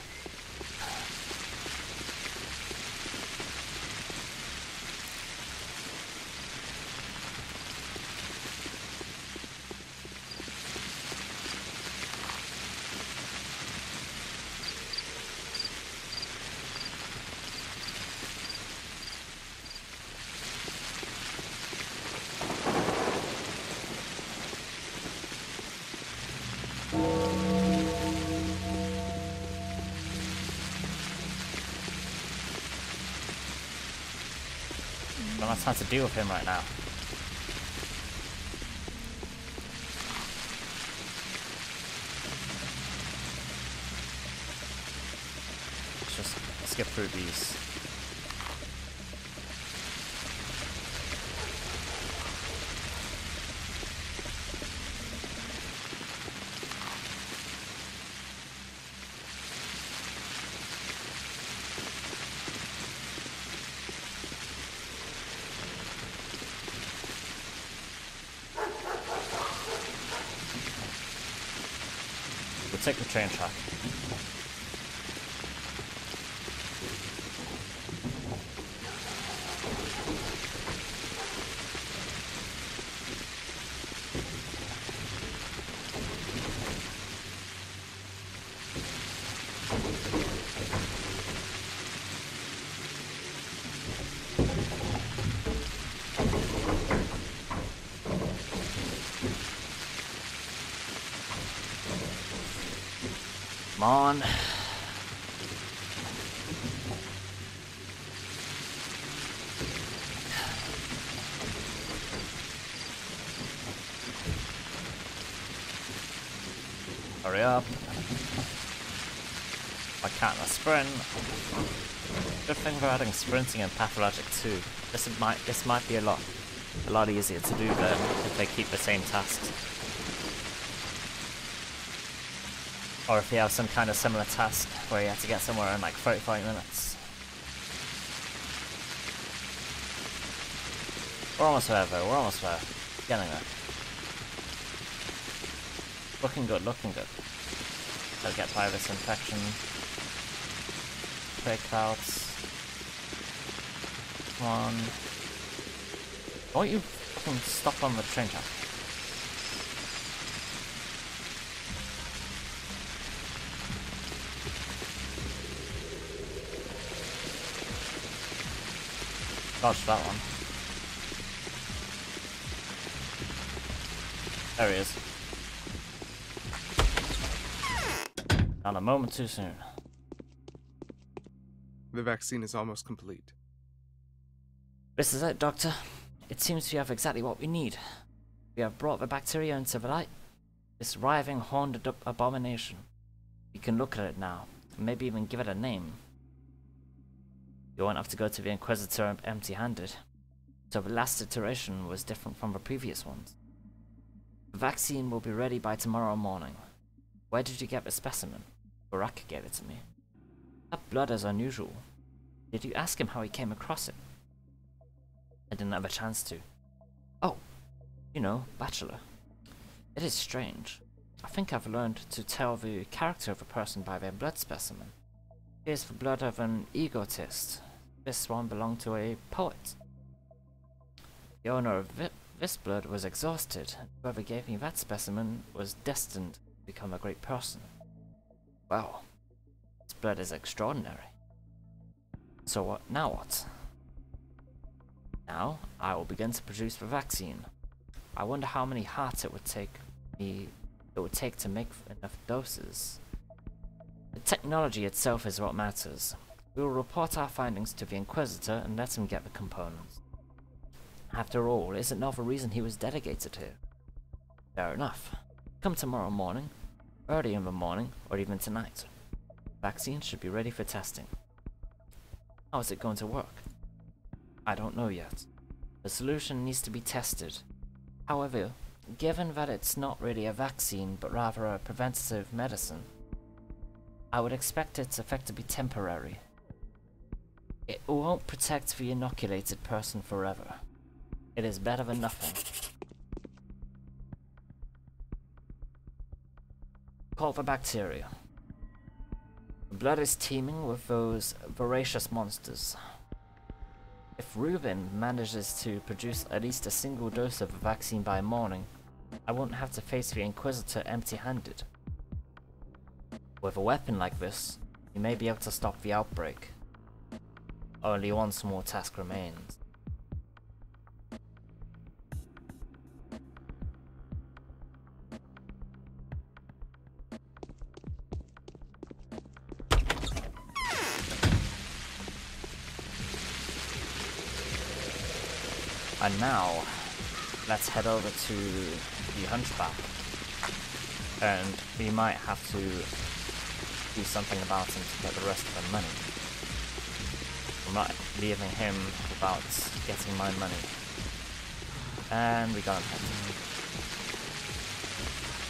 I don't have time to deal with him right now. Let's just skip through these. We'll take the train track. Come on. Hurry up. Why can't I sprint? Good thing for adding sprinting in Pathologic 2. This might be a lot easier to do then if they keep the same tasks. Or if you have some kind of similar task where you have to get somewhere in like 35 minutes. We're almost there though, we're almost there. Getting there. Looking good, looking good. Gotta get by this infection. Fake clouds. Come on. Why don't you fucking stop on the train track? Dodge that one. There he is. Not a moment too soon. The vaccine is almost complete. This is it, Doctor. It seems we have exactly what we need. We have brought the bacteria into the light. This writhing, horned abomination. We can look at it now, and maybe even give it a name. You won't have to go to the Inquisitor empty-handed, so the last iteration was different from the previous ones. The vaccine will be ready by tomorrow morning. Where did you get the specimen? Baraka gave it to me. That blood is unusual. Did you ask him how he came across it? I didn't have a chance to. Oh, you know, Bachelor. It is strange. I think I've learned to tell the character of a person by their blood specimen. Here's the blood of an egotist. This one belonged to a poet. The owner of this blood was exhausted, and whoever gave me that specimen was destined to become a great person. Wow, this blood is extraordinary. So what? Now what? Now, I will begin to produce the vaccine. I wonder how many hearts it would take to make enough doses. The technology itself is what matters. We will report our findings to the Inquisitor and let him get the components. After all, is it not the reason he was delegated here? Fair enough. Come tomorrow morning, early in the morning, or even tonight. The vaccine should be ready for testing. How is it going to work? I don't know yet. The solution needs to be tested. However, given that it's not really a vaccine, but rather a preventative medicine, I would expect its effect to be temporary. It won't protect the inoculated person forever. It is better than nothing. Call for bacteria. The blood is teeming with those voracious monsters. If Reuben manages to produce at least a single dose of the vaccine by morning, I won't have to face the Inquisitor empty-handed. With a weapon like this, you may be able to stop the outbreak. Only one small task remains. And now, let's head over to the Hunchback. And we might have to do something about him to get the rest of the money. I'm not leaving him without getting my money. And we got him.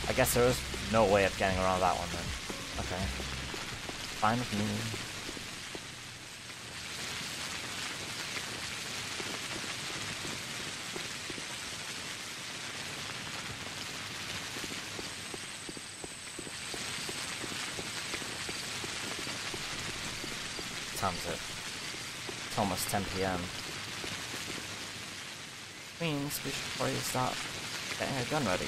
I guess there is no way of getting around that one then. Okay. Fine with me. Time's it. It's almost 10 PM. Means we should probably start getting a gun ready.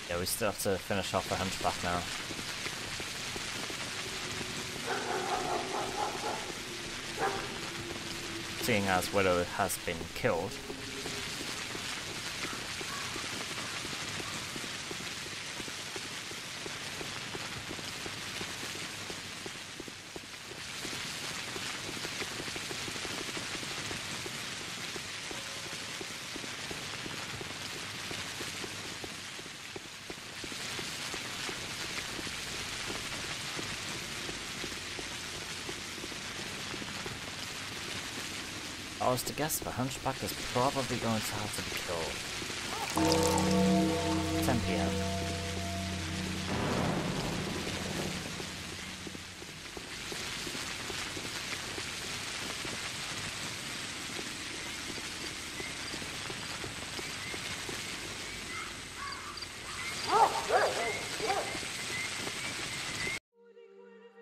Yeah, we still have to finish off the Hunchback now. Seeing as Widow has been killed. I was to guess, the Hunchback is probably going to have to be killed. 10 PM.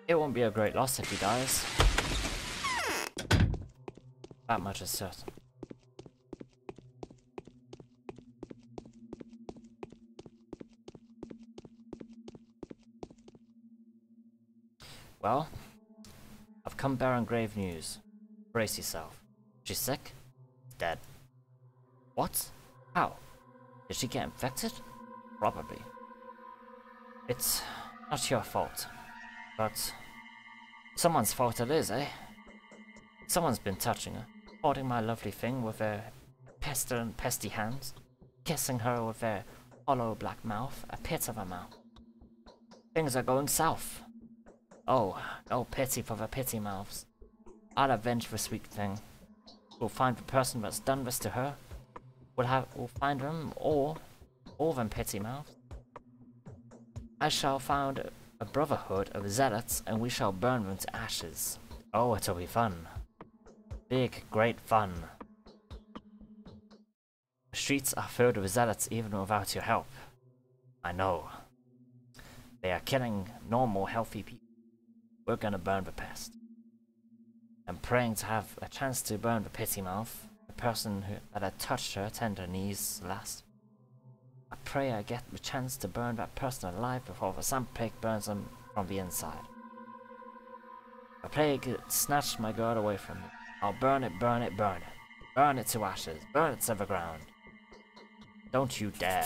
It won't be a great loss if he dies. That much is certain. Well, I've come bearing grave news. Brace yourself. She's sick? Dead. What? How? Did she get infected? Probably. It's not your fault. But someone's fault it is, eh? Someone's been touching her, holding my lovely thing with their pestilent, pesty hands, kissing her with their hollow black mouth, a pit of a mouth. Things are going south. Oh, no pity for the pity mouths. I'll avenge the sweet thing. We'll find the person that's done this to her. We'll find them all them pity mouths. I shall found a brotherhood of zealots, and we shall burn them to ashes. Oh, it'll be fun. Big, great fun. The streets are filled with zealots even without your help. I know. They are killing normal, healthy people. We're gonna burn the pest. I'm praying to have a chance to burn the pity mouth, the person that had touched her tender knees last. I pray I get the chance to burn that person alive before the sand plague burns them from the inside. The plague snatched my girl away from me. I'll burn it, burn it, burn it. Burn it to ashes. Burn it to the ground. Don't you dare.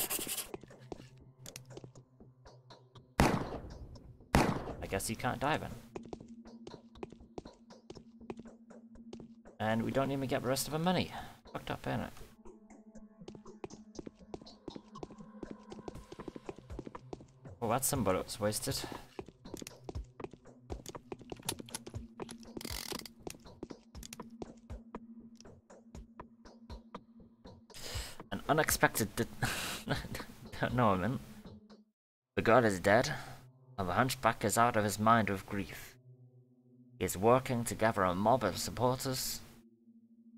I guess you can't dive in. And we don't even get the rest of the money. Fucked up, ain't it? Oh, that's some bullets wasted. An unexpected don't know what I meant. The girl is dead, and the hunchback is out of his mind with grief. He is working to gather a mob of supporters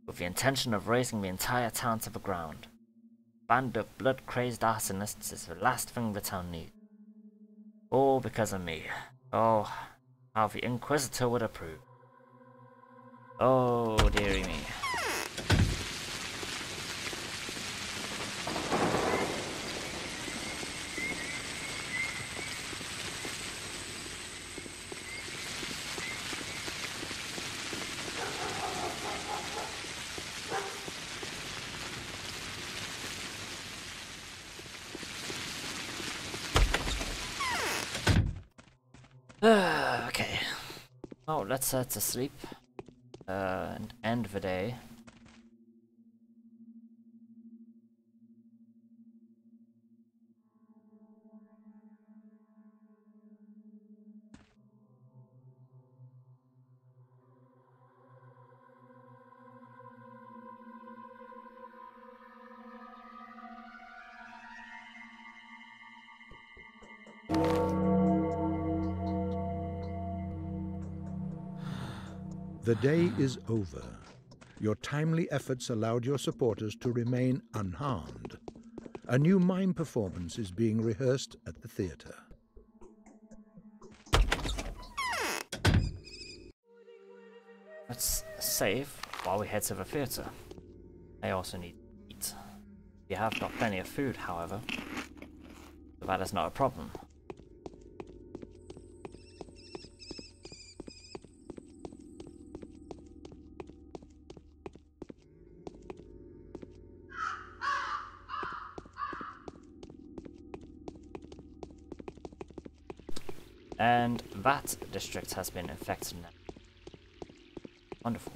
with the intention of razing the entire town to the ground. A band of blood-crazed arsonists is the last thing the town needs. All because of me. Oh, how the Inquisitor would approve. Oh, dearie me. Okay. Oh, let's head to sleep. And end the day. The day is over. Your timely efforts allowed your supporters to remain unharmed. A new mime performance is being rehearsed at the theatre. Let's save while we head to the theatre. I also need to eat. We have got plenty of food, however, so that is not a problem. And that district has been infected now. Wonderful.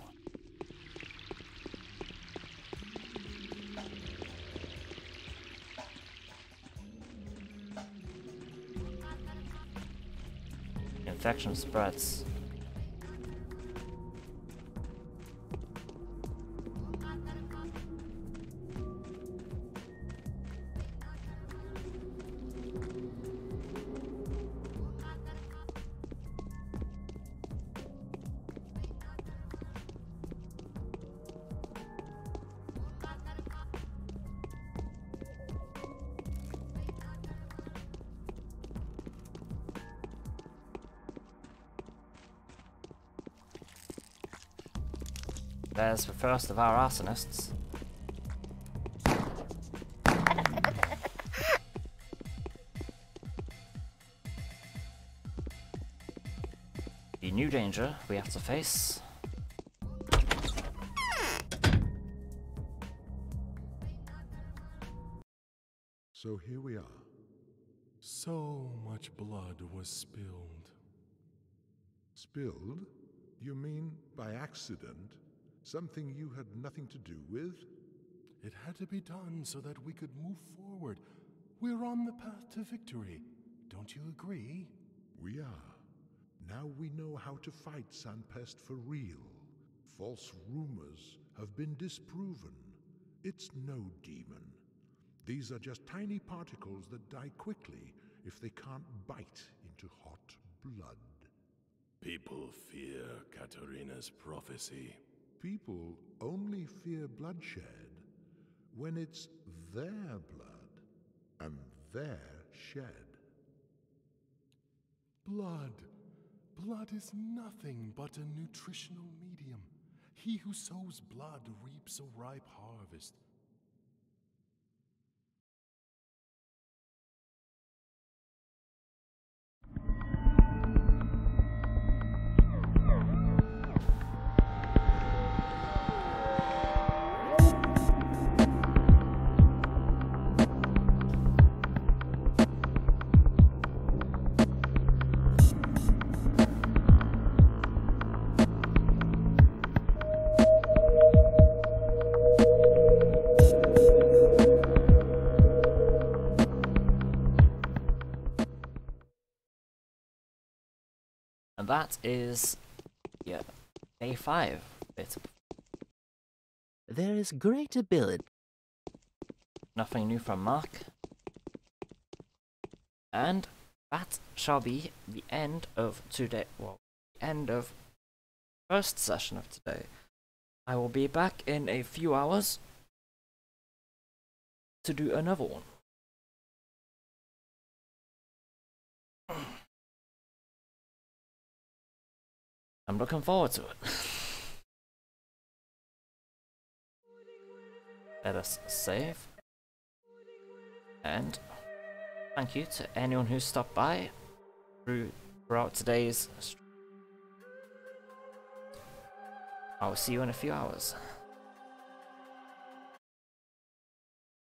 Infection spreads. There's the first of our arsonists. The new danger we have to face. So here we are. So much blood was spilled. Spilled? You mean by accident? Something you had nothing to do with? It had to be done so that we could move forward. We're on the path to victory. Don't you agree? We are. Now we know how to fight Sanpest for real. False rumors have been disproven. It's no demon. These are just tiny particles that die quickly if they can't bite into hot blood. People fear Katarina's prophecy. People only fear bloodshed when it's their blood and their shed. Blood. Blood is nothing but a nutritional medium. He who sows blood reaps a ripe harvest. that is, yeah, day 5. There is great ability. Nothing new from Mark. And that shall be the end of today. Well, the end of first session of today. I will be back in a few hours to do another one. I'm looking forward to it. Let us save. And thank you to anyone who stopped by throughout today's stream. I will see you in a few hours.